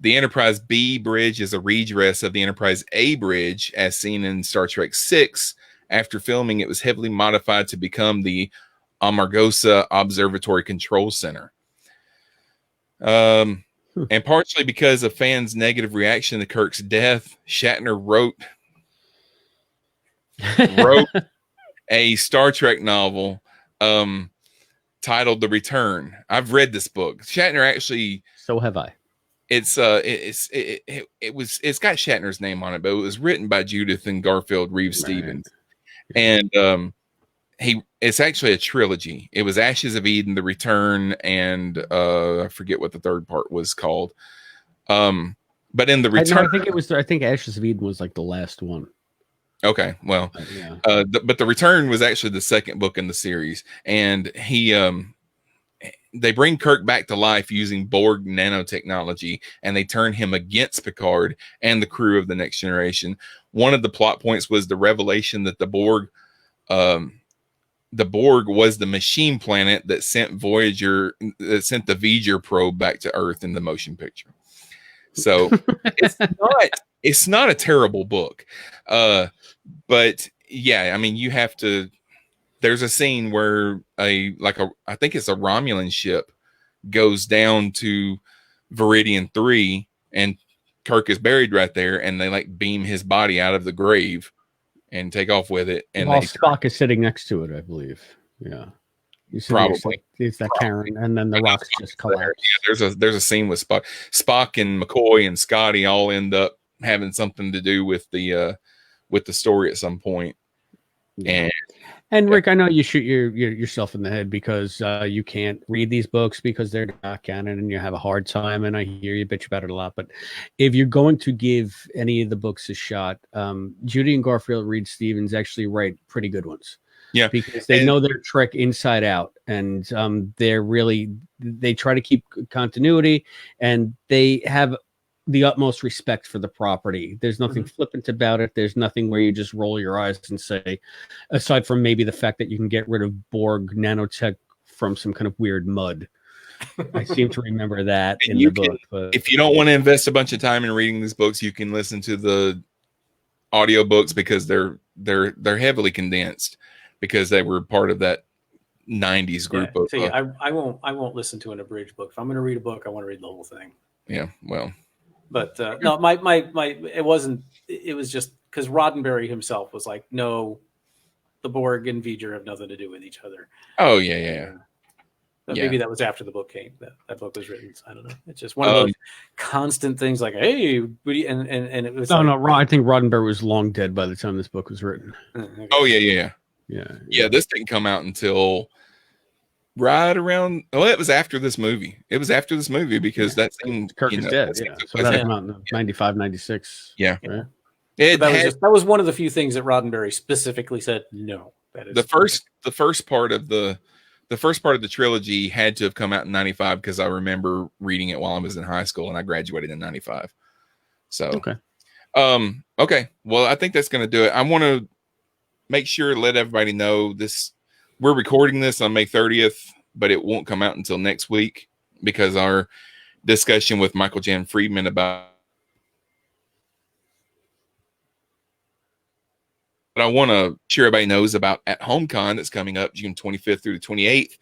Enterprise B bridge is a redress of the Enterprise A bridge as seen in Star Trek VI. After filming, it was heavily modified to become the Amargosa Observatory Control Center. And partially because of fans' negative reaction to Kirk's death, Shatner wrote a Star Trek novel titled The Return. I've read this book. Shatner actually, So have I. it's got Shatner's name on it, but it was written by Judith and Garfield Reeves Stevens. And it's actually a trilogy. It was Ashes of Eden, The Return, and I forget what the third part was called. But in The Return, I think Ashes of Eden was like the last one. Okay, well, Yeah. but The Return was actually the second book in the series, and they bring Kirk back to life using Borg nanotechnology, and they turn him against Picard and the crew of The Next Generation. One of the plot points was the revelation that the Borg was the machine planet that sent the Voyager probe back to Earth in the motion picture. So it's not a terrible book. But yeah, I mean, you have to. There's a scene where I think it's a Romulan ship goes down to Viridian 3, and Kirk is buried right there, and they like beam his body out of the grave and take off with it. And while Spock is sitting next to it, I believe. Yeah, probably it's that Karen, and then the rocks just collapse. Yeah, there's a scene with Spock and McCoy and Scotty all end up having something to do with the story at some point. And Rick, I know you shoot yourself in the head because you can't read these books because they're not canon and you have a hard time. And I hear you bitch about it a lot. But if you're going to give any of the books a shot, Judy and Garfield Reed Stevens actually write pretty good ones. Yeah, because they know their Trek inside out, and they try to keep continuity, and they have the utmost respect for the property. There's nothing flippant about it. There's nothing where you just roll your eyes and say, aside from maybe the fact that you can get rid of Borg nanotech from some kind of weird mud. I seem to remember that in the book. But if you don't want to invest a bunch of time in reading these books, you can listen to the audiobooks because they're heavily condensed because they were part of that 90s group of. See, I won't listen to an abridged book. If I'm going to read a book, I want to read the whole thing. Yeah, well. But no, it wasn't. It was just because Roddenberry himself was like, no, the Borg and V'ger have nothing to do with each other. Oh yeah. Maybe that was after the book came. That book was written. So I don't know. It's just one of those constant things. Like, hey, and it was. No. I think Roddenberry was long dead by the time this book was written. Okay. Oh yeah. This didn't come out until right around. Well, it was after this movie. It was after this movie because that seemed Kirk is dead. Yeah, so that came out in 95, 96. Yeah. Right? That was one of the few things that Roddenberry specifically said no. That is the first part of the trilogy had to have come out in 95 because I remember reading it while I was in high school and I graduated in 95. So okay. Well, I think that's going to do it. I want to make sure to let everybody know this. We're recording this on May 30th, but it won't come out until next week because our discussion with Michael Jan Friedman about. But I want to sure everybody knows about At Home Con that's coming up June 25th through the 28th.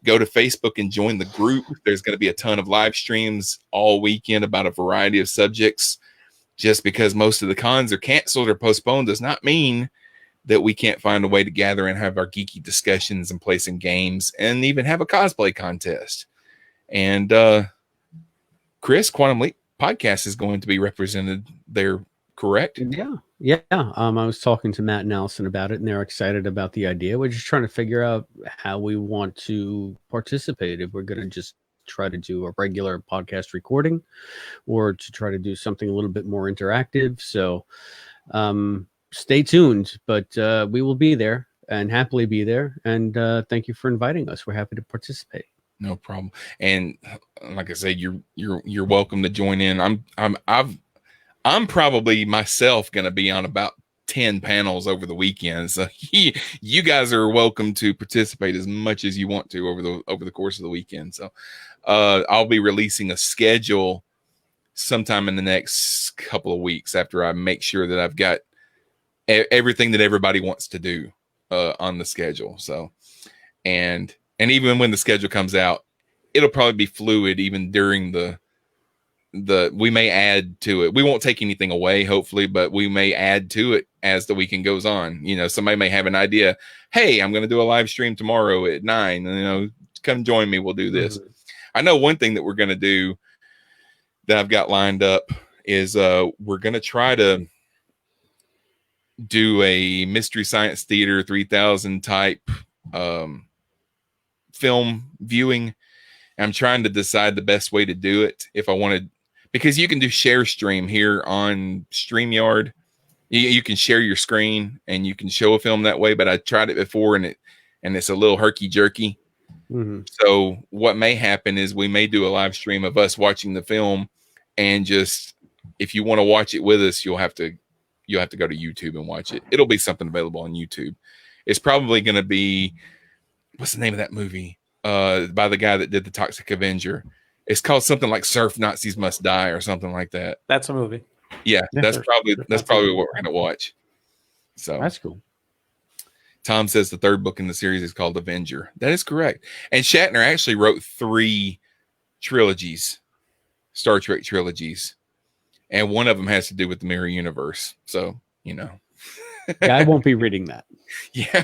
Go to Facebook and join the group. There's going to be a ton of live streams all weekend about a variety of subjects. Just because most of the cons are canceled or postponed does not mean that we can't find a way to gather and have our geeky discussions and play some games and even have a cosplay contest. And Chris, Quantum Leap Podcast is going to be represented there correct? Yeah. I was talking to Matt and Allison about it, and they're excited about the idea. We're just trying to figure out how we want to participate. If we're going to just try to do a regular podcast recording, or to try to do something a little bit more interactive. So stay tuned, but we will be there and happily be there. And thank you for inviting us. We're happy to participate. No problem. And like I said, you're welcome to join in. I'm probably myself going to be on about 10 panels over the weekend. So you guys are welcome to participate as much as you want to over the course of the weekend. So I'll be releasing a schedule sometime in the next couple of weeks after I make sure that I've got everything that everybody wants to do on the schedule. So, and even when the schedule comes out, it'll probably be fluid even during we may add to it. We won't take anything away, hopefully, but we may add to it as the weekend goes on. Somebody may have an idea. Hey, I'm going to do a live stream tomorrow at 9, come join me. We'll do this. Mm-hmm. I know one thing that we're going to do that I've got lined up is we're going to try to do a Mystery Science Theater 3000 type film viewing. I'm trying to decide the best way to do it. If I wanted, because you can do share stream here on StreamYard. You can share your screen and you can show a film that way, but I tried it before and it's a little herky jerky. Mm-hmm. So what may happen is we may do a live stream of us watching the film, and just, if you want to watch it with us, you'll have to go to YouTube and watch it. It'll be something available on YouTube. It's probably going to be, what's the name of that movie? By the guy that did The Toxic Avenger. It's called something like Surf Nazis Must Die or something like that. That's a movie. Yeah, that's probably what we're going to watch. So that's cool. Tom says the third book in the series is called Avenger. That is correct. And Shatner actually wrote 3 trilogies, Star Trek trilogies, and one of them has to do with the mirror universe. So, yeah, I won't be reading that. Yeah.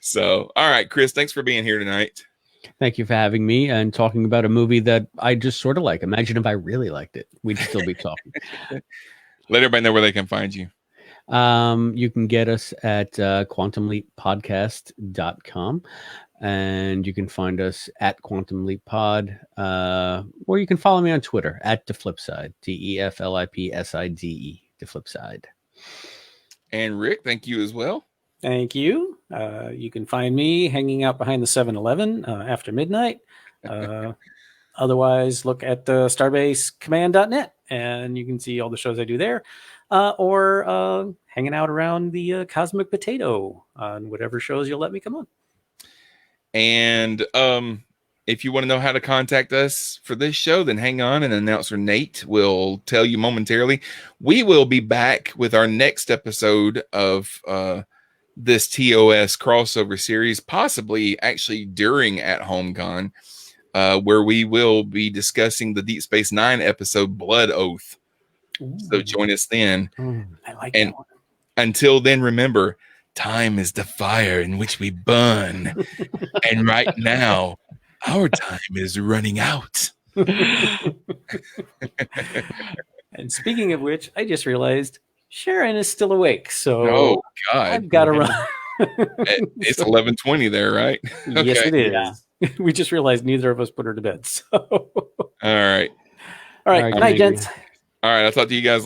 So, all right, Chris, thanks for being here tonight. Thank you for having me and talking about a movie that I just sort of like. Imagine if I really liked it. We'd still be talking. Let everybody know where they can find you. You can get us at quantumleappodcast.com, and you can find us at Quantum Leap Pod, or you can follow me on Twitter at DeFlipside, DEFLIPSIDE, DeFlipside. And Rick, thank you as well. Thank you. You can find me hanging out behind the 7-Eleven after midnight. Otherwise, look at starbasecommand.net, and you can see all the shows I do there. Or hanging out around the Cosmic Potato on whatever shows you'll let me come on. And if you want to know how to contact us for this show, then hang on, and announcer Nate will tell you momentarily. We will be back with our next episode of this TOS crossover series, possibly actually during At Home Con, where we will be discussing the Deep Space Nine episode Blood Oath. Ooh. So join us then. I like that one. Until then, remember, time is the fire in which we burn. And right now, our time is running out. And speaking of which, I just realized Sharon is still awake. So oh, God. I've got to run. It's 11:20 there, right? Okay. Yes, it is. Yeah. We just realized neither of us put her to bed. So. All right. All right. Good night, gents. All right. I'll talk to you guys